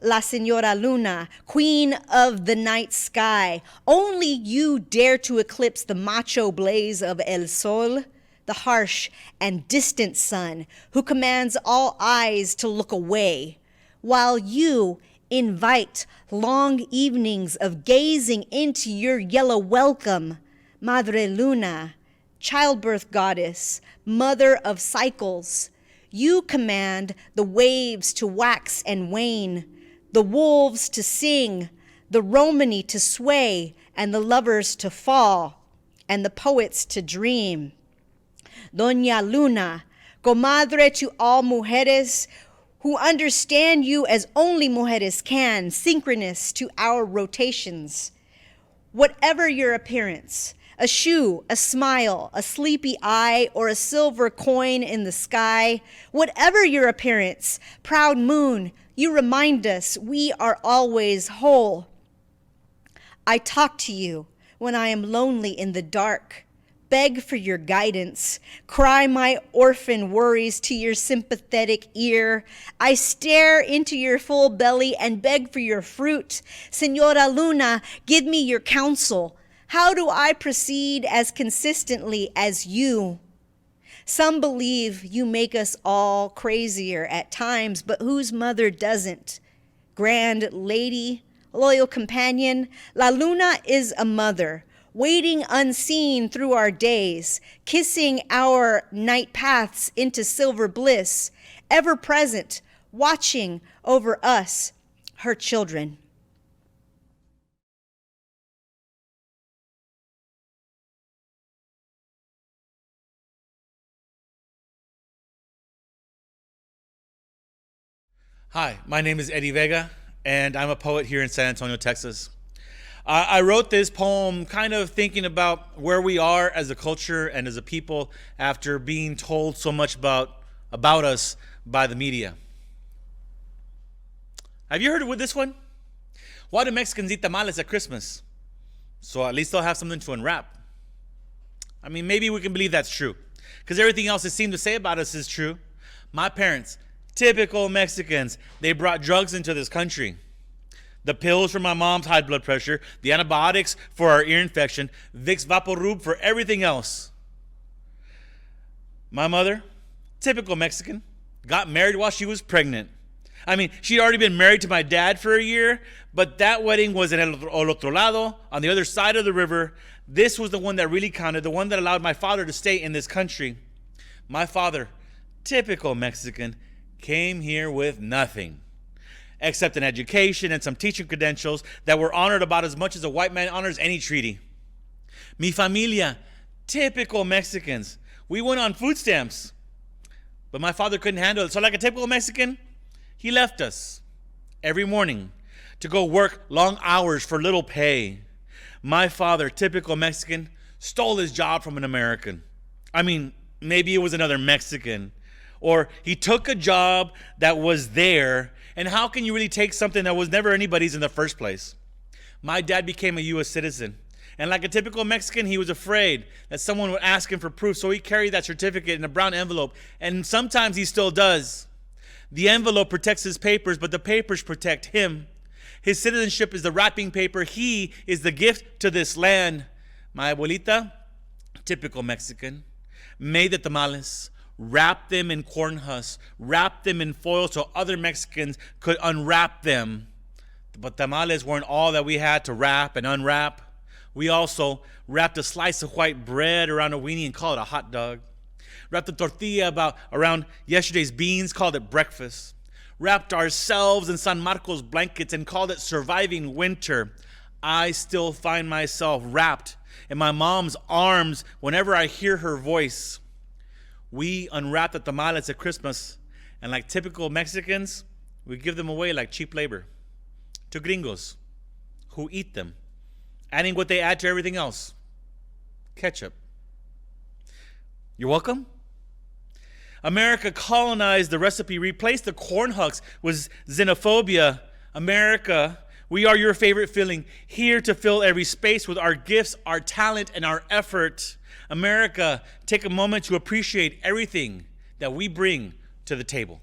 La Señora Luna, queen of the night sky, only you dare to eclipse the macho blaze of El Sol, the harsh and distant sun, who commands all eyes to look away, while you invite long evenings of gazing into your yellow welcome, Madre Luna, childbirth goddess, mother of cycles. You command the waves to wax and wane, the wolves to sing, the Romany to sway, and the lovers to fall, and the poets to dream. Doña Luna, comadre to all mujeres who understand you as only mujeres can, synchronous to our rotations. Whatever your appearance, a shoe, a smile, a sleepy eye, or a silver coin in the sky, whatever your appearance, proud moon, you remind us we are always whole. I talk to you when I am lonely in the dark, beg for your guidance, cry my orphan worries to your sympathetic ear. I stare into your full belly and beg for your fruit. Señora Luna, give me your counsel. How do I proceed as consistently as you? Some believe you make us all crazier at times, but whose mother doesn't? Grand lady, loyal companion, La Luna is a mother, waiting unseen through our days, kissing our night paths into silver bliss, ever present, watching over us, her children. Hi, my name is Eddie Vega, and I'm a poet here in San Antonio, Texas. I wrote this poem kind of thinking about where we are as a culture and as a people after being told so much about us by the media. Have you heard of this one? Why do Mexicans eat tamales at Christmas? So at least they'll have something to unwrap. I mean, maybe we can believe that's true, because everything else they seem to say about us is true. My parents, typical Mexicans, they brought drugs into this country. The pills for my mom's high blood pressure, the antibiotics for our ear infection, Vicks Vaporub for everything else. My mother, typical Mexican, got married while she was pregnant. I mean, she'd already been married to my dad for a year, but that wedding was en el otro lado, on the other side of the river. This was the one that really counted, the one that allowed my father to stay in this country. My father, typical Mexican, came here with nothing except an education and some teaching credentials that were honored about as much as a white man honors any treaty. Mi familia, typical Mexicans. We went on food stamps, but my father couldn't handle it. So like a typical Mexican, he left us every morning to go work long hours for little pay. My father, typical Mexican, stole his job from an American. I mean, maybe it was another Mexican. Or he took a job that was there, and how can you really take something that was never anybody's in the first place? My dad became a U.S. citizen, and like a typical Mexican, he was afraid that someone would ask him for proof, so he carried that certificate in a brown envelope, and sometimes he still does. The envelope protects his papers, but the papers protect him. His citizenship is the wrapping paper. He is the gift to this land. My abuelita, typical Mexican, made the tamales, wrapped them in corn husks, wrapped them in foil so other Mexicans could unwrap them. But tamales weren't all that we had to wrap and unwrap. We also wrapped a slice of white bread around a weenie and called it a hot dog. Wrapped a tortilla around yesterday's beans, called it breakfast. Wrapped ourselves in San Marcos blankets and called it surviving winter. I still find myself wrapped in my mom's arms whenever I hear her voice. We unwrap the tamales at Christmas, and like typical Mexicans, we give them away like cheap labor to gringos who eat them, adding what they add to everything else, ketchup. You're welcome. America colonized the recipe, replaced the corn husks with xenophobia. America, we are your favorite filling, here to fill every space with our gifts, our talent, and our effort. America, take a moment to appreciate everything that we bring to the table.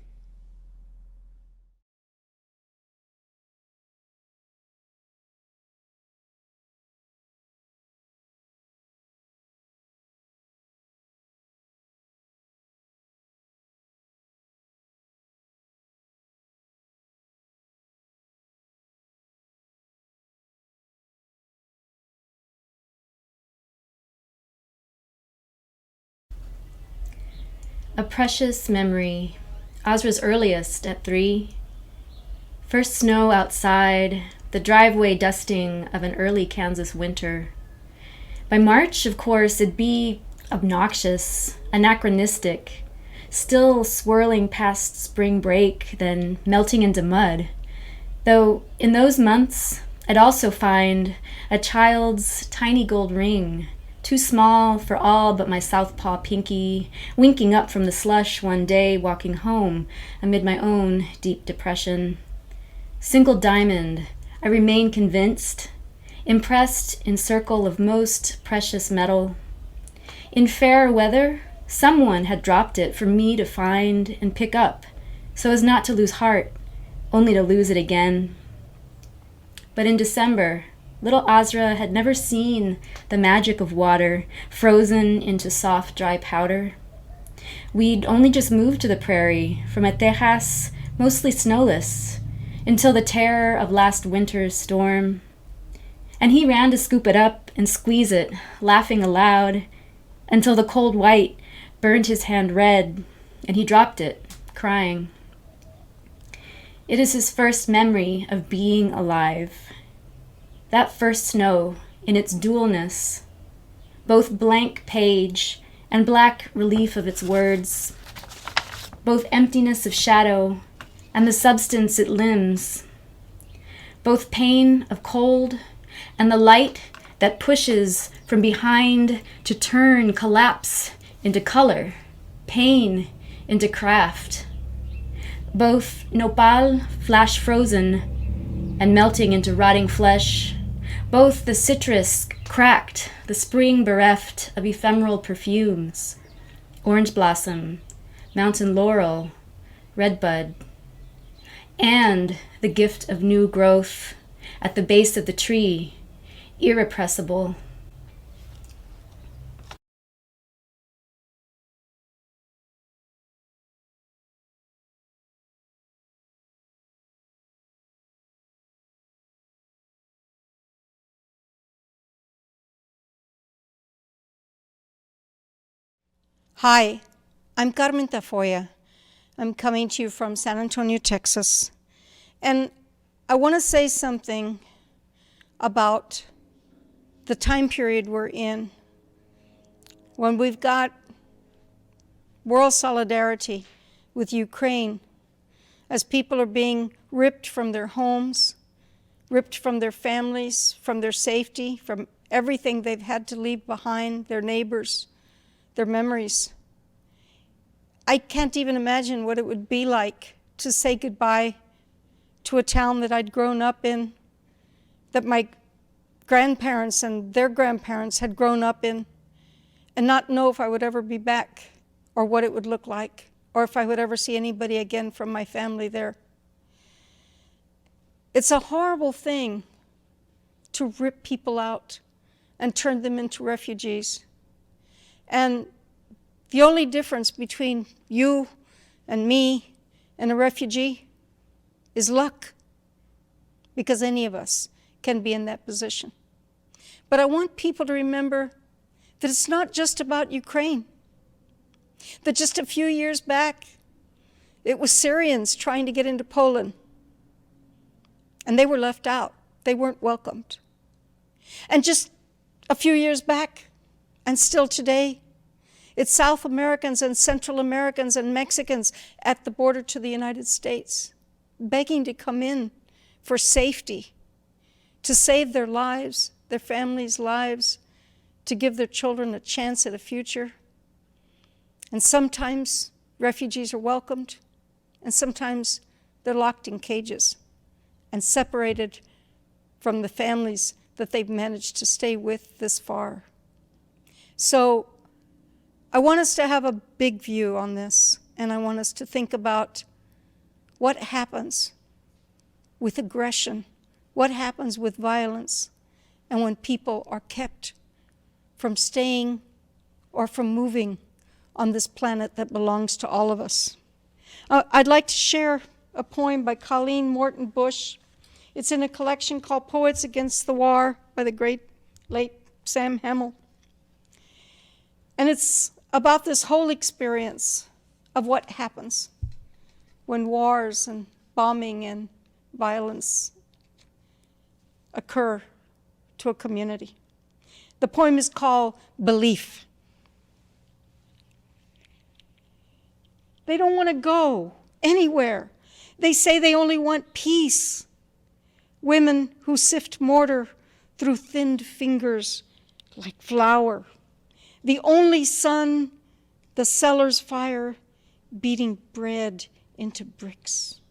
A precious memory, Azra's earliest at 3. First snow outside, the driveway dusting of an early Kansas winter. By March, of course, it'd be obnoxious, anachronistic, still swirling past spring break, then melting into mud. Though in those months, I'd also find a child's tiny gold ring, too small for all but my southpaw pinky, winking up from the slush one day walking home amid my own deep depression. Single diamond, I remain convinced, impressed in circle of most precious metal. In fair weather, someone had dropped it for me to find and pick up, so as not to lose heart, only to lose it again. But in December, little Azra had never seen the magic of water frozen into soft, dry powder. We'd only just moved to the prairie from a Tejas mostly snowless until the terror of last winter's storm. And he ran to scoop it up and squeeze it, laughing aloud, until the cold white burned his hand red, and he dropped it, crying. It is his first memory of being alive. That first snow, in its dualness, both blank page and black relief of its words, both emptiness of shadow and the substance it limns, both pain of cold and the light that pushes from behind to turn collapse into color, pain into craft, both nopal flash frozen and melting into rotting flesh, both the citrus cracked, the spring bereft of ephemeral perfumes, orange blossom, mountain laurel, redbud, and the gift of new growth at the base of the tree, irrepressible. Hi, I'm Carmen Tafolla. I'm coming to you from San Antonio, Texas. And I want to say something about the time period we're in, when we've got world solidarity with Ukraine, as people are being ripped from their homes, ripped from their families, from their safety, from everything they've had to leave behind, their neighbors, their memories. I can't even imagine what it would be like to say goodbye to a town that I'd grown up in, that my grandparents and their grandparents had grown up in, and not know if I would ever be back, or what it would look like, or if I would ever see anybody again from my family there. It's a horrible thing to rip people out and turn them into refugees. And the only difference between you and me and a refugee is luck, because any of us can be in that position. But I want people to remember that it's not just about Ukraine, that just a few years back, it was Syrians trying to get into Poland, and they were left out. They weren't welcomed. And just a few years back, and still today, it's South Americans and Central Americans and Mexicans at the border to the United States, begging to come in for safety, to save their lives, their families' lives, to give their children a chance at a future. And sometimes refugees are welcomed, and sometimes they're locked in cages and separated from the families that they've managed to stay with this far. So I want us to have a big view on this, and I want us to think about what happens with aggression, what happens with violence, and when people are kept from staying or from moving on this planet that belongs to all of us. I'd like to share a poem by Colleen Morton Bush. It's in a collection called Poets Against the War by the great late Sam Hamill. And it's about this whole experience of what happens when wars and bombing and violence occur to a community. The poem is called Belief. They don't want to go anywhere. They say they only want peace. women who sift mortar through thinned fingers like flour. The only sun, the cellar's fire, beating bread into bricks.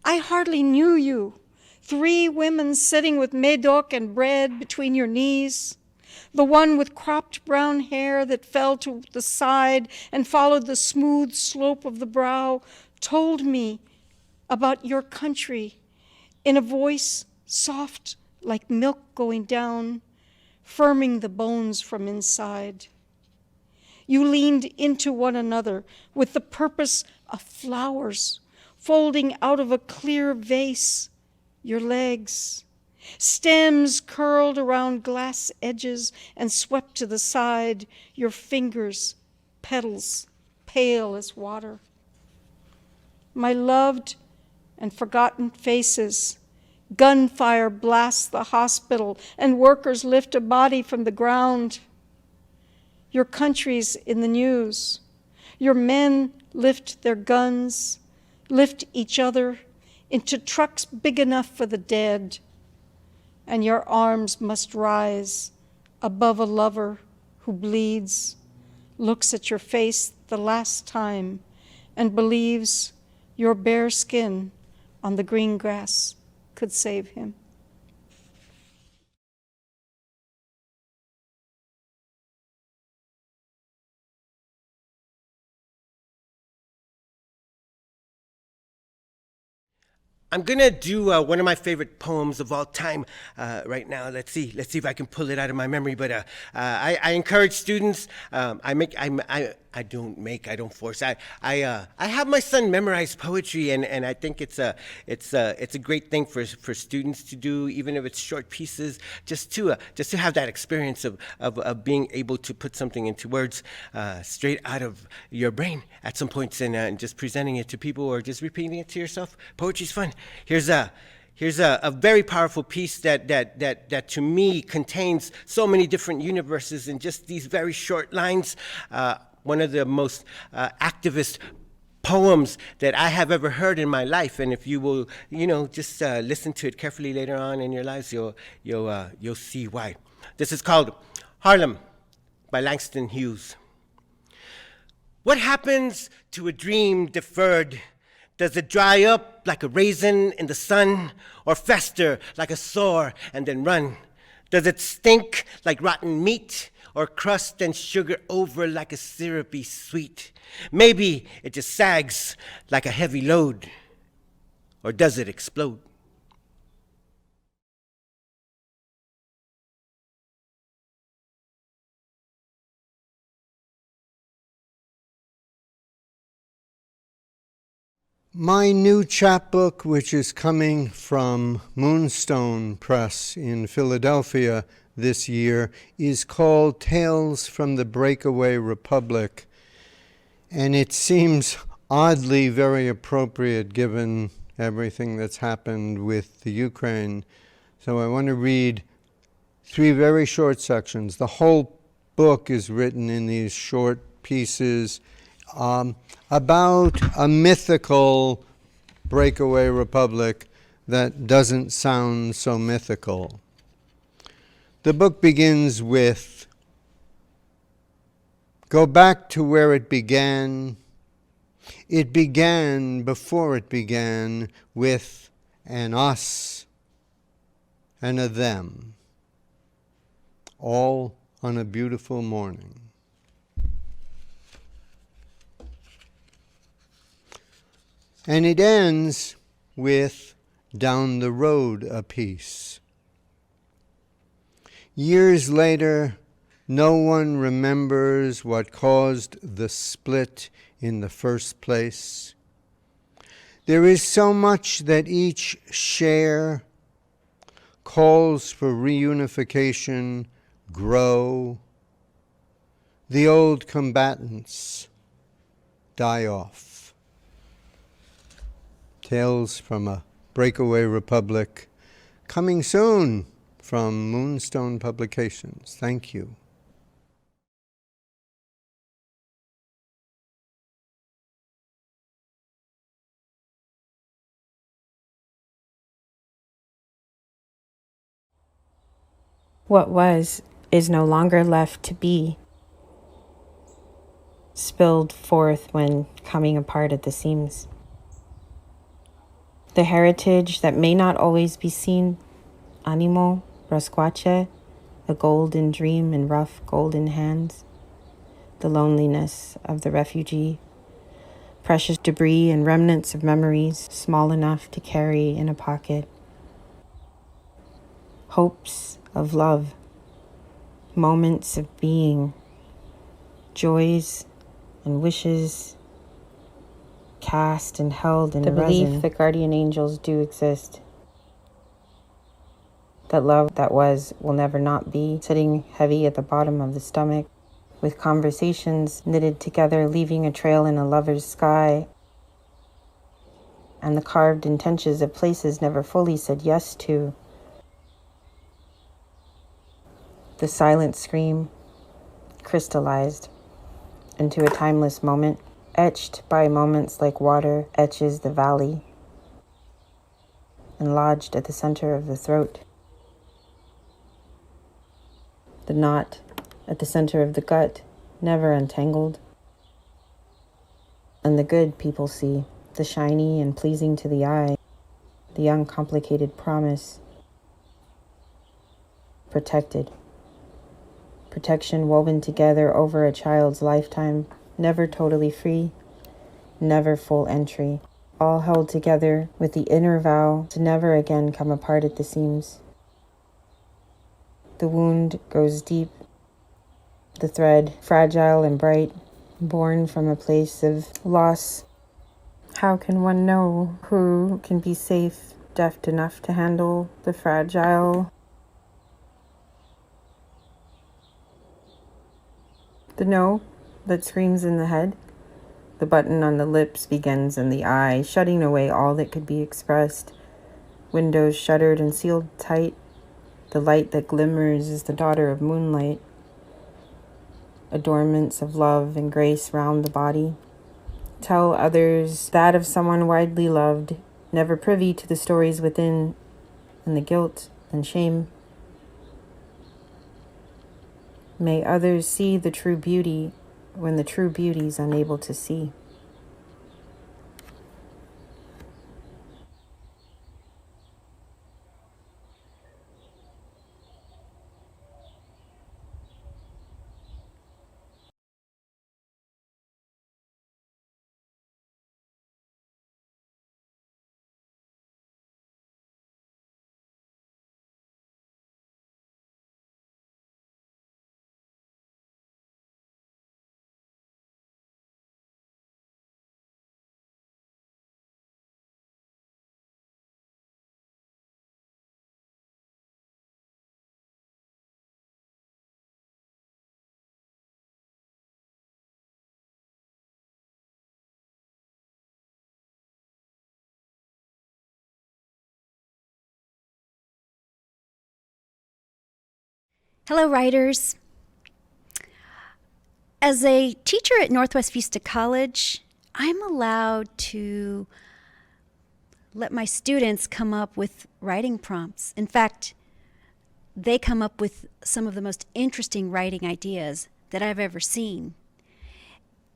I hardly knew you. 3 women sitting with médoc and bread between your knees. The one with cropped brown hair that fell to the side and followed the smooth slope of the brow told me about your country in a voice soft like milk going down, firming the bones from inside. You leaned into one another with the purpose of flowers folding out of a clear vase, your legs, stems curled around glass edges and swept to the side, your fingers, petals, pale as water. My loved and forgotten faces, gunfire blasts the hospital and workers lift a body from the ground. Your country's in the news. Your men lift their guns, lift each other into trucks big enough for the dead, and your arms must rise above a lover who bleeds, looks at your face the last time, and believes your bare skin on the green grass could save him. I'm gonna do one of my favorite poems of all time right now. Let's see if I can pull it out of my memory. But I encourage students. I don't force. I have my son memorize poetry, and I think it's a great thing for students to do, even if it's short pieces, just to have that experience of being able to put something into words straight out of your brain at some points, and just presenting it to people or just repeating it to yourself. Poetry's fun. Here's a very powerful piece that to me contains so many different universes in just these very short lines. One of the most activist poems that I have ever heard in my life, and if you will, just listen to it carefully later on in your lives, you'll see why. This is called Harlem by Langston Hughes. What happens to a dream deferred? Does it dry up like a raisin in the sun, or fester like a sore and then run? Does it stink like rotten meat, or crust and sugar over like a syrupy sweet? Maybe it just sags like a heavy load, or does it explode? My new chapbook, which is coming from Moonstone Press in Philadelphia this year, is called Tales from the Breakaway Republic, and it seems oddly very appropriate given everything that's happened with the Ukraine. So I want to read 3 very short sections. The whole book is written in these short pieces about a mythical breakaway republic that doesn't sound so mythical. The book begins with, go back to where it began. It began before it began with an us and a them, all on a beautiful morning. And it ends with down the road a piece. Years later, no one remembers what caused the split in the first place. There is so much that each share, calls for reunification, grow. The old combatants die off. Tales from a Breakaway Republic, coming soon from Moonstone Publications. Thank you. What was is no longer left to be, spilled forth when coming apart at the seams. The heritage that may not always be seen, animo, rasquache, a golden dream in rough golden hands. The loneliness of the refugee, precious debris and remnants of memories small enough to carry in a pocket. Hopes of love, moments of being, joys and wishes cast and held in the resin. Belief that guardian angels do exist. That love that was will never not be, sitting heavy at the bottom of the stomach, with conversations knitted together, leaving a trail in a lover's sky, and the carved intentions of places never fully said yes to. The silent scream, crystallized into a timeless moment, etched by moments like water etches the valley, and lodged at the center of the throat. The knot at the center of the gut, never untangled. And the good people see, the shiny and pleasing to the eye, the uncomplicated promise. Protected. Protection woven together over a child's lifetime, never totally free, never full entry, all held together with the inner vow to never again come apart at the seams. The wound goes deep, the thread fragile and bright, born from a place of loss. How can one know who can be safe, deft enough to handle the fragile? The no that screams in the head. The button on the lips begins in the eye, shutting away all that could be expressed. Windows shuttered and sealed tight. The light that glimmers is the daughter of moonlight. Adornments of love and grace round the body. Tell others that of someone widely loved, never privy to the stories within, and the guilt and shame. May others see the true beauty when the true beauty's unable to see. Hello, writers. As a teacher at Northwest Vista College, I'm allowed to let my students come up with writing prompts. In fact, they come up with some of the most interesting writing ideas that I've ever seen.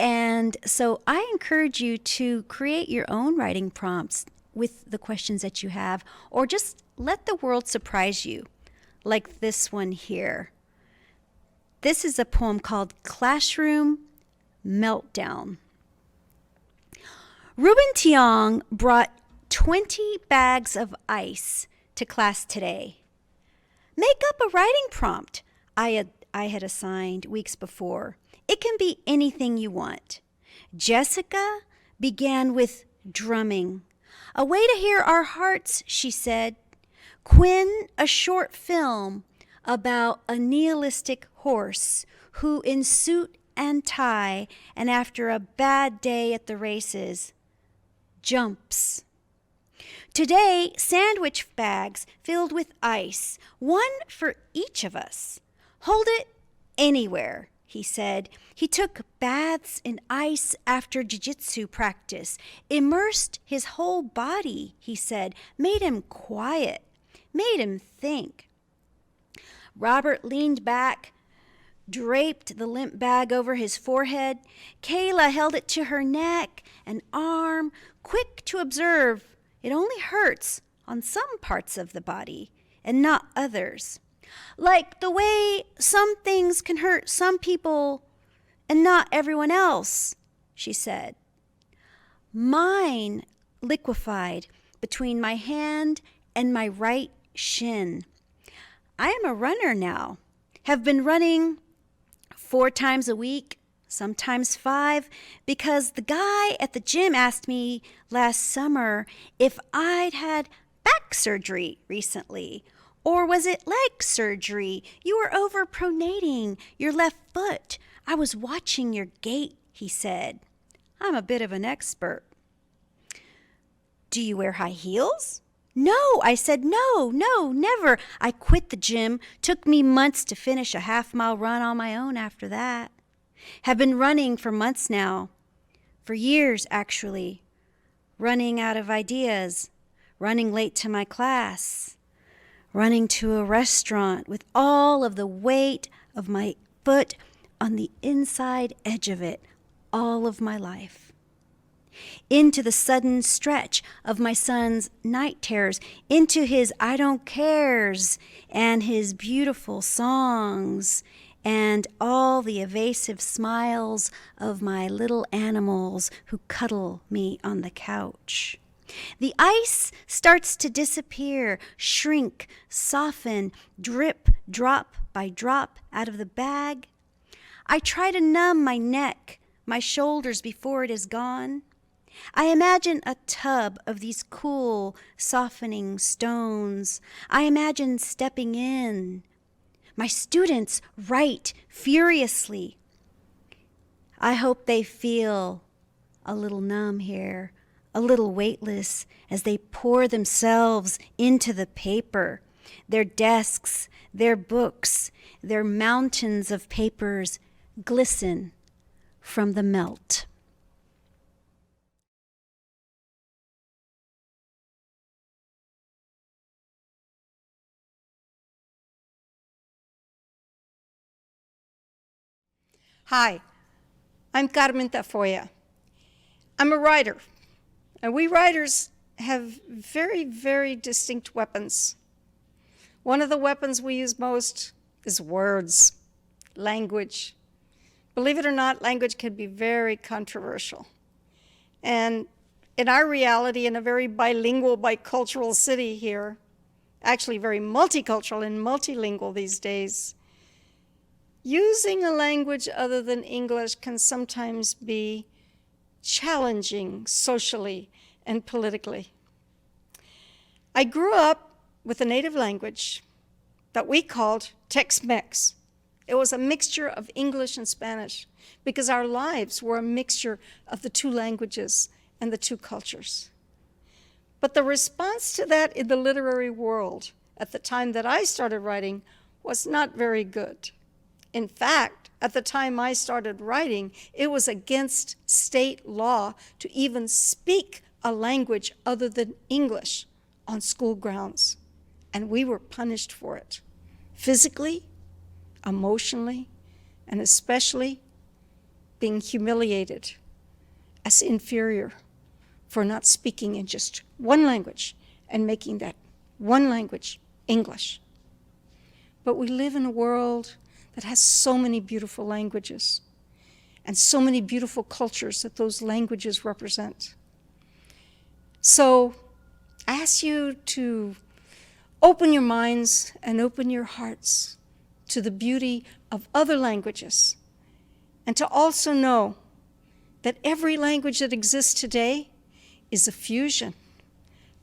And so I encourage you to create your own writing prompts with the questions that you have, or just let the world surprise you. Like this one here. This is a poem called Classroom Meltdown. Ruben Tiong brought 20 bags of ice to class today. Make up a writing prompt I had assigned weeks before. It can be anything you want. Jessica began with drumming. A way to hear our hearts, she said. Quinn, a short film about a nihilistic horse who, in suit and tie, and after a bad day at the races, jumps. Today, sandwich bags filled with ice, one for each of us. Hold it anywhere, he said. He took baths in ice after jiu-jitsu practice, immersed his whole body, he said, made him quiet. Made him think. Robert leaned back, draped the limp bag over his forehead. Kayla held it to her neck and arm, quick to observe it only hurts on some parts of the body and not others. Like the way some things can hurt some people and not everyone else, she said. Mine liquefied between my hand and my right shin. I am a runner now, have been running 4 times a week, sometimes 5, because the guy at the gym asked me last summer if I'd had back surgery recently. Or was it leg surgery? You were overpronating your left foot. I was watching your gait, he said. I'm a bit of an expert. Do you wear high heels? No, I said, no, never. I quit the gym. Took me months to finish a half-mile run on my own after that. Have been running for months now. For years, actually. Running out of ideas. Running late to my class. Running to a restaurant with all of the weight of my foot on the inside edge of it all of my life. Into the sudden stretch of my son's night terrors, into his I don't cares and his beautiful songs and all the evasive smiles of my little animals who cuddle me on the couch. The ice starts to disappear, shrink, soften, drip, drop by drop out of the bag. I try to numb my neck, my shoulders before it is gone. I imagine a tub of these cool, softening stones. I imagine stepping in. My students write furiously. I hope they feel a little numb here, a little weightless as they pour themselves into the paper, their desks, their books, their mountains of papers glisten from the melt. Hi, I'm Carmen Tafolla. I'm a writer, and we writers have very, very distinct weapons. One of the weapons we use most is words, language. Believe it or not, language can be very controversial. And in our reality, in a very bilingual, bicultural city here, actually very multicultural and multilingual these days, using a language other than English can sometimes be challenging socially and politically. I grew up with a native language that we called Tex-Mex. It was a mixture of English and Spanish because our lives were a mixture of the 2 languages and the 2 cultures. But the response to that in the literary world at the time that I started writing was not very good. In fact, at the time I started writing, it was against state law to even speak a language other than English on school grounds, and we were punished for it, physically, emotionally, and especially being humiliated as inferior for not speaking in just one language and making that one language English. But we live in a world that has so many beautiful languages and so many beautiful cultures that those languages represent. So I ask you to open your minds and open your hearts to the beauty of other languages, and to also know that every language that exists today is a fusion,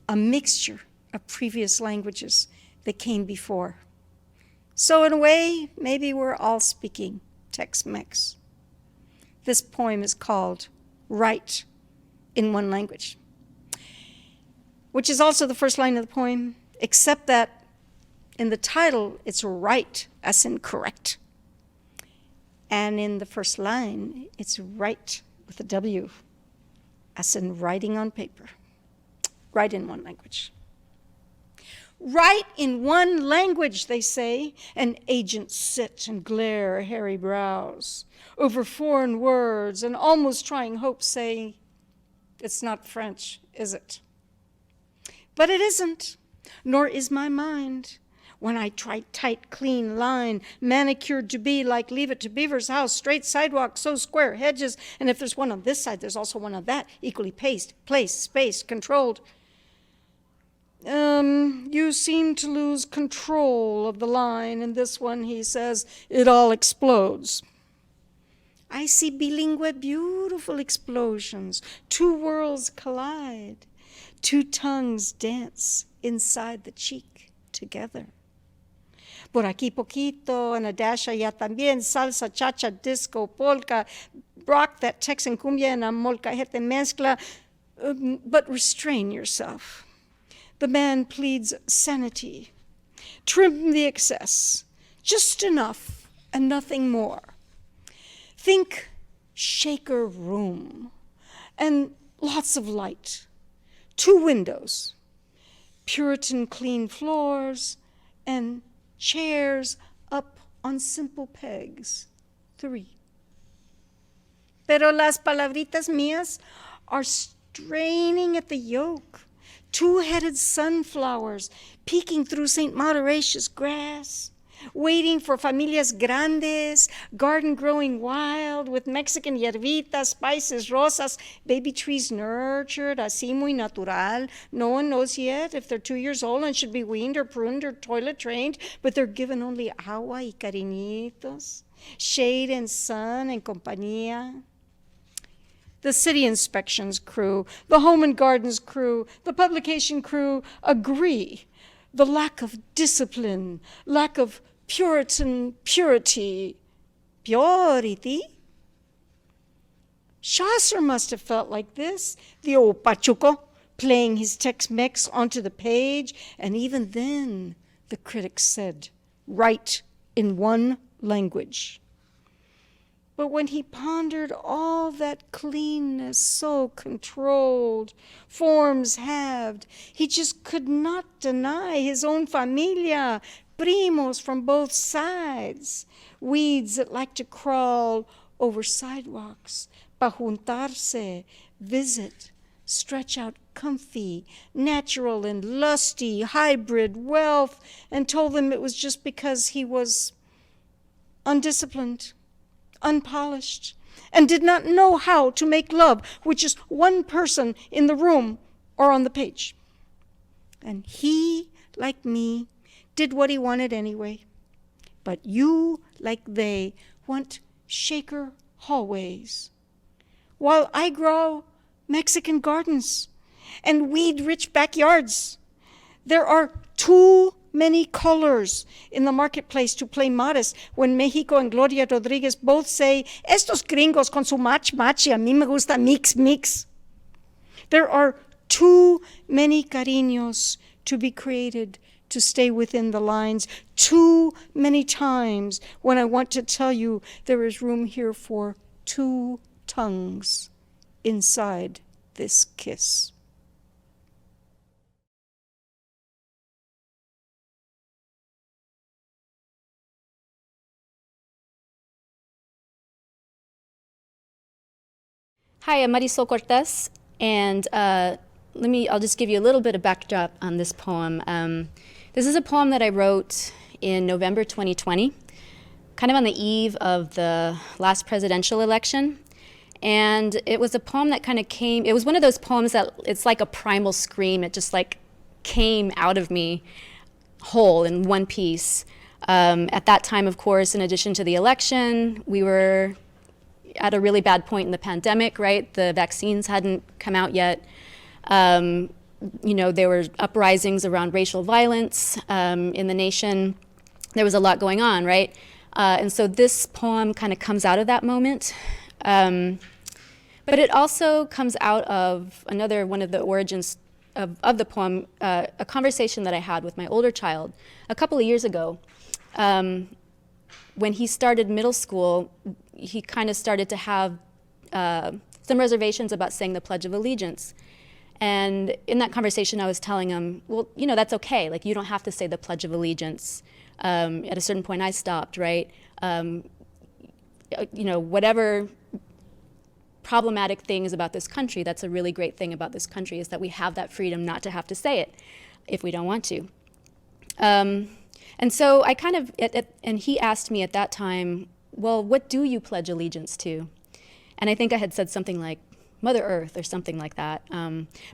a mixture of previous languages that came before. So in a way, maybe we're all speaking Tex-Mex. This poem is called Write in One Language, which is also the first line of the poem, except that in the title, it's right as in correct. And in the first line, it's write with a W, as in writing on paper. Write in one language. Write in one language, they say, and agents sit and glare hairy brows over foreign words and almost trying hope say, it's not French, is it? But it isn't, nor is my mind. When I try tight, clean line, manicured to be like Leave It to Beaver's house, straight sidewalk, so square hedges, and if there's one on this side, there's also one on that, equally paced, placed, spaced, controlled. You seem to lose control of the line. In this one, he says, it all explodes. I see bilingue, beautiful explosions. Two worlds collide. Two tongues dance inside the cheek together. Por aquí poquito, and a dash allá también, salsa, cha-cha, disco, polka, rock that Texan cumbia and a molcajete mezcla, but restrain yourself. The man pleads sanity. Trim the excess, just enough and nothing more. Think shaker room and lots of light. 2 windows, Puritan clean floors, and chairs up on simple pegs. 3. Pero las palabritas mías are straining at the yoke. 2-headed sunflowers peeking through St. Moderatius grass, waiting for familias grandes, garden growing wild with Mexican hierbitas, spices, rosas, baby trees nurtured, así muy natural. No one knows yet if they're 2 years old and should be weaned or pruned or toilet trained, but they're given only agua y cariñitos, shade and sun and compañía. The city inspections crew, the home and gardens crew, the publication crew agree. The lack of discipline, lack of Puritan purity. Purity? Chaucer must have felt like this, the old pachuco, playing his Tex-Mex onto the page, and even then, the critics said, write in one language. But when he pondered all that cleanness so controlled, forms halved, he just could not deny his own familia, primos from both sides, weeds that like to crawl over sidewalks, pa juntarse, visit, stretch out comfy, natural and lusty, hybrid wealth, and told them it was just because he was undisciplined, unpolished, and did not know how to make love with just one person in the room or on the page. And he, like me, did what he wanted anyway. But you, like they, want shaker hallways, while I grow Mexican gardens and weed-rich backyards. There are too many colors in the marketplace to play modest when Mexico and Gloria Rodriguez both say, estos gringos con su match, y a mí me gusta mix. There are too many cariños to be created to stay within the lines. Too many times when I want to tell you there is room here for 2 tongues inside this kiss. Hi, I'm Marisol Cortez, and I'll just give you a little bit of backdrop on this poem. This is a poem that I wrote in November 2020, kind of on the eve of the last presidential election. And it was a poem that kind of it was one of those poems that it's like a primal scream. It just like came out of me whole in one piece. At that time, of course, in addition to the election, we were at a really bad point in the pandemic, right? The vaccines hadn't come out yet. There were uprisings around racial violence in the nation. There was a lot going on, right? And so this poem kind of comes out of that moment. But it also comes out of another one of the origins of the poem, a conversation that I had with my older child a couple of years ago. When he started middle school, he kind of started to have some reservations about saying the Pledge of Allegiance. And in that conversation, I was telling him, well, you know, that's okay. Like, you don't have to say the Pledge of Allegiance. At a certain point, I stopped, right? You know, whatever problematic things about this country, that's a really great thing about this country, is that we have that freedom not to have to say it if we don't want to. And so I kind of, and he asked me at that time, well, what do you pledge allegiance to? And I think I had said something like Mother Earth or something like that.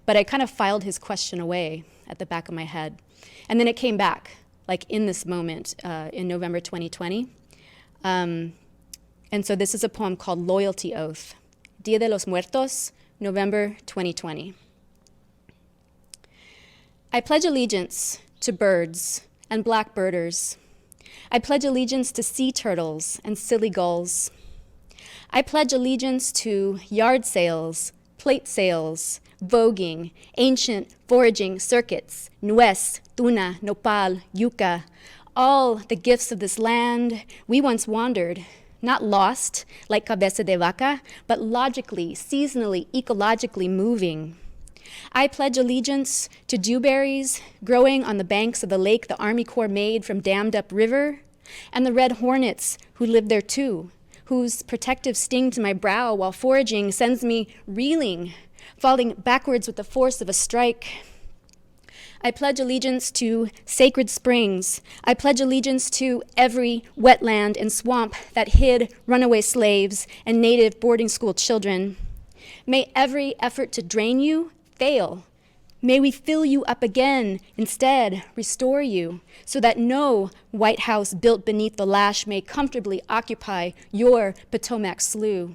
But I kind of filed his question away at the back of my head. And then it came back, like in this moment, in November 2020. And so this is a poem called Loyalty Oath, Dia de los Muertos, November 2020. I pledge allegiance to birds and black birders. I pledge allegiance to sea turtles and silly gulls. I pledge allegiance to yard sales, plate sales, voguing, ancient foraging circuits, nuez, tuna, nopal, yuca, all the gifts of this land we once wandered, not lost like cabeza de vaca, but logically, seasonally, ecologically moving. I pledge allegiance to dewberries growing on the banks of the lake the Army Corps made from dammed up river, and the red hornets who live there too, whose protective sting to my brow while foraging sends me reeling, falling backwards with the force of a strike. I pledge allegiance to sacred springs. I pledge allegiance to every wetland and swamp that hid runaway slaves and native boarding school children. May every effort to drain you fail. May we fill you up again, instead restore you, so that no White House built beneath the lash may comfortably occupy your Potomac slough.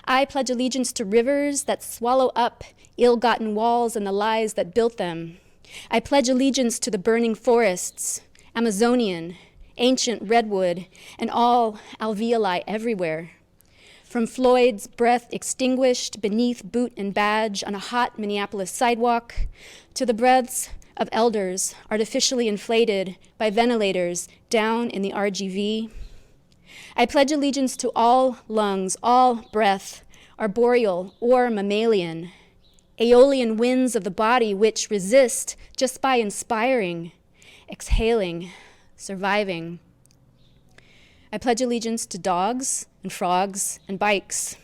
I pledge allegiance to rivers that swallow up ill-gotten walls and the lies that built them. I pledge allegiance to the burning forests, Amazonian, ancient redwood, and all alveoli everywhere. From Floyd's breath extinguished beneath boot and badge on a hot Minneapolis sidewalk, to the breaths of elders artificially inflated by ventilators down in the RGV. I pledge allegiance to all lungs, all breath, arboreal or mammalian, aeolian winds of the body which resist just by inspiring, exhaling, surviving. I pledge allegiance to dogs and frogs and bikes.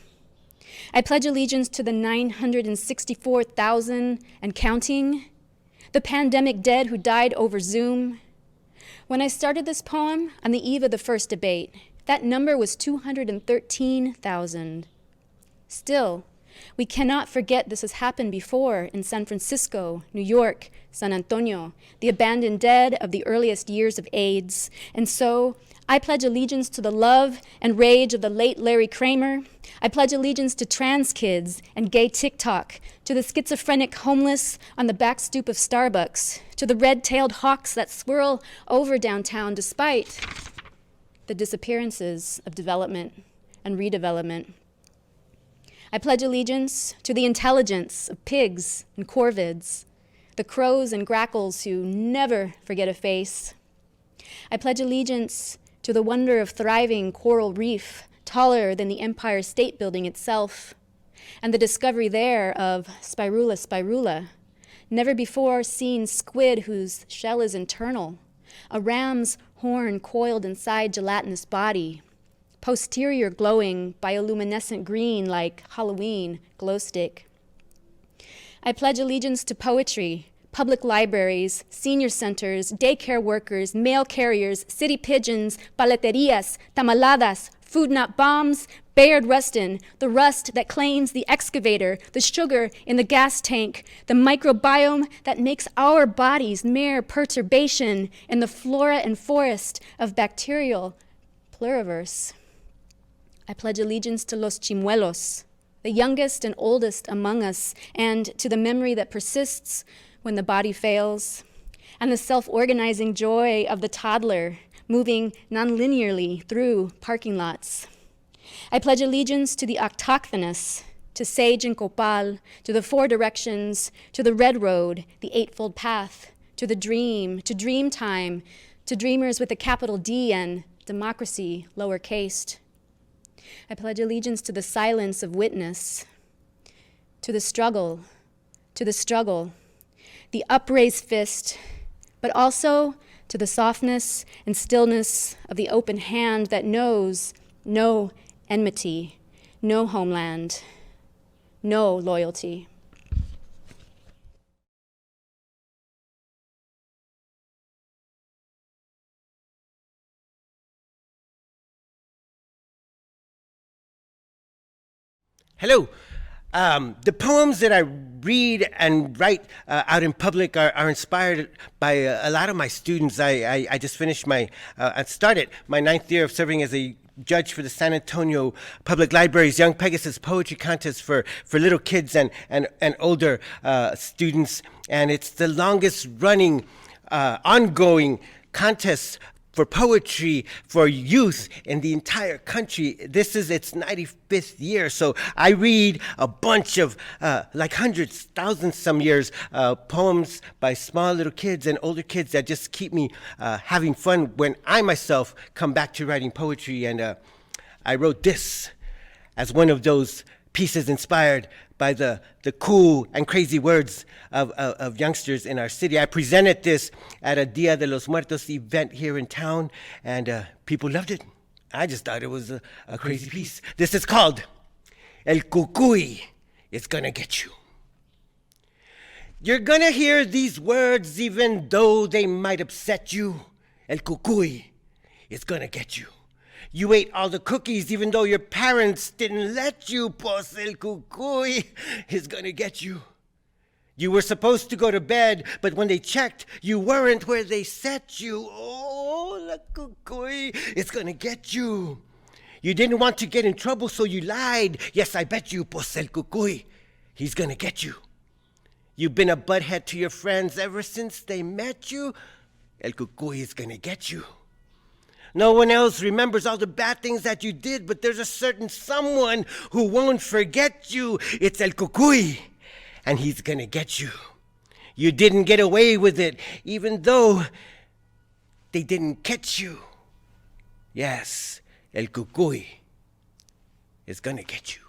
I pledge allegiance to the 964,000 and counting, the pandemic dead who died over Zoom. When I started this poem on the eve of the first debate, that number was 213,000. Still, we cannot forget this has happened before in San Francisco, New York, San Antonio, the abandoned dead of the earliest years of AIDS. And so I pledge allegiance to the love and rage of the late Larry Kramer. I pledge allegiance to trans kids and gay TikTok, to the schizophrenic homeless on the back stoop of Starbucks, to the red-tailed hawks that swirl over downtown despite the disappearances of development and redevelopment. I pledge allegiance to the intelligence of pigs and corvids, the crows and grackles who never forget a face. I pledge allegiance to the wonder of thriving coral reef, taller than the Empire State Building itself, and the discovery there of Spirula spirula, never before seen squid whose shell is internal, a ram's horn coiled inside gelatinous body, posterior glowing bioluminescent green like Halloween glow stick. I pledge allegiance to poetry, public libraries, senior centers, daycare workers, mail carriers, city pigeons, paleterias, tamaladas, food not bombs, Bayard Rustin, the rust that claims the excavator, the sugar in the gas tank, the microbiome that makes our bodies mere perturbation in the flora and forest of bacterial pluriverse. I pledge allegiance to los chimuelos, the youngest and oldest among us, and to the memory that persists when the body fails, and the self-organizing joy of the toddler moving non-linearly through parking lots. I pledge allegiance to the autochthonous, to sage and copal, to the four directions, to the red road, the eightfold path, to the dream, to dream time, to dreamers with a capital D and democracy lowercased. I pledge allegiance to the silence of witness, to the struggle, to the struggle, the upraised fist, but also to the softness and stillness of the open hand that knows no enmity, no homeland, no loyalty. Hello. The poems that I read and write out in public are inspired by a lot of my students. I just finished I started my 9th year of serving as a judge for the San Antonio Public Library's Young Pegasus Poetry Contest for little kids and older students. And it's the longest running, ongoing contest for poetry for youth in the entire country. This is its 95th year. So I read a bunch of, like hundreds, thousands some years, poems by small little kids and older kids that just keep me having fun when I myself come back to writing poetry. And I wrote this as one of those pieces inspired by the cool and crazy words of youngsters in our city. I presented this at a Dia de los Muertos event here in town, and people loved it. I just thought it was a crazy piece. This is called El Cucuy is Gonna Get You. You're gonna hear these words even though they might upset you. El Cucuy is gonna get you. You ate all the cookies even though your parents didn't let you. Pues el cucuy is gonna get you. You were supposed to go to bed, but when they checked, you weren't where they set you. Oh, la cucuy is gonna get you. You didn't want to get in trouble, so you lied. Yes, I bet you. Pues el cucuy, he's gonna get you. You've been a butthead to your friends ever since they met you. El cucuy is gonna get you. No one else remembers all the bad things that you did, but there's a certain someone who won't forget you. It's El Cucuy, and he's gonna get you. You didn't get away with it, even though they didn't catch you. Yes, El Cucuy is gonna get you.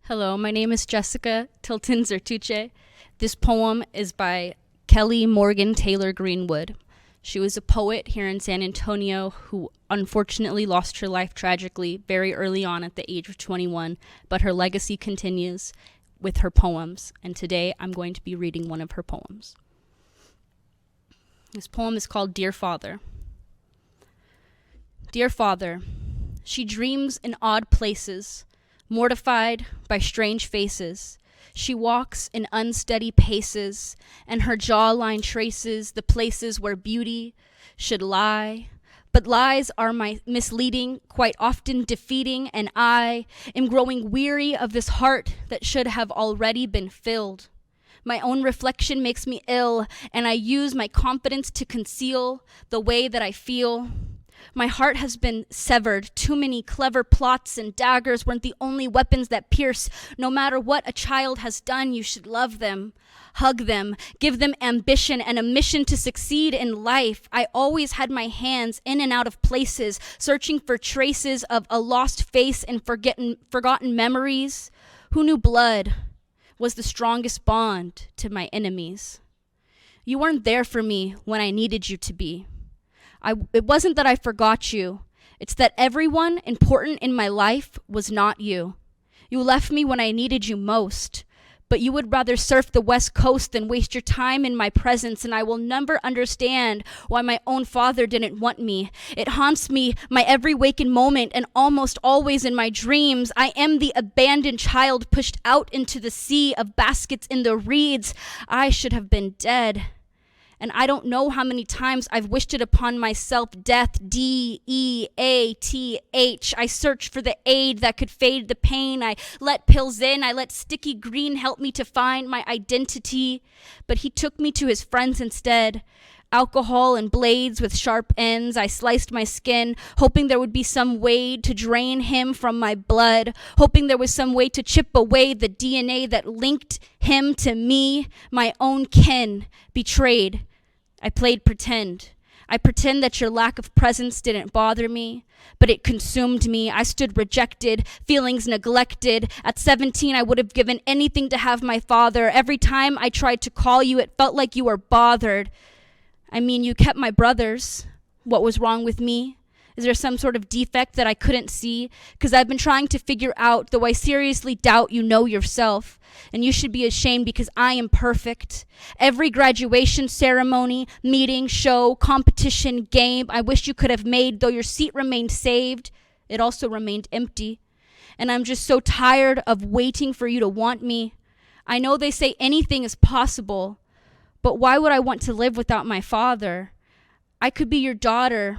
Hello, my name is Jessica Tilton Zertuche. This poem is by Kelly Morgan Taylor Greenwood. She was a poet here in San Antonio who unfortunately lost her life tragically very early on at the age of 21, but her legacy continues with her poems, and today I'm going to be reading one of her poems. This poem is called Dear Father. Dear Father, she dreams in odd places, mortified by strange faces. She walks in unsteady paces, and her jawline traces the places where beauty should lie. But lies are misleading, quite often defeating, and I am growing weary of this heart that should have already been filled. My own reflection makes me ill, and I use my confidence to conceal the way that I feel. My heart has been severed. Too many clever plots and daggers weren't the only weapons that pierce. No matter what a child has done, you should love them, hug them, give them ambition and a mission to succeed in life. I always had my hands in and out of places, searching for traces of a lost face and forgotten memories. Who knew blood was the strongest bond to my enemies? You weren't there for me when I needed you to be. It wasn't that I forgot you. It's that everyone important in my life was not you. You left me when I needed you most, but you would rather surf the West Coast than waste your time in my presence, and I will never understand why my own father didn't want me. It haunts me my every waking moment and almost always in my dreams. I am the abandoned child pushed out into the sea of baskets in the reeds. I should have been dead. And I don't know how many times I've wished it upon myself, death, D-E-A-T-H. I searched for the aid that could fade the pain. I let pills in. I let sticky green help me to find my identity. But he took me to his friends instead. Alcohol and blades with sharp ends. I sliced my skin, hoping there would be some way to drain him from my blood, hoping there was some way to chip away the DNA that linked him to me, my own kin, betrayed I played pretend. I pretend that your lack of presence didn't bother me, but it consumed me. I stood rejected, feelings neglected. At 17, I would have given anything to have my father. Every time I tried to call you, it felt like you were bothered. I mean, you kept my brothers. What was wrong with me? Is there some sort of defect that I couldn't see? Because I've been trying to figure out, though I seriously doubt you know yourself. And you should be ashamed because I am perfect. Every graduation ceremony, meeting, show, competition, game, I wish you could have made, though your seat remained saved, it also remained empty. And I'm just so tired of waiting for you to want me. I know they say anything is possible, but why would I want to live without my father? I could be your daughter.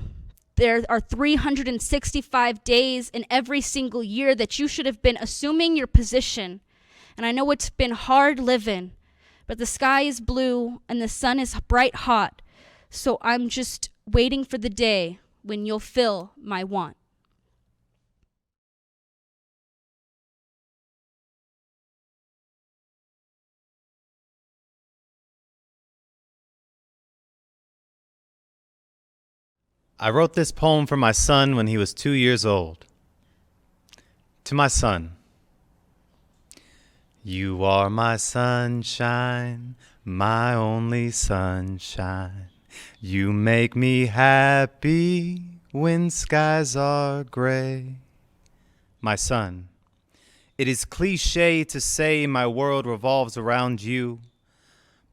There are 365 days in every single year that you should have been assuming your position. And I know it's been hard living, but the sky is blue and the sun is bright hot. So I'm just waiting for the day when you'll fill my want. I wrote this poem for my son when he was 2 years old. To my son. You are my sunshine, my only sunshine. You make me happy when skies are gray. My son, it is cliche to say my world revolves around you,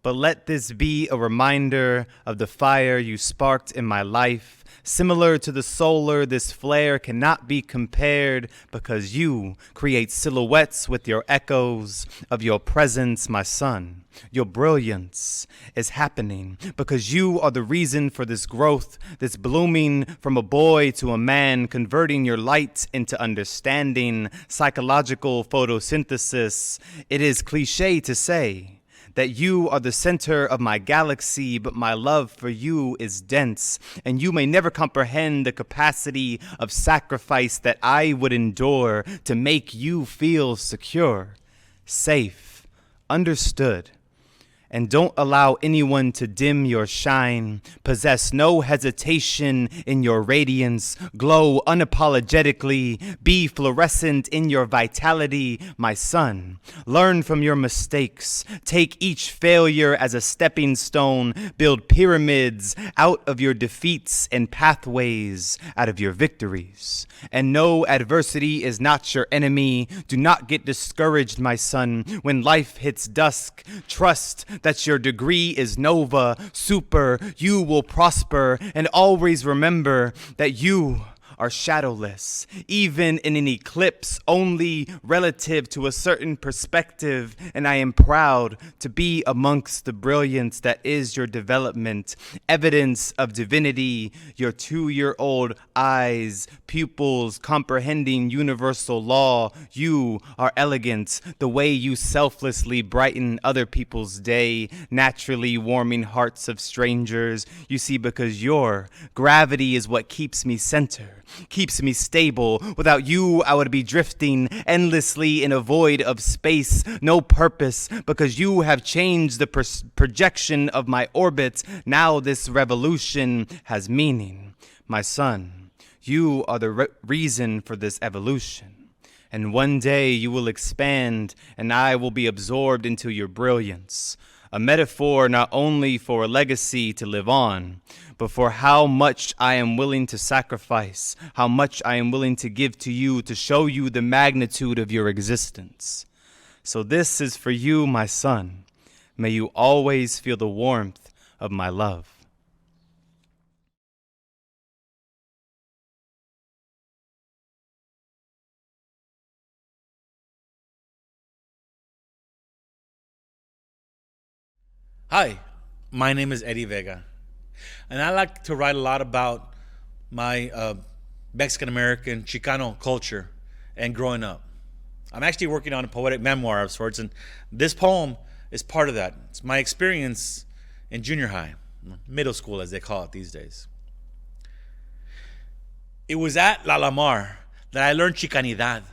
but let this be a reminder of the fire you sparked in my life. Similar to the solar, this flare cannot be compared because you create silhouettes with your echoes of your presence, my son. Your brilliance is happening because you are the reason for this growth, this blooming from a boy to a man, converting your light into understanding, psychological photosynthesis. It is cliche to say that you are the center of my galaxy, but my love for you is dense, and you may never comprehend the capacity of sacrifice that I would endure to make you feel secure, safe, understood. And don't allow anyone to dim your shine. Possess no hesitation in your radiance. Glow unapologetically. Be fluorescent in your vitality, my son. Learn from your mistakes. Take each failure as a stepping stone. Build pyramids out of your defeats and pathways out of your victories. And no, adversity is not your enemy. Do not get discouraged, my son. When life hits dusk, trust that your degree is nova, super, you will prosper, and always remember that you are shadowless, even in an eclipse, only relative to a certain perspective, and I am proud to be amongst the brilliance that is your development, evidence of divinity, your 2-year-old eyes, pupils comprehending universal law. You are elegant, the way you selflessly brighten other people's day, naturally warming hearts of strangers. You see, because your gravity is what keeps me centered, keeps me stable. Without you, I would be drifting endlessly in a void of space, no purpose, because you have changed the projection of my orbit. Now this revolution has meaning. My son, you are the reason for this evolution. And one day you will expand, and I will be absorbed into your brilliance. A metaphor not only for a legacy to live on, but for how much I am willing to sacrifice, how much I am willing to give to you to show you the magnitude of your existence. So this is for you, my son. May you always feel the warmth of my love. Hi, my name is Eddie Vega, and I like to write a lot about my Mexican-American Chicano culture and growing up. I'm actually working on a poetic memoir of sorts, and this poem is part of that. It's my experience in junior high, middle school as they call it these days. It was at La Lamar that I learned Chicanidad.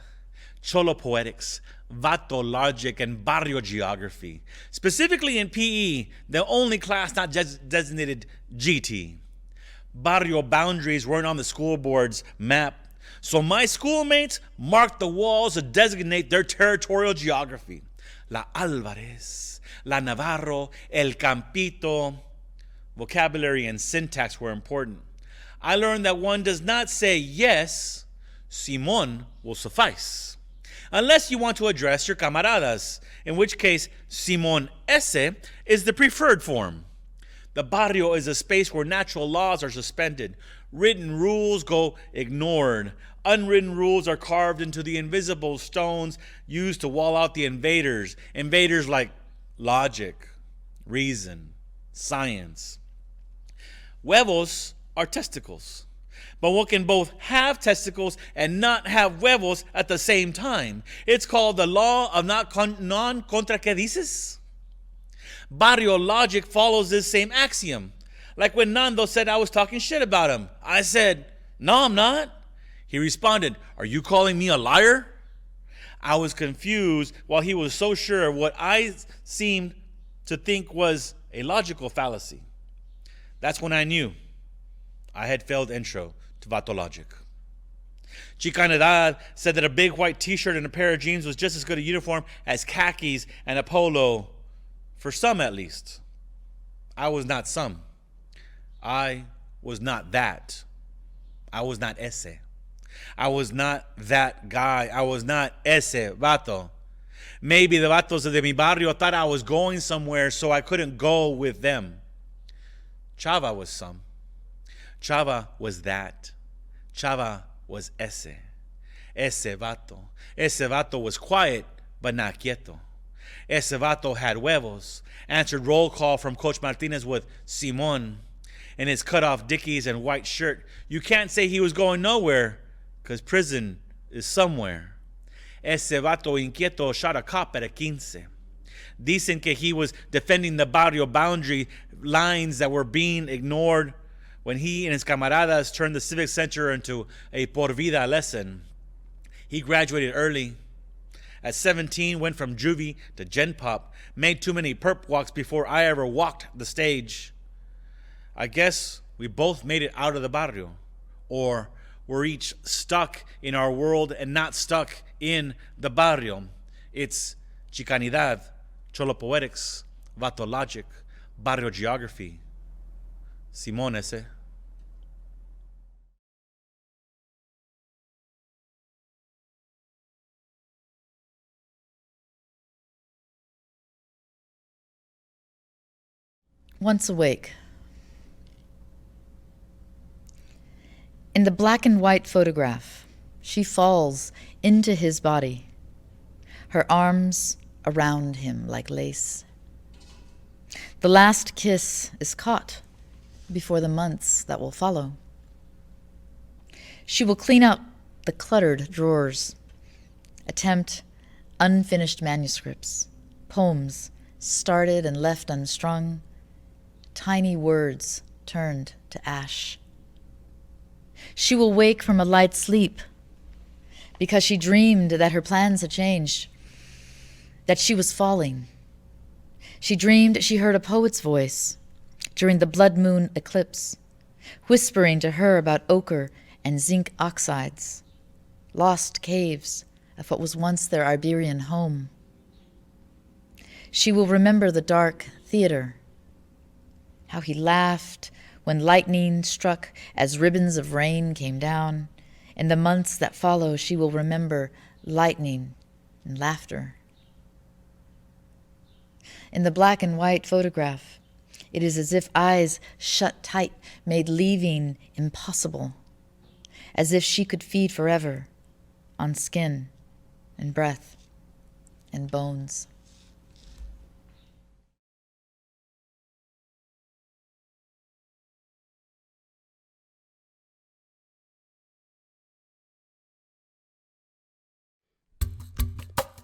Cholo Poetics, Vato Logic, and Barrio Geography. Specifically in PE, the only class not designated GT. Barrio boundaries weren't on the school board's map, so my schoolmates marked the walls to designate their territorial geography. La Alvarez, La Navarro, El Campito. Vocabulary and syntax were important. I learned that one does not say yes, Simón will suffice, unless you want to address your camaradas, in which case Simón ese is the preferred form. The barrio is a space where natural laws are suspended. Written rules go ignored. Unwritten rules are carved into the invisible stones used to wall out the invaders. Invaders like logic, reason, science. Huevos are testicles. But one can both have testicles and not have huevos at the same time. It's called the law of non-contra que dices. Barrio logic follows this same axiom. Like when Nando said I was talking shit about him. I said, no, I'm not. He responded, are you calling me a liar? I was confused while he was so sure of what I seemed to think was a logical fallacy. That's when I knew I had failed intro to Vato Logic. Chicanidad said that a big white t-shirt and a pair of jeans was just as good a uniform as khakis and a polo, for some at least. I was not some. I was not that. I was not ese. I was not that guy. I was not ese vato. Maybe the vatos de mi barrio thought I was going somewhere, so I couldn't go with them. Chava was some. Chava was that. Chava was ese. Ese vato. Ese vato was quiet, but not quieto. Ese vato had huevos. Answered roll call from Coach Martinez with Simón. In his cut-off dickies and white shirt. You can't say he was going nowhere, because prison is somewhere. Ese vato inquieto shot a cop at a 15. Dicen que he was defending the barrio boundary lines that were being ignored when he and his camaradas turned the civic center into a por vida lesson. He graduated early. At 17, went from juvie to gen pop, made too many perp walks before I ever walked the stage. I guess we both made it out of the barrio, or we're each stuck in our world and not stuck in the barrio. It's Chicanidad, Cholo Poetics, Vato Logic, Barrio Geography, Simón ese. Once awake. In the black and white photograph, she falls into his body, her arms around him like lace. The last kiss is caught before the months that will follow. She will clean up the cluttered drawers, attempt unfinished manuscripts, poems started and left unstrung, tiny words turned to ash. She will wake from a light sleep because she dreamed that her plans had changed, that she was falling. She dreamed she heard a poet's voice during the blood moon eclipse, whispering to her about ochre and zinc oxides, lost caves of what was once their Iberian home. She will remember the dark theater, how he laughed when lightning struck as ribbons of rain came down. In the months that follow, she will remember lightning and laughter. In the black and white photograph, it is as if eyes shut tight made leaving impossible, as if she could feed forever on skin and breath and bones.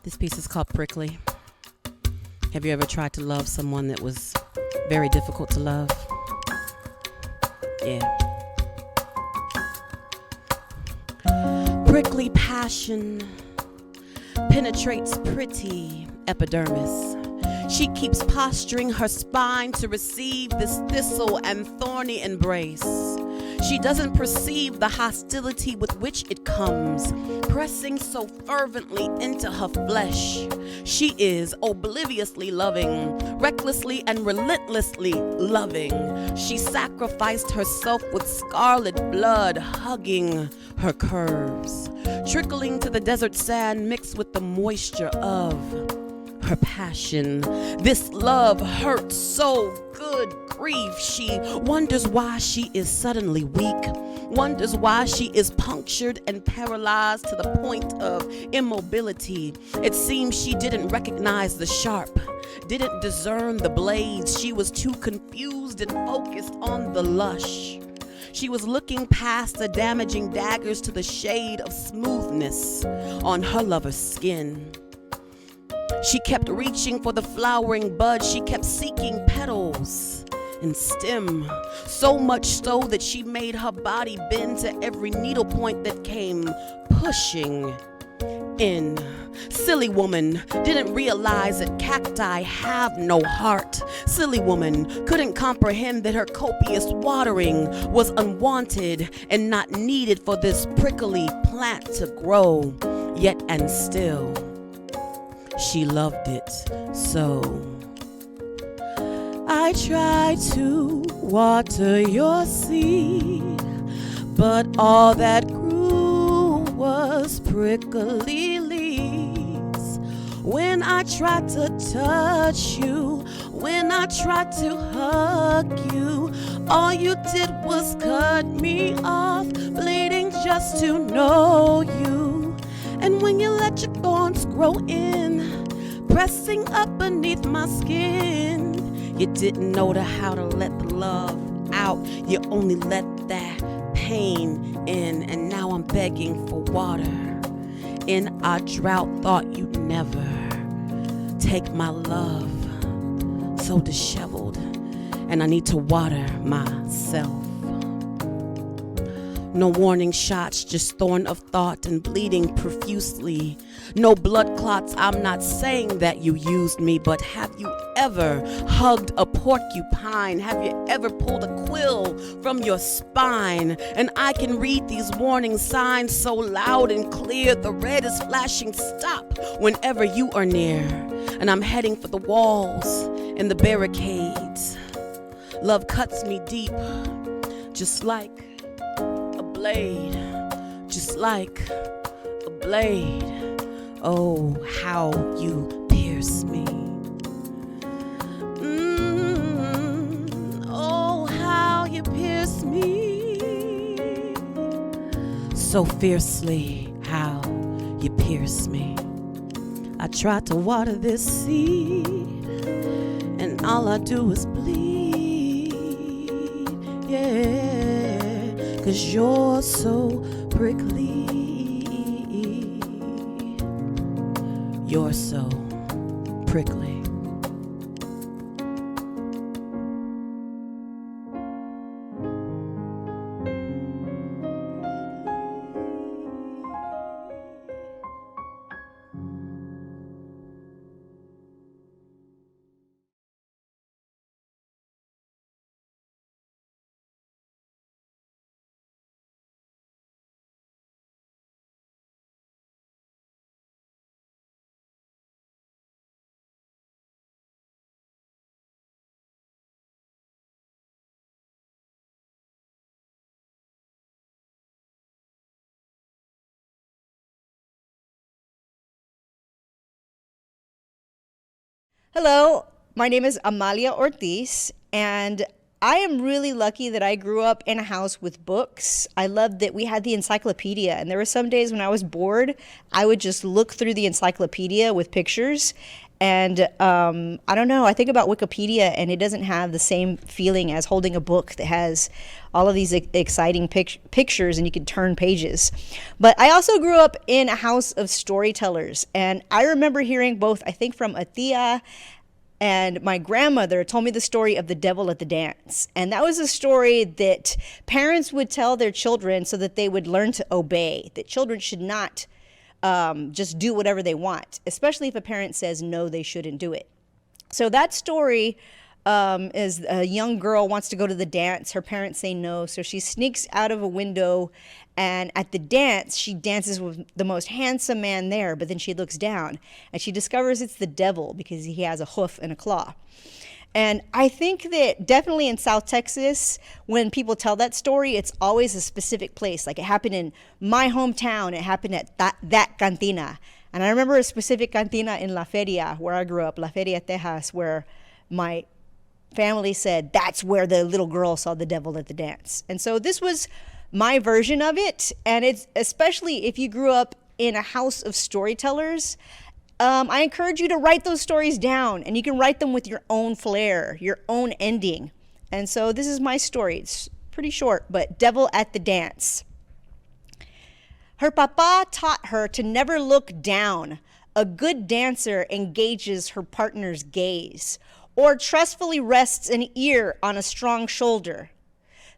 This piece is called Prickly. Have you ever tried to love someone that was very difficult to love? Yeah. Prickly passion penetrates pretty epidermis. She keeps posturing her spine to receive this thistle and thorny embrace. She doesn't perceive the hostility with which it comes, pressing so fervently into her flesh. She is obliviously loving, recklessly and relentlessly loving. She sacrificed herself with scarlet blood, hugging her curves, trickling to the desert sand mixed with the moisture of her passion. This love hurts so good grief. She wonders why she is suddenly weak, wonders why she is punctured and paralyzed to the point of immobility. It seems she didn't recognize the sharp, didn't discern the blades. She was too confused and focused on the lush. She was looking past the damaging daggers to the shade of smoothness on her lover's skin. She kept reaching for the flowering bud. She kept seeking petals and stem, so much so that she made her body bend to every needle point that came pushing in. Silly woman didn't realize that cacti have no heart. Silly woman couldn't comprehend that her copious watering was unwanted and not needed for this prickly plant to grow. Yet and still, she loved it so. I tried to water your seed, but all that grew was prickly leaves. When I tried to touch you, when I tried to hug you, all you did was cut me off, bleeding just to know you. And when you let your thorns grow in, pressing up beneath my skin, you didn't know how to let the love out. You only let that pain in. And now I'm begging for water. In our drought, thought you'd never take my love. So disheveled, and I need to water myself. No warning shots, just thorn of thought and bleeding profusely. No blood clots, I'm not saying that you used me, but have you ever hugged a porcupine? Have you ever pulled a quill from your spine? And I can read these warning signs so loud and clear. The red is flashing stop whenever you are near. And I'm heading for the walls and the barricades. Love cuts me deep, just like blade, just like a blade. Oh, how you pierce me. Oh, how you pierce me. So fiercely, how you pierce me. I tried to water this seed, and all I do is bleed. Yeah. 'Cause you're so prickly. You're so prickly. Hello, my name is Amalia Ortiz, and I am really lucky that I grew up in a house with books. I loved that we had the encyclopedia, and there were some days when I was bored, I would just look through the encyclopedia with pictures. And I don't know, I think about Wikipedia, and it doesn't have the same feeling as holding a book that has all of these exciting pictures and you can turn pages. But I also grew up in a house of storytellers, and I remember hearing both, I think from a tia and my grandmother told me the story of the devil at the dance. And that was a story that parents would tell their children so that they would learn to obey, that children should not just do whatever they want, especially if a parent says no, they shouldn't do it. So that story is a young girl wants to go to the dance. Her parents say no, so she sneaks out of a window, and at the dance, she dances with the most handsome man there, but then she looks down, and she discovers it's the devil because he has a hoof and a claw. And I think that definitely in South Texas, when people tell that story, it's always a specific place. Like it happened in my hometown, it happened at that cantina. And I remember a specific cantina in La Feria, where I grew up, La Feria, Texas, where my family said that's where the little girl saw the devil at the dance. And so this was my version of it. And it's especially if you grew up in a house of storytellers, I encourage you to write those stories down, and you can write them with your own flair, your own ending. And so this is my story. It's pretty short, but Devil at the Dance. Her papa taught her to never look down. A good dancer engages her partner's gaze, or trustfully rests an ear on a strong shoulder.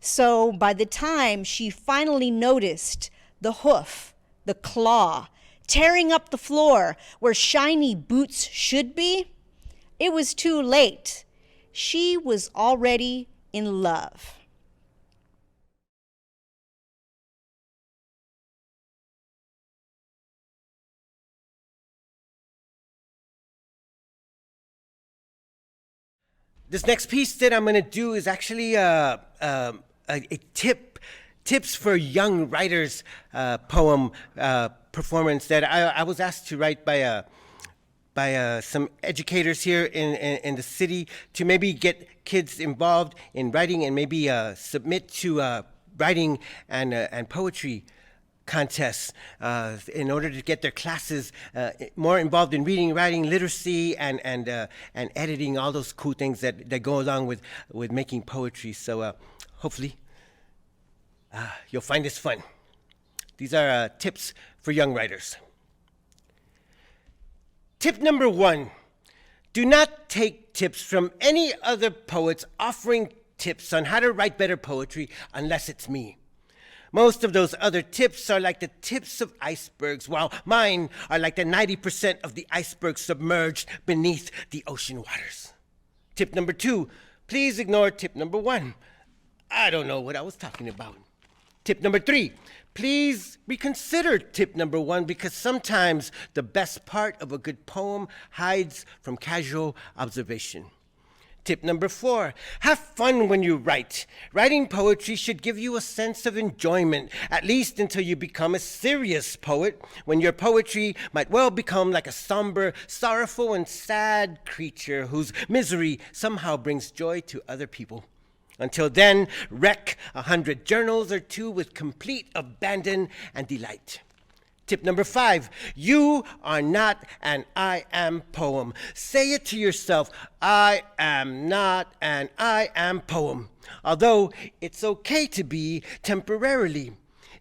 So by the time she finally noticed the hoof, the claw, tearing up the floor where shiny boots should be, it was too late. She was already in love. This next piece that I'm going to do is actually a tips for young writers poem performance that I was asked to write by some educators here in the city to maybe get kids involved in writing and maybe submit to writing and poetry contests in order to get their classes more involved in reading, writing, literacy, and editing, all those cool things that go along with making poetry. So hopefully you'll find this fun. These are tips for young writers. Tip number 1, do not take tips from any other poets offering tips on how to write better poetry unless it's me. Most of those other tips are like the tips of icebergs, while mine are like the 90% of the iceberg submerged beneath the ocean waters. Tip number 2, please ignore tip number 1. I don't know what I was talking about. Tip number 3, please reconsider tip number 1 because sometimes the best part of a good poem hides from casual observation. Tip number 4, have fun when you write. Writing poetry should give you a sense of enjoyment, at least until you become a serious poet, when your poetry might well become like a somber, sorrowful, and sad creature whose misery somehow brings joy to other people. Until then, wreck 100 journals or 2 with complete abandon and delight. Tip number 5, you are not an I am poem. Say it to yourself, I am not an I am poem. Although it's okay to be temporarily.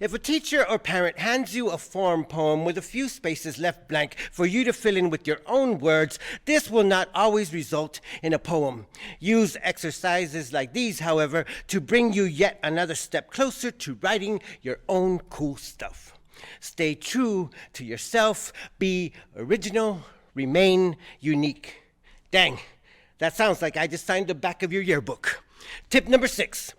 If a teacher or parent hands you a form poem with a few spaces left blank for you to fill in with your own words, this will not always result in a poem. Use exercises like these, however, to bring you yet another step closer to writing your own cool stuff. Stay true to yourself, be original, remain unique. Dang, that sounds like I just signed the back of your yearbook. Tip number 6.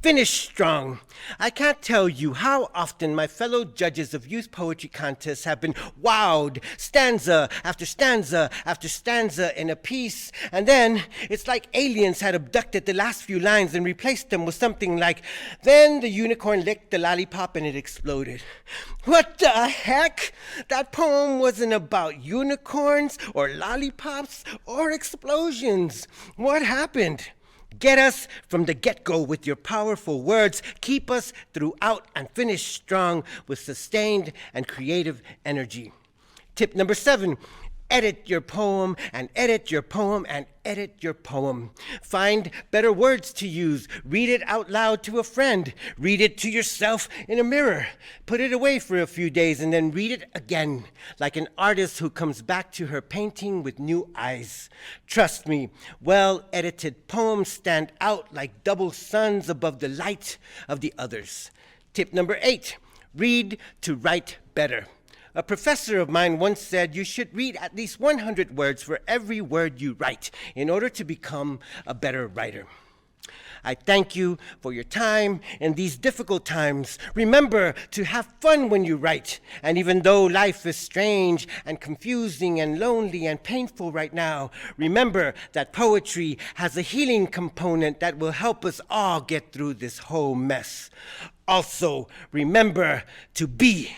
Finish strong. I can't tell you how often my fellow judges of youth poetry contests have been wowed, stanza after stanza after stanza in a piece, and then it's like aliens had abducted the last few lines and replaced them with something like, then the unicorn licked the lollipop and it exploded. What the heck? That poem wasn't about unicorns or lollipops or explosions. What happened? Get us from the get-go with your powerful words. Keep us throughout and finish strong with sustained and creative energy. Tip number 7, edit your poem and edit your poem and edit your poem. Find better words to use. Read it out loud to a friend. Read it to yourself in a mirror. Put it away for a few days and then read it again, like an artist who comes back to her painting with new eyes. Trust me, well-edited poems stand out like double suns above the light of the others. Tip number 8, read to write better. A professor of mine once said you should read at least 100 words for every word you write in order to become a better writer. I thank you for your time in these difficult times. Remember to have fun when you write. And even though life is strange and confusing and lonely and painful right now, remember that poetry has a healing component that will help us all get through this whole mess. Also, remember to be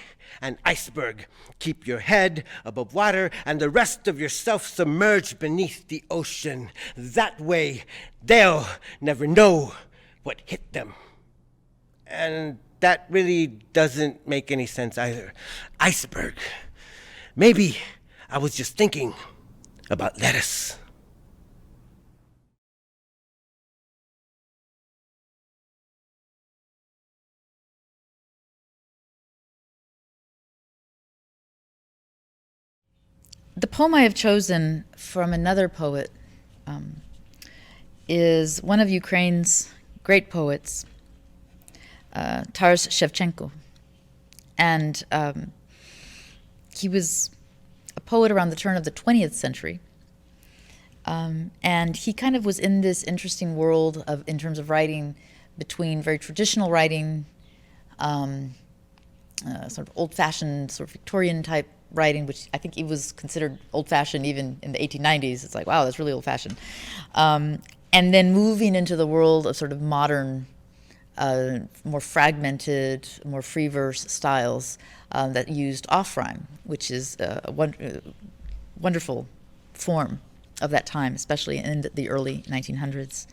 an iceberg. Keep your head above water and the rest of yourself submerged beneath the ocean. That way, they'll never know what hit them. And that really doesn't make any sense either. Iceberg. Maybe I was just thinking about lettuce. The poem I have chosen from another poet is one of Ukraine's great poets, Taras Shevchenko. And he was a poet around the turn of the 20th century. And he kind of was in this interesting world of, in terms of writing, between very traditional writing, sort of old-fashioned, sort of Victorian type writing, which I think he was considered old-fashioned even in the 1890s. It's like, wow, that's really old-fashioned. And then moving into the world of sort of modern, more fragmented, more free verse styles that used off-rhyme, which is a wonderful form of that time, especially in the early 1900s.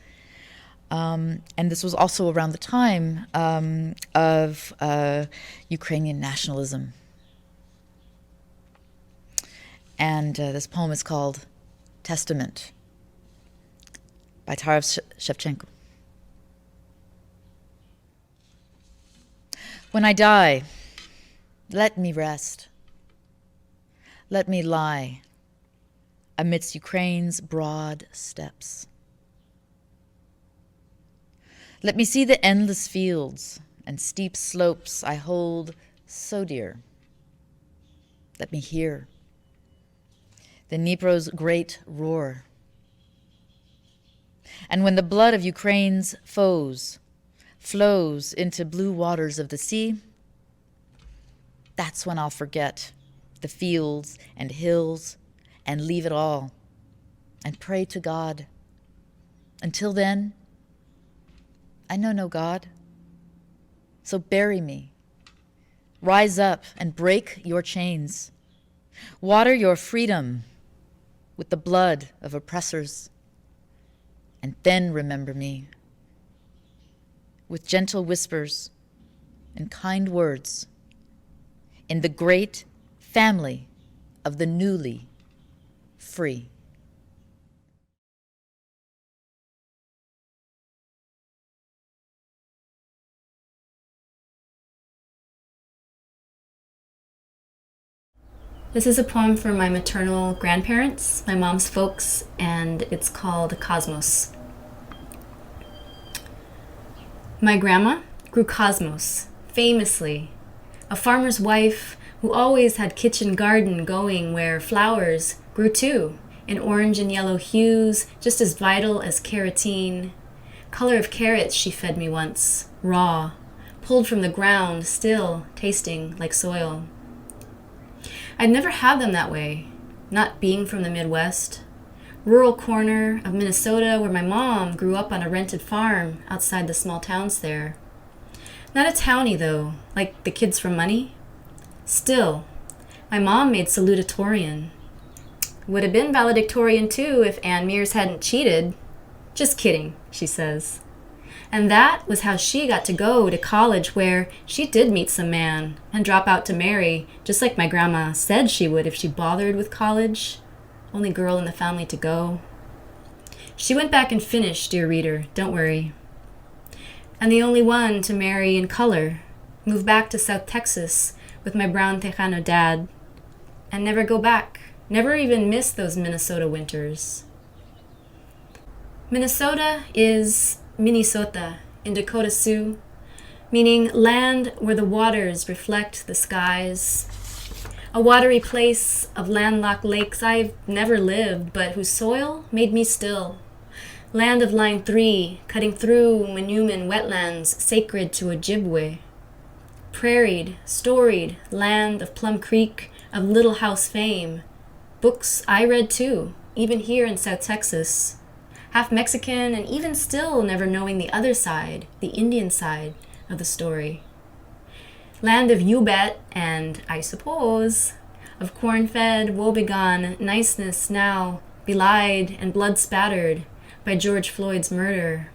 And this was also around the time of Ukrainian nationalism. And this poem is called Testament by Taras Shevchenko. When I die, let me rest. Let me lie amidst Ukraine's broad steppes. Let me see the endless fields and steep slopes I hold so dear. Let me hear the Dniepro's great roar. And when the blood of Ukraine's foes flows into blue waters of the sea, that's when I'll forget the fields and hills and leave it all and pray to God. Until then, I know no God. So bury me. Rise up and break your chains. Water your freedom with the blood of oppressors. And then remember me with gentle whispers and kind words in the great family of the newly free. This is a poem from my maternal grandparents, my mom's folks, and it's called Cosmos. My grandma grew cosmos, famously, a farmer's wife who always had kitchen garden going where flowers grew too, in orange and yellow hues, just as vital as carotene. Color of carrots she fed me once, raw, pulled from the ground, still tasting like soil. I'd never had them that way, not being from the Midwest. Rural corner of Minnesota where my mom grew up on a rented farm outside the small towns there. Not a townie though, like the kids from Money. Still, my mom made salutatorian. Would have been valedictorian too if Ann Mears hadn't cheated. Just kidding, she says. And that was how she got to go to college where she did meet some man and drop out to marry, just like my grandma said she would if she bothered with college. Only girl in the family to go. She went back and finished, dear reader, don't worry. And the only one to marry in color, move back to South Texas with my brown Tejano dad, and never go back, never even miss those Minnesota winters. Minnesota is Minnesota in Dakota Sioux, meaning land where the waters reflect the skies. A watery place of landlocked lakes I've never lived, but whose soil made me still. Land of Line 3, cutting through Menuman wetlands sacred to Ojibwe. Prairied, storied, land of Plum Creek, of Little House fame. Books I read too, even here in South Texas. Half Mexican and even still never knowing the other side, the Indian side of the story. Land of you-bet and, I suppose, of corn-fed, woebegone niceness now belied and blood-spattered by George Floyd's murder.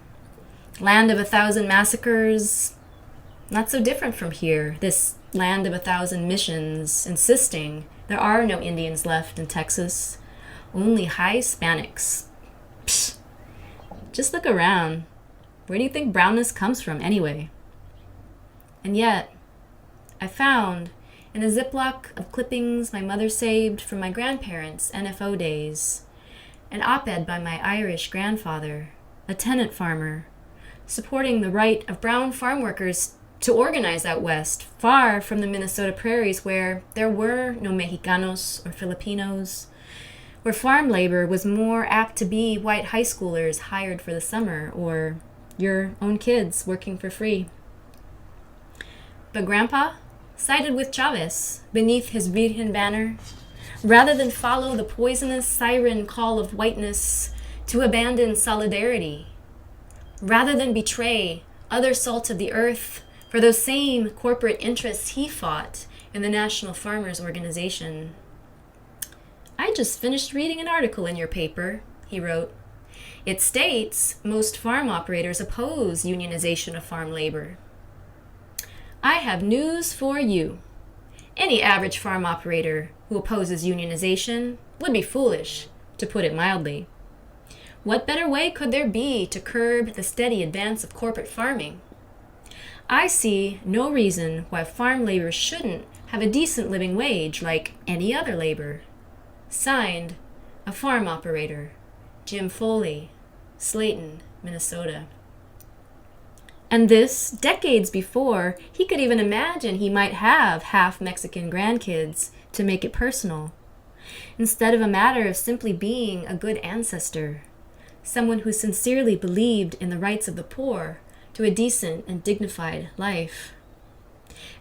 Land of 1,000 massacres, not so different from here, this land of 1,000 missions, insisting there are no Indians left in Texas, only Hispanics. Psst. Just look around. Where do you think brownness comes from anyway? And yet, I found, in a Ziploc of clippings my mother saved from my grandparents' NFO days, an op-ed by my Irish grandfather, a tenant farmer, supporting the right of brown farm workers to organize out west, far from the Minnesota prairies where there were no Mexicanos or Filipinos, where farm labor was more apt to be white high schoolers hired for the summer or your own kids working for free. But Grandpa sided with Chavez beneath his Virgen banner, rather than follow the poisonous siren call of whiteness to abandon solidarity, rather than betray other salt of the earth for those same corporate interests he fought in the National Farmers Organization. I just finished reading an article in your paper, he wrote. It states most farm operators oppose unionization of farm labor. I have news for you. Any average farm operator who opposes unionization would be foolish, to put it mildly. What better way could there be to curb the steady advance of corporate farming? I see no reason why farm labor shouldn't have a decent living wage like any other labor. Signed, a farm operator, Jim Foley, Slayton, Minnesota. And this, decades before he could even imagine he might have half Mexican grandkids, to make it personal, instead of a matter of simply being a good ancestor, someone who sincerely believed in the rights of the poor to a decent and dignified life.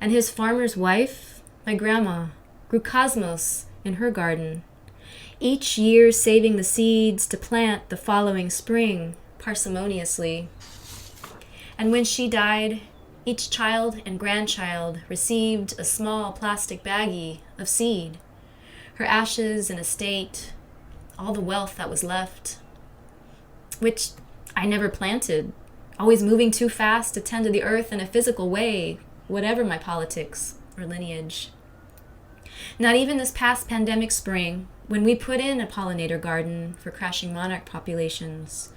And his farmer's wife, my grandma, grew cosmos in her garden, each year saving the seeds to plant the following spring parsimoniously. And when she died, each child and grandchild received a small plastic baggie of seed, her ashes and estate, all the wealth that was left, which I never planted, always moving too fast to tend to the earth in a physical way, whatever my politics or lineage. Not even this past pandemic spring, when we put in a pollinator garden for crashing monarch populations,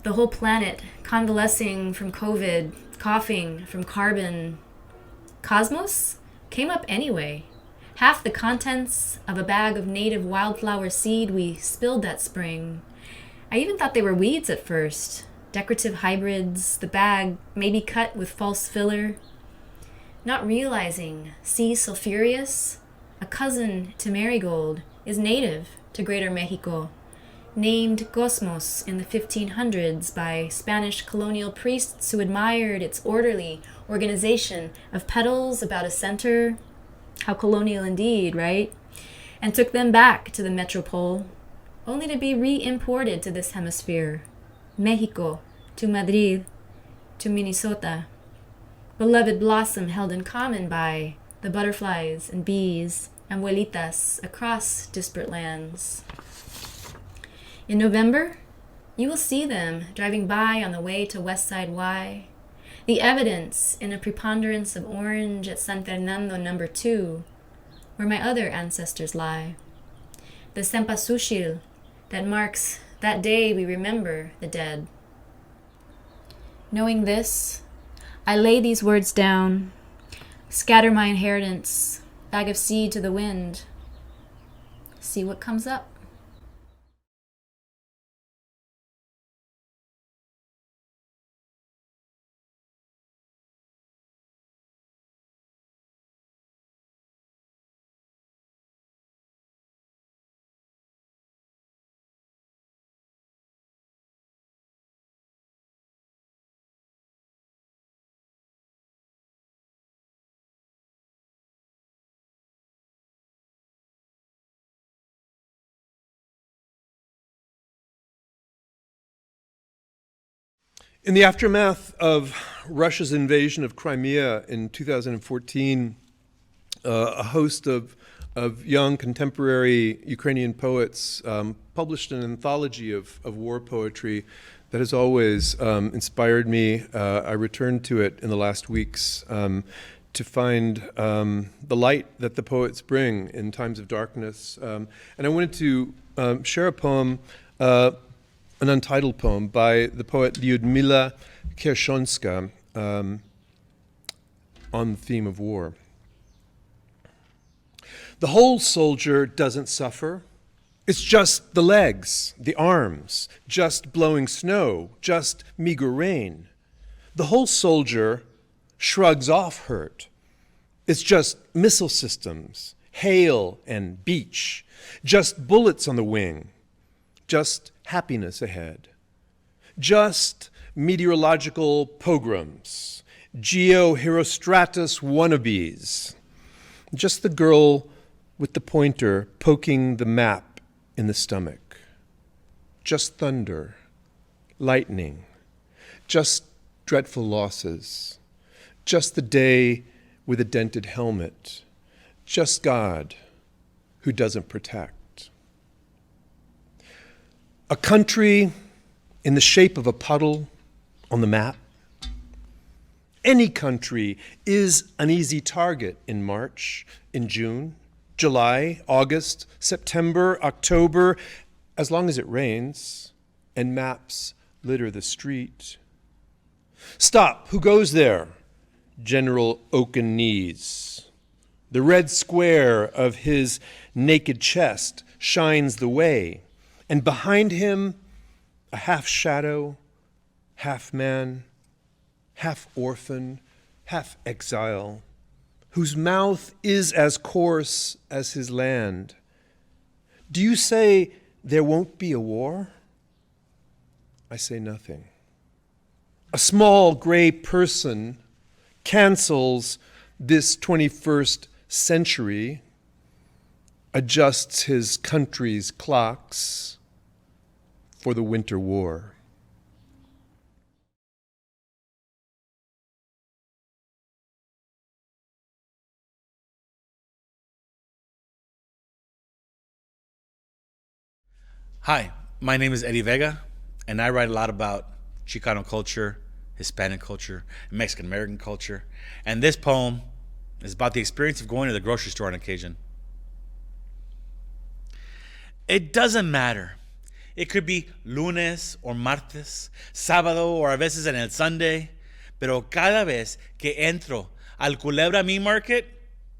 the whole planet convalescing from COVID, coughing from carbon, cosmos came up anyway. Half the contents of a bag of native wildflower seed we spilled that spring. I even thought they were weeds at first, decorative hybrids, the bag maybe cut with false filler. Not realizing C. sulphureus, a cousin to marigold, is native to Greater Mexico, named Cosmos in the 1500s by Spanish colonial priests who admired its orderly organization of petals about a center. How colonial indeed, right? And took them back to the metropole, only to be re-imported to this hemisphere. Mexico, to Madrid, to Minnesota. Beloved blossom held in common by the butterflies and bees, abuelitas across disparate lands. In November, you will see them driving by on the way to West Side Y. The evidence in a preponderance of orange at San Fernando No. 2, where my other ancestors lie. The cempasúchil that marks that day we remember the dead. Knowing this, I lay these words down, scatter my inheritance, bag of seed to the wind. See what comes up. In the aftermath of Russia's invasion of Crimea in 2014, a host of young contemporary Ukrainian poets published an anthology of war poetry that has always inspired me. I returned to it in the last weeks to find the light that the poets bring in times of darkness. And I wanted to share a poem, an untitled poem by the poet Lyudmila Khershonska on the theme of war. The whole soldier doesn't suffer. It's just the legs, the arms, just blowing snow, just meager rain. The whole soldier shrugs off hurt. It's just missile systems, hail and beach, just bullets on the wing, just happiness ahead, just meteorological pogroms, geo-Herostratus wannabes, just the girl with the pointer poking the map in the stomach, just thunder, lightning, just dreadful losses, just the day with a dented helmet, just God who doesn't protect. A country in the shape of a puddle on the map. Any country is an easy target in March, in June, July, August, September, October, as long as it rains and maps litter the street. Stop, who goes there? General Oaken Knees. The red square of his naked chest shines the way, and behind him, a half shadow, half man, half orphan, half exile, whose mouth is as coarse as his land. Do you say there won't be a war? I say nothing. A small gray person cancels this 21st century, adjusts his country's clocks for the winter war. Hi, my name is Eddie Vega, and I write a lot about Chicano culture, Hispanic culture, Mexican American culture, and this poem is about the experience of going to the grocery store on occasion. It doesn't matter. It could be lunes or martes, sábado or a veces en el Sunday, pero cada vez que entro al Culebra Meat Market,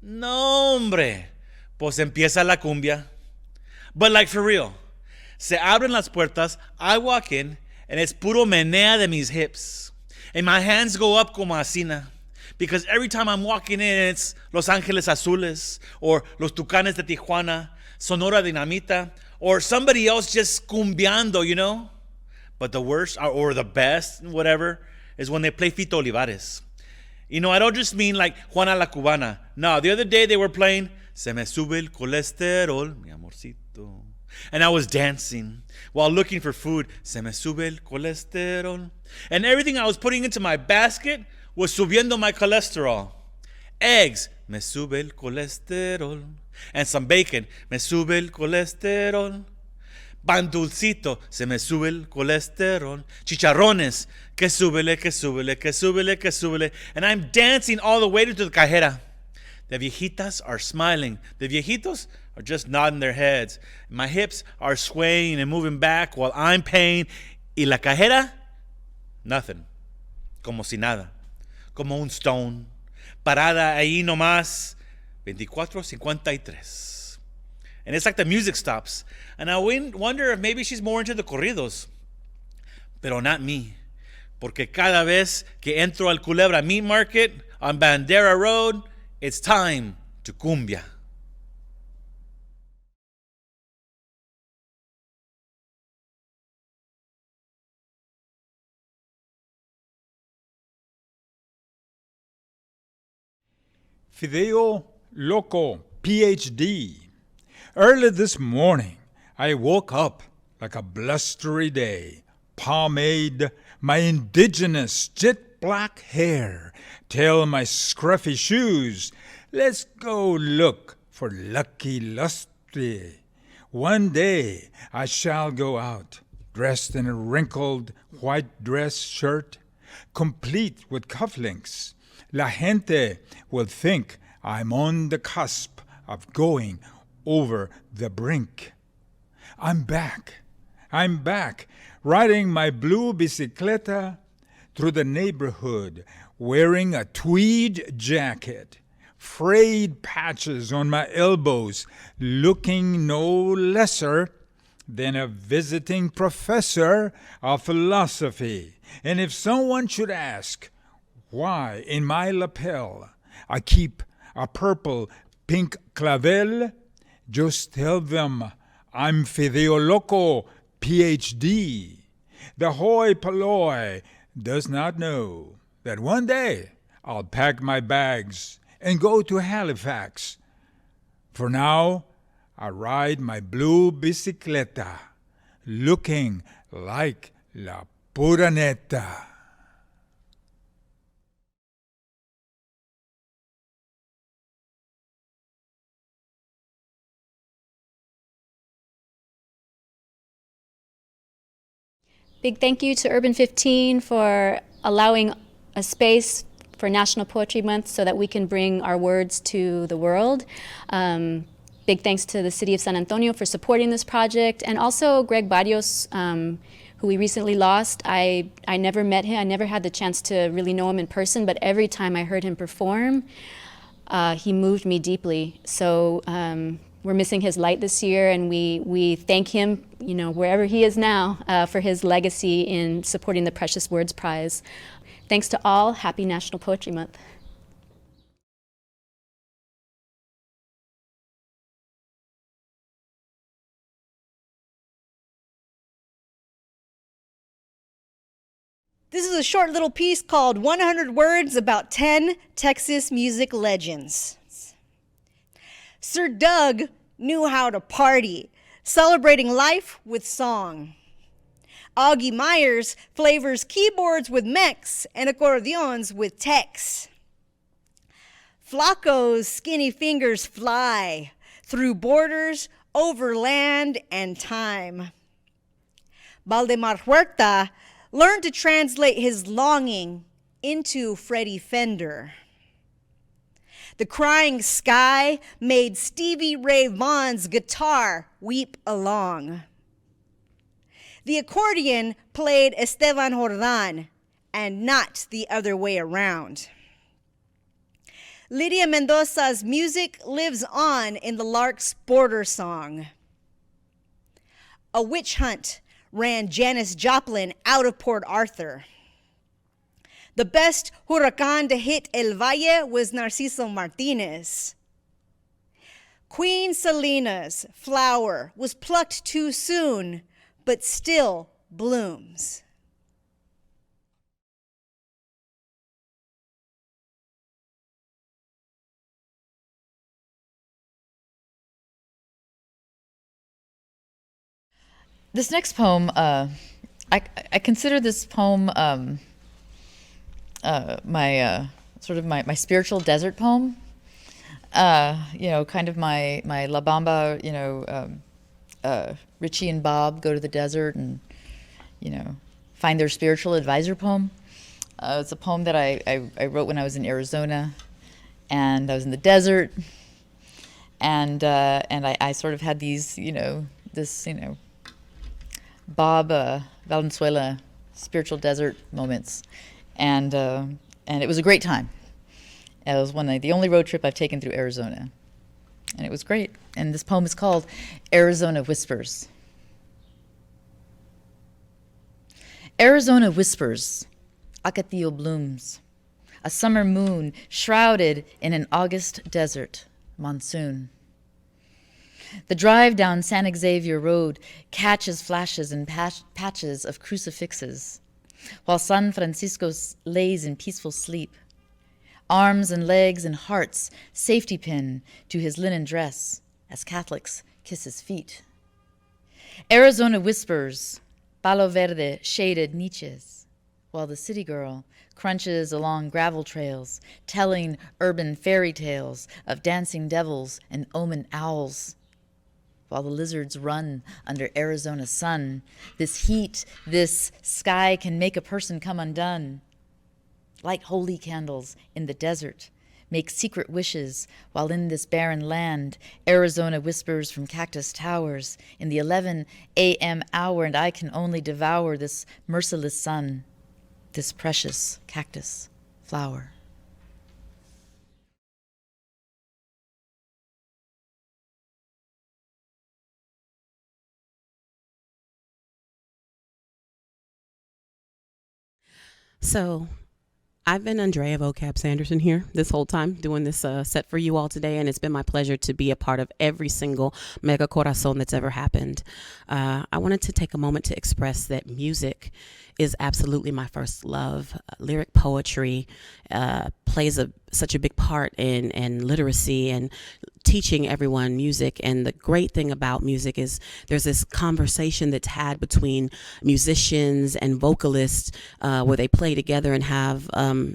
no hombre, pues empieza la cumbia. But like for real, se abren las puertas, I walk in, and it's puro menea de mis hips. And my hands go up como asina. Because every time I'm walking in, it's Los Ángeles Azules, or Los Tucanes de Tijuana, Sonora Dinamita, or somebody else just cumbiando, you know? But the worst, or the best, whatever, is when they play Fito Olivares. You know, I don't just mean like Juana la Cubana. No, the other day they were playing Se me sube el colesterol, mi amorcito. And I was dancing while looking for food. Se me sube el colesterol. And everything I was putting into my basket was subiendo my cholesterol. Eggs, me sube el colesterol. And some bacon, me sube el colesterol. Pan dulcito, se me sube el colesterol. Chicharrones, que súbele, que súbele, que súbele, que súbele. And I'm dancing all the way to the cajera. The viejitas are smiling. The viejitos are just nodding their heads. My hips are swaying and moving back while I'm paying. Y la cajera, nothing. Como si nada. Como un stone. Parada ahí nomás. 24:53. And it's like the music stops. And I wonder if maybe she's more into the corridos. Pero not me. Porque cada vez que entro al Culebra Meat Market on Bandera Road, it's time to cumbia. Fideo Loco, PhD. Early this morning, I woke up like a blustery day, pomade, my indigenous jet black hair, tell my scruffy shoes, let's go look for lucky lustre. One day I shall go out, dressed in a wrinkled white dress shirt, complete with cufflinks. La gente will think I'm on the cusp of going over the brink. I'm back, riding my blue bicicleta through the neighborhood, wearing a tweed jacket, frayed patches on my elbows, looking no lesser than a visiting professor of philosophy. And if someone should ask why in my lapel I keep a purple pink clavel, just tell them I'm Fideo Loco, PhD. The hoi polloi does not know that one day I'll pack my bags and go to Halifax. For now, I ride my blue bicicleta, looking like la pura neta. Big thank you to Urban-15 for allowing a space for National Poetry Month so that we can bring our words to the world. Big thanks to the City of San Antonio for supporting this project, and also Greg Barrios, who we recently lost. I never met him, I never had the chance to really know him in person, but every time I heard him perform, he moved me deeply. So we're missing his light this year, and we thank him, wherever he is now, for his legacy in supporting the Precious Words Prize. Thanks to all. Happy National Poetry Month. This is a short little piece called 100 Words About 10 Texas Music Legends. Sir Doug knew how to party, celebrating life with song. Augie Myers flavors keyboards with mechs and accordions with techs. Flacco's skinny fingers fly through borders, over land and time. Valdemar Huerta learned to translate his longing into Freddie Fender. The crying sky made Stevie Ray Vaughan's guitar weep along. The accordion played Esteban Jordan, and not the other way around. Lydia Mendoza's music lives on in the lark's border song. A witch hunt ran Janis Joplin out of Port Arthur. The best huracán to hit El Valle was Narciso Martinez. Queen Selena's flower was plucked too soon, but still blooms. This next poem, I consider this poem my sort of my spiritual desert poem. Kind of my La Bamba, Richie and Bob go to the desert and, find their spiritual advisor poem. It's a poem that I wrote when I was in Arizona, and I was in the desert, and I sort of had these, Bob Valenzuela spiritual desert moments, and it was a great time. It was the only road trip I've taken through Arizona, and it was great. And this poem is called Arizona Whispers. Arizona whispers, Acatillo blooms, a summer moon shrouded in an August desert monsoon. The drive down San Xavier Road catches flashes and patches of crucifixes, while San Francisco lays in peaceful sleep. Arms and legs and hearts safety pin to his linen dress as Catholics kiss his feet. Arizona whispers, Palo Verde shaded niches, while the city girl crunches along gravel trails, telling urban fairy tales of dancing devils and omen owls. While the lizards run under Arizona's sun, this heat, this sky can make a person come undone. Light holy candles in the desert, make secret wishes, while in this barren land, Arizona whispers from cactus towers in the 11 a.m. hour, and I can only devour this merciless sun, this precious cactus flower. So, I've been Andrea Vocab Sanderson here this whole time doing this set for you all today, and it's been my pleasure to be a part of every single Mega Corazón that's ever happened. I wanted to take a moment to express that music is absolutely my first love. Lyric poetry plays such a big part in literacy and teaching everyone music. And the great thing about music is there's this conversation that's had between musicians and vocalists where they play together and have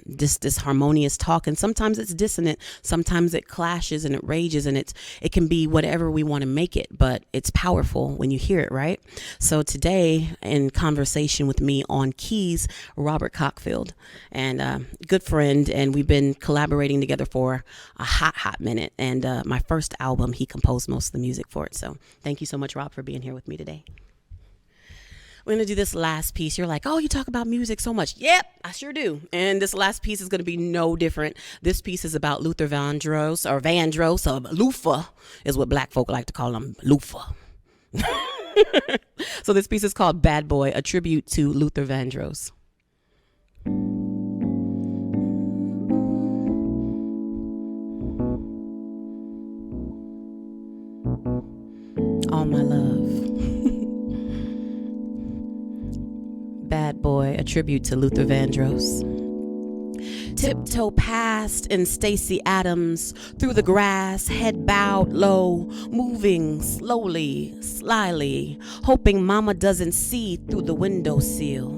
this harmonious talk. And sometimes it's dissonant, sometimes it clashes and it rages, and it can be whatever we want to make it, but it's powerful when you hear it, right? So today, in conversation with me on keys, Robert Cockfield, and good friend, and we've been collaborating together for a hot minute. And my first album, he composed most of the music for it. So thank you so much, Rob, for being here with me today. We're going to do this last piece. You're like, oh, you talk about music so much. Yep, I sure do. And this last piece is going to be no different. This piece is about Luther Vandross, or Luther is what black folk like to call him, Luther. So this piece is called Bad Boy, a tribute to Luther Vandross. All my love. Bad Boy, a tribute to Luther Vandross. Tiptoe past in Stacey Adams, through the grass, head bowed low, moving slowly, slyly, hoping mama doesn't see through the windowsill.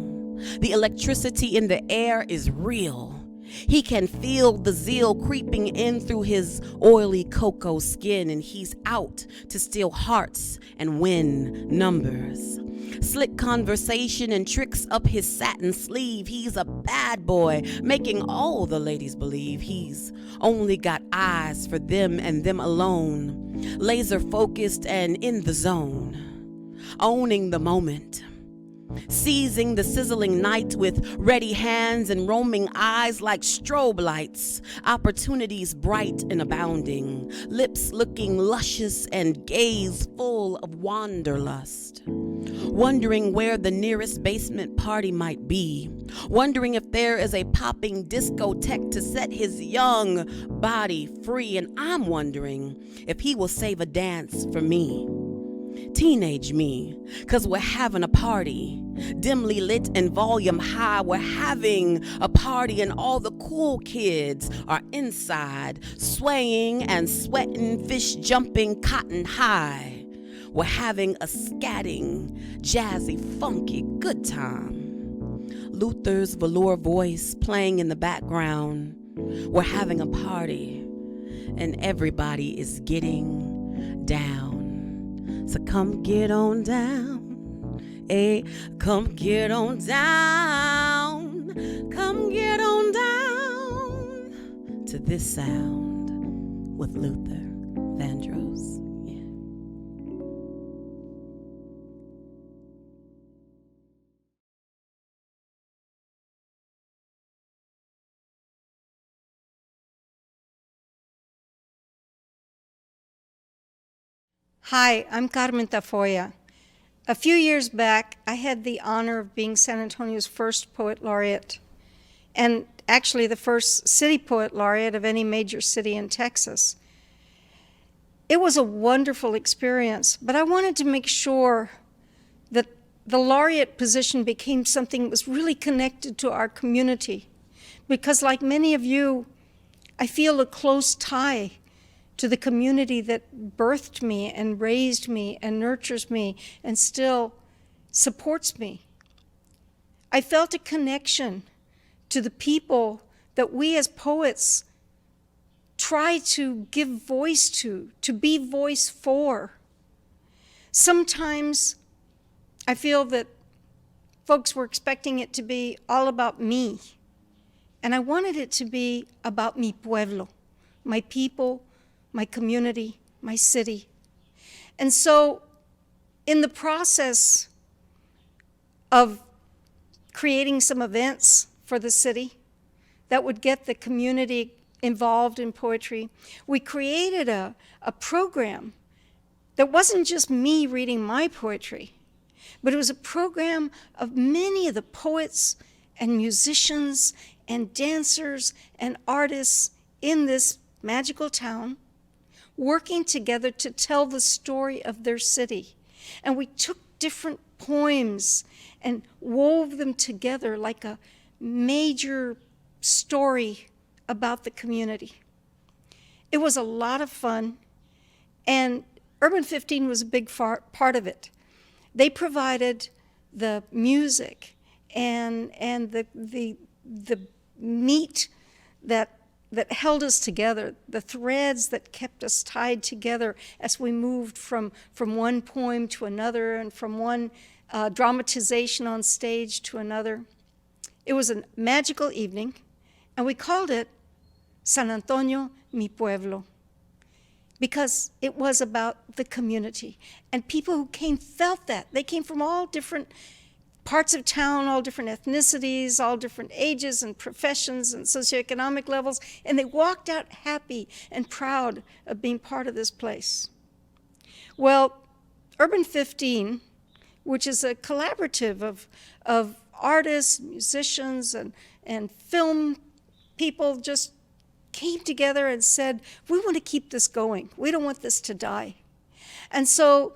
The electricity in the air is real. He can feel the zeal creeping in through his oily cocoa skin, and he's out to steal hearts and win numbers. Slick conversation and tricks up his satin sleeve. He's a bad boy, making all the ladies believe he's only got eyes for them and them alone. Laser focused and in the zone, owning the moment. Seizing the sizzling night with ready hands and roaming eyes like strobe lights. Opportunities bright and abounding. Lips looking luscious and gaze full of wanderlust. Wondering where the nearest basement party might be. Wondering if there is a popping discotheque to set his young body free. And I'm wondering if he will save a dance for me. Teenage me, 'cause we're having a party, dimly lit and volume high. We're having a party and all the cool kids are inside, swaying and sweating, fish jumping cotton high. We're having a scatting, jazzy, funky good time. Luther's velour voice playing in the background. We're having a party and everybody is getting down. So come get on down, hey, come get on down, come get on down to this sound with Luther Vandross. Yeah. Hi, I'm Carmen Tafolla. A few years back, I had the honor of being San Antonio's first poet laureate, and actually the first city poet laureate of any major city in Texas. It was a wonderful experience, but I wanted to make sure that the laureate position became something that was really connected to our community, because like many of you, I feel a close tie to the community that birthed me and raised me and nurtures me and still supports me. I felt a connection to the people that we as poets try to give voice to be voice for. Sometimes I feel that folks were expecting it to be all about me, and I wanted it to be about mi pueblo, my people, my community, my city. And so in the process of creating some events for the city that would get the community involved in poetry, we created a program that wasn't just me reading my poetry, but it was a program of many of the poets and musicians and dancers and artists in this magical town working together to tell the story of their city. And we took different poems and wove them together like a major story about the community. It was a lot of fun, and URBAN-15 was a big part of it. They provided the music and the meat that held us together, the threads that kept us tied together as we moved from one poem to another and from one dramatization on stage to another. It was a magical evening, and we called it San Antonio, mi pueblo, because it was about the community. And people who came felt that. They came from all different parts of town, all different ethnicities, all different ages and professions and socioeconomic levels, and they walked out happy and proud of being part of this place. Well, URBAN-15, which is a collaborative of artists, musicians, and film people, just came together and said, we want to keep this going. We don't want this to die. And so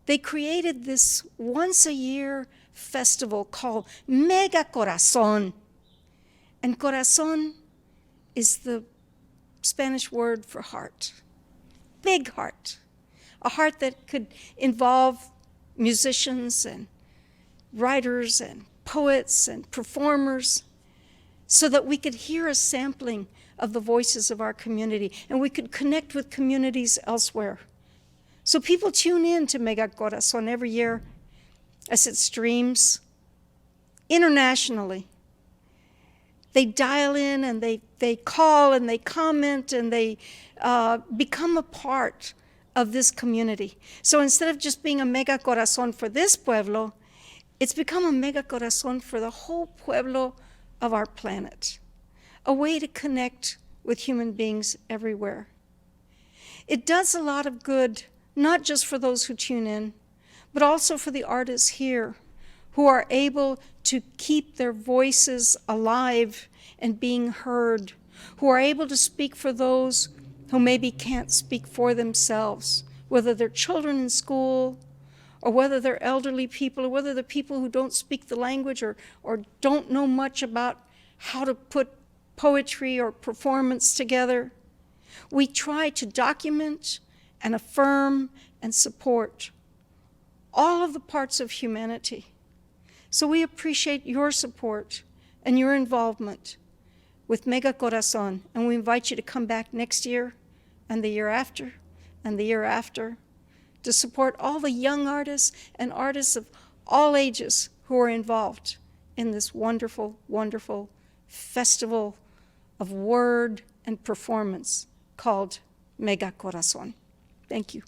they created this once-a-year festival called Mega Corazón. And corazón is the Spanish word for heart, big heart, a heart that could involve musicians and writers and poets and performers, so that we could hear a sampling of the voices of our community and we could connect with communities elsewhere. So people tune in to Mega Corazón every year as it streams internationally. They dial in and they call and they comment and they become a part of this community. So instead of just being a Mega Corazón for this pueblo, it's become a Mega Corazón for the whole pueblo of our planet, a way to connect with human beings everywhere. It does a lot of good, not just for those who tune in, but also for the artists here who are able to keep their voices alive and being heard, who are able to speak for those who maybe can't speak for themselves, whether they're children in school, or whether they're elderly people, or whether they're people who don't speak the language or don't know much about how to put poetry or performance together. We try to document and affirm and support all of the parts of humanity. So we appreciate your support and your involvement with Mega Corazón, and we invite you to come back next year and the year after and the year after to support all the young artists and artists of all ages who are involved in this wonderful, wonderful festival of word and performance called Mega Corazón. Thank you.